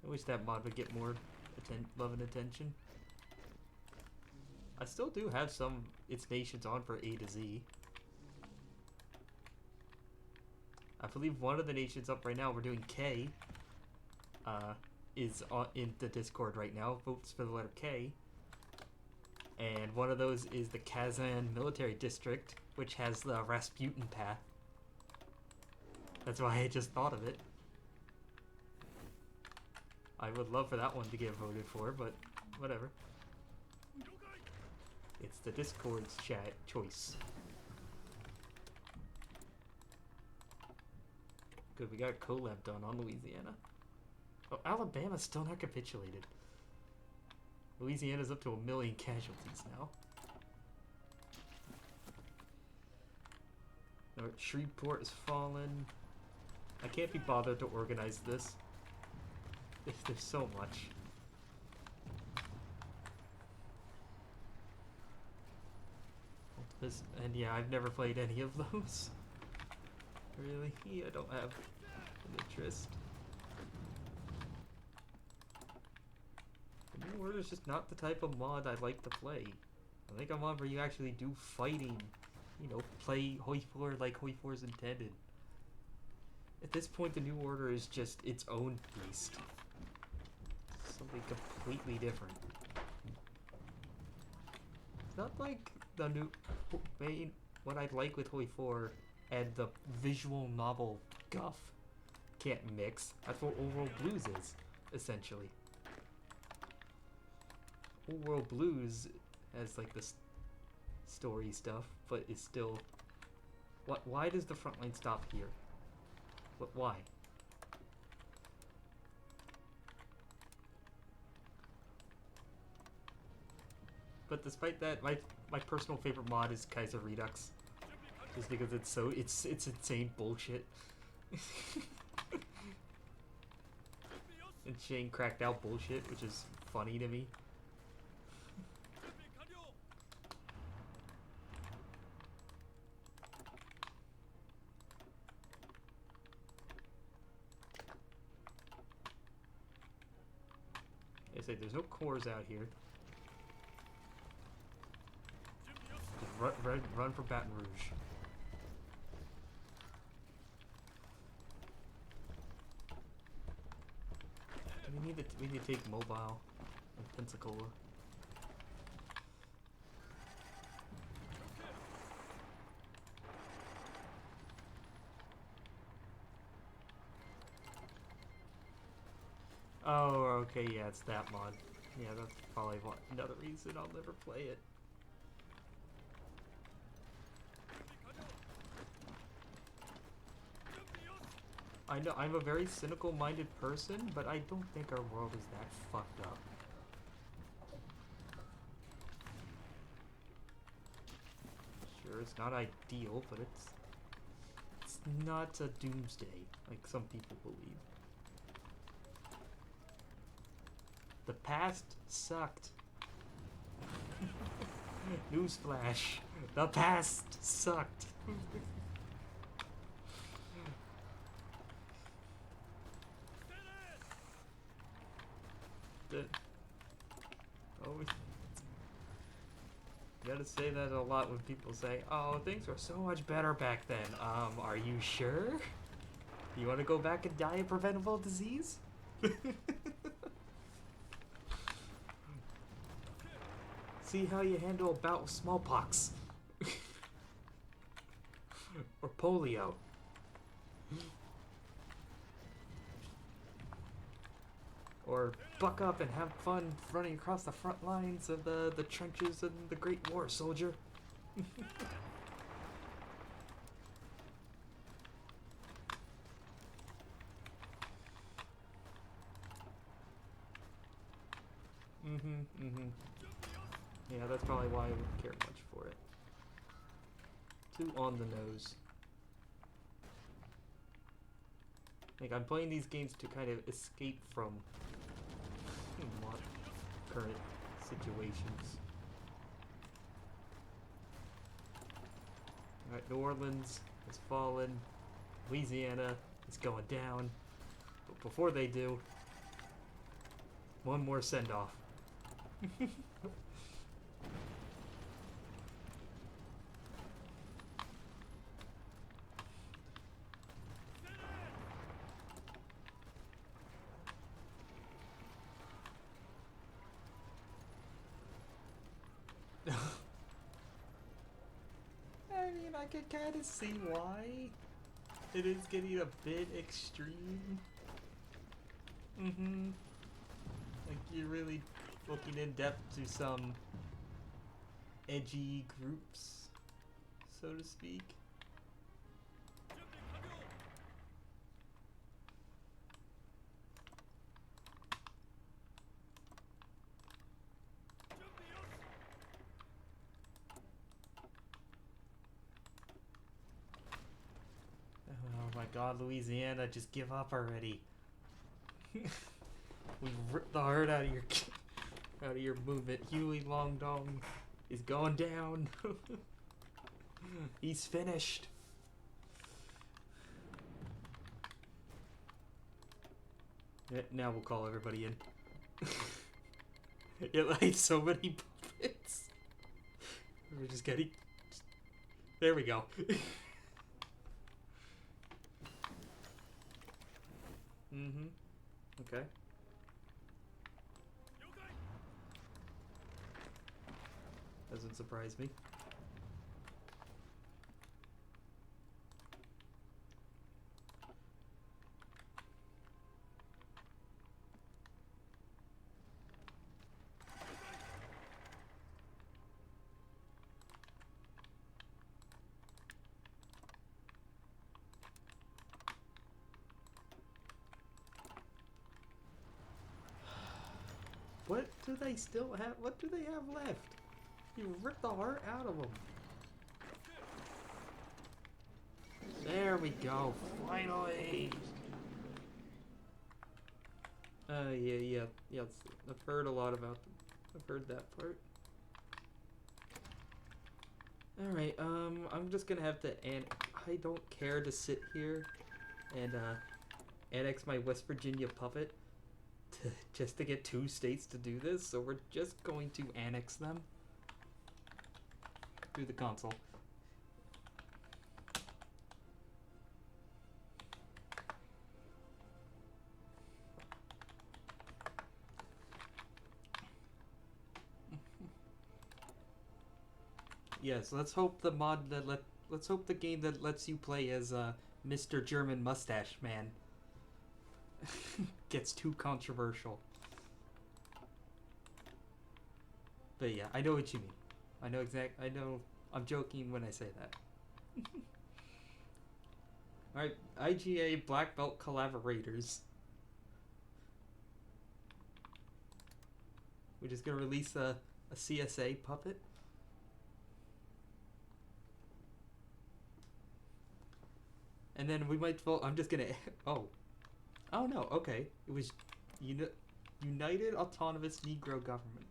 I wish that mod would get more love and attention. I still do have some its nations on for A to Z. I believe one of the nations up right now, we're doing K, is in the Discord right now, votes for the letter K. And one of those is the Kazan Military District, which has the Rasputin path. That's why I just thought of it. I would love for that one to get voted for, but whatever. It's the Discord's choice. Good, we got a collab done on Louisiana. Oh, Alabama's still not capitulated. Louisiana's up to 1 million casualties now. Shreveport has fallen. I can't be bothered to organize this. There's so much. And yeah, I've never played any of those. Really? I don't have an interest. The New Order is just not the type of mod I like to play. I like a mod where you actually do fighting. You know, play Hoi4 like Hoi4 is intended. At this point, the New Order is just its own beast. Something completely different. It's not like the new what I'd like with Hoi4 and the visual novel guff can't mix. That's what Old World Blues is, essentially. Old World Blues has like this story stuff, but it's still. Why does the front line stop here? Why? But despite that, my personal favorite mod is Kaiser Redux, just because it's insane bullshit. And Shane cracked out bullshit, which is funny to me. I say there's no cores out here. Just run for Baton Rouge. We need to take Mobile and Pensacola. Oh, okay, yeah, it's that mod. Yeah, that's probably another reason I'll never play it. I know, I'm a very cynical-minded person, but I don't think our world is that fucked up. Sure, it's not ideal, but it's not a doomsday, like some people believe. The past sucked. Newsflash. The past sucked. Always gotta say that a lot when people say, "Oh, things were so much better back then." Are you sure? You want to go back and die of preventable disease? See how you handle a bout with smallpox. Or polio. Or buck up and have fun running across the front lines of the trenches of the Great War, soldier. Yeah, that's probably why I wouldn't care much for it. Too on the nose. Like, I'm playing these games to kind of escape from current situations. Alright, New Orleans has fallen. Louisiana is going down. But before they do, one more send-off. I mean, I could kind of see why it is getting a bit extreme. Like, you're really looking in depth to some edgy groups, so to speak. Oh my god, Louisiana, just give up already. We ripped the heart out of your movement. Huey Long Dong is going down. He's finished. Yeah, now we'll call everybody in. It like so many puppets. We're just getting. There we go. Okay. Doesn't surprise me. What do they still have? What do they have left? You ripped the heart out of them. There we go. Finally. Yeah. I've heard a lot about them. I've heard that part. Alright, I'm just gonna have to, and I don't care to sit here and, annex my West Virginia puppet just to get 2 states to do this, so we're just going to annex them through the console. Yes, let's hope the mod that let's hope the game that lets you play as Mr. German Mustache Man gets too controversial. But yeah, I know what you mean. I know I'm joking when I say that. Alright, IGA Black Belt collaborators. We're just gonna release a CSA puppet. And then we might vote. I'm just gonna. Oh no. Okay. It was. You know. United Autonomous Negro Government.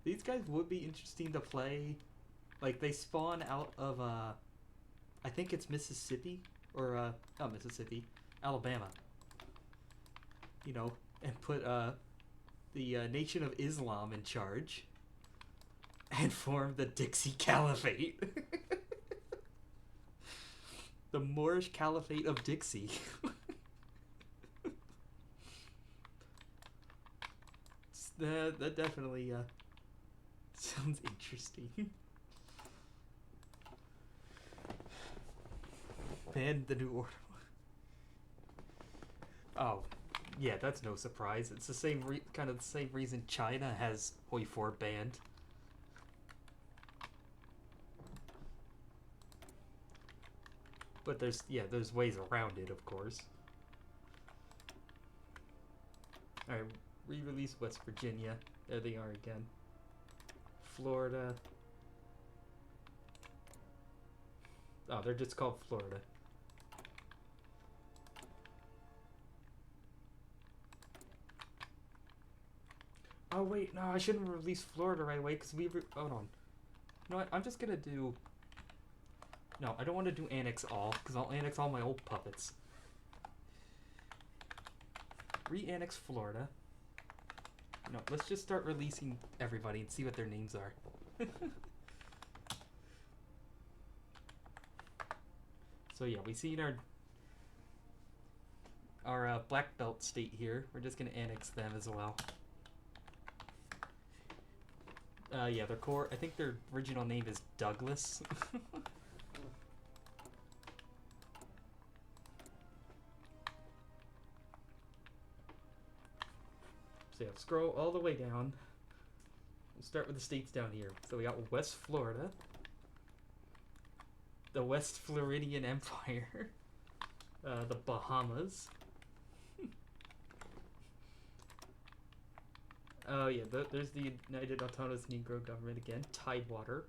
These guys would be interesting to play. Like, they spawn out of, I think it's Mississippi, or, not Mississippi, Alabama. You know, and put, the Nation of Islam in charge. And form the Dixie Caliphate. The Moorish Caliphate of Dixie. That definitely, sounds interesting. Ban the New Order. Oh, yeah, that's no surprise. It's the same kind of the same reason China has Hoi4 banned. But there's ways around it, of course. Alright, re-release West Virginia. There they are again. Florida. Oh, they're just called Florida. Oh wait, no, I shouldn't release Florida right away because hold on. You know what? I'm just gonna do. No, I don't want to do annex all because I'll annex all my old puppets. Re-annex Florida. No, let's just start releasing everybody and see what their names are. So yeah, we see our black belt state here. We're just gonna annex them as well. Yeah, their core. I think their original name is Douglas. So yeah, scroll all the way down. We'll start with the states down here. So we got West Florida, the West Floridian Empire, the Bahamas. Oh yeah, there's the United Autonomous Negro Government again. Tidewater.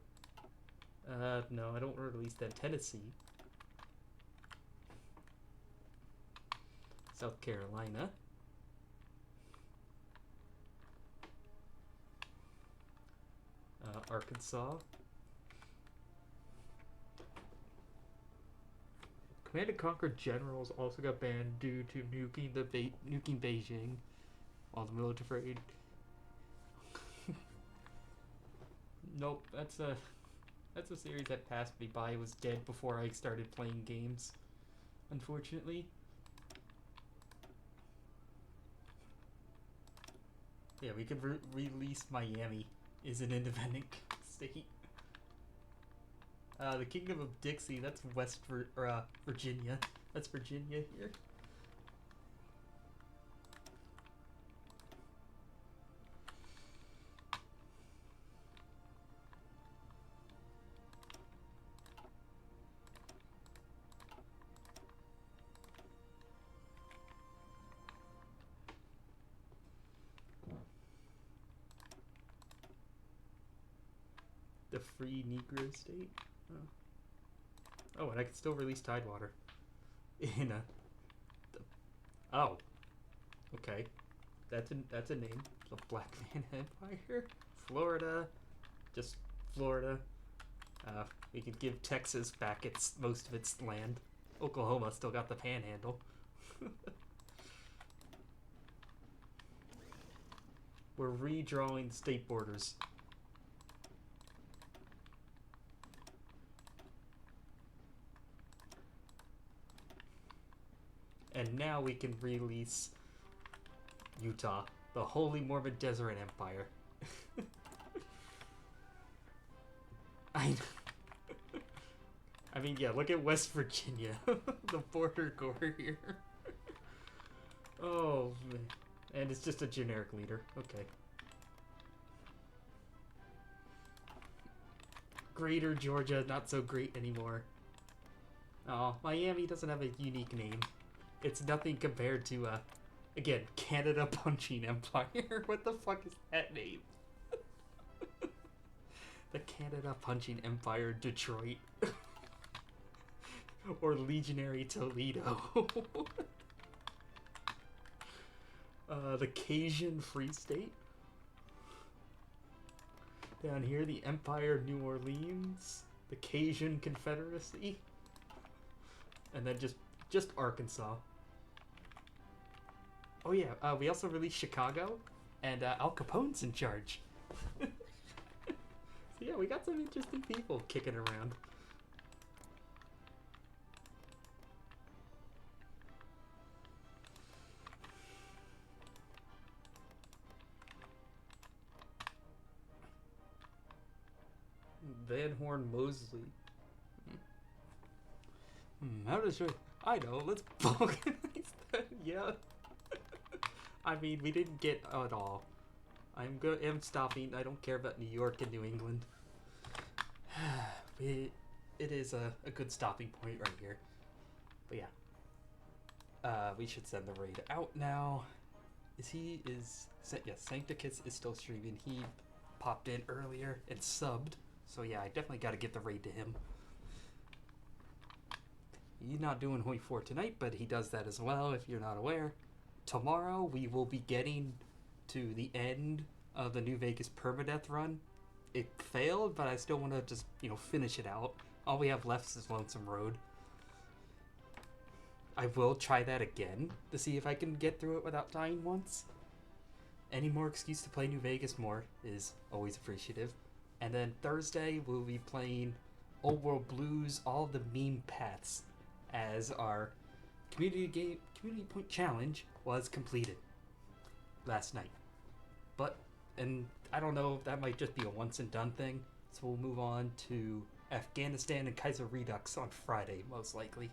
No, I don't want to release that. Tennessee. South Carolina. Arkansas. Command and Conquer generals also got banned due to nuking Beijing while the military. Nope, that's a series that passed me by. It was dead before I started playing games, unfortunately. Yeah, we could release Miami is an independent state. The Kingdom of Dixie, that's Virginia. That's Virginia here. The Free Negro State? Oh, and I can still release Tidewater. Oh. Okay. That's a name. The Black Man Empire. Florida. Just Florida. We could give Texas back most of its land. Oklahoma still got the panhandle. We're redrawing state borders. And now we can release Utah, the Holy Mormon Desert Empire. I mean, yeah, look at West Virginia, the border gore here. Oh, man. And it's just a generic leader. Okay. Greater Georgia, not so great anymore. Oh, Miami doesn't have a unique name. It's nothing compared to, again, Canada Punching Empire. What the fuck is that name? The Canada Punching Empire, Detroit. or Legionary Toledo. The Cajun Free State. Down here, the Empire New Orleans, the Cajun Confederacy, and then just Arkansas. Oh yeah, we also released Chicago, and Al Capone's in charge. So yeah, we got some interesting people kicking around. Van Horn Mosley. How does it? I know. Let's balkanize that. Yeah. I mean, we didn't get it all. I'm stopping. I don't care about New York and New England. It is a good stopping point right here. But yeah. We should send the raid out now. Yes, Sancticus is still streaming. He popped in earlier and subbed. So yeah, I definitely got to get the raid to him. He's not doing Hoi4 tonight, but he does that as well if you're not aware. Tomorrow we will be getting to the end of the New Vegas permadeath run. It failed, but I still want to just, finish it out. All we have left is Lonesome Road. I will try that again to see if I can get through it without dying once. Any more excuse to play New Vegas more is always appreciative. And then Thursday, we'll be playing Old World Blues, all the meme paths, as our community point challenge was completed last night. And I don't know if that might just be a once and done thing, so we'll move on to Afghanistan and Kaiser Redux on Friday, most likely.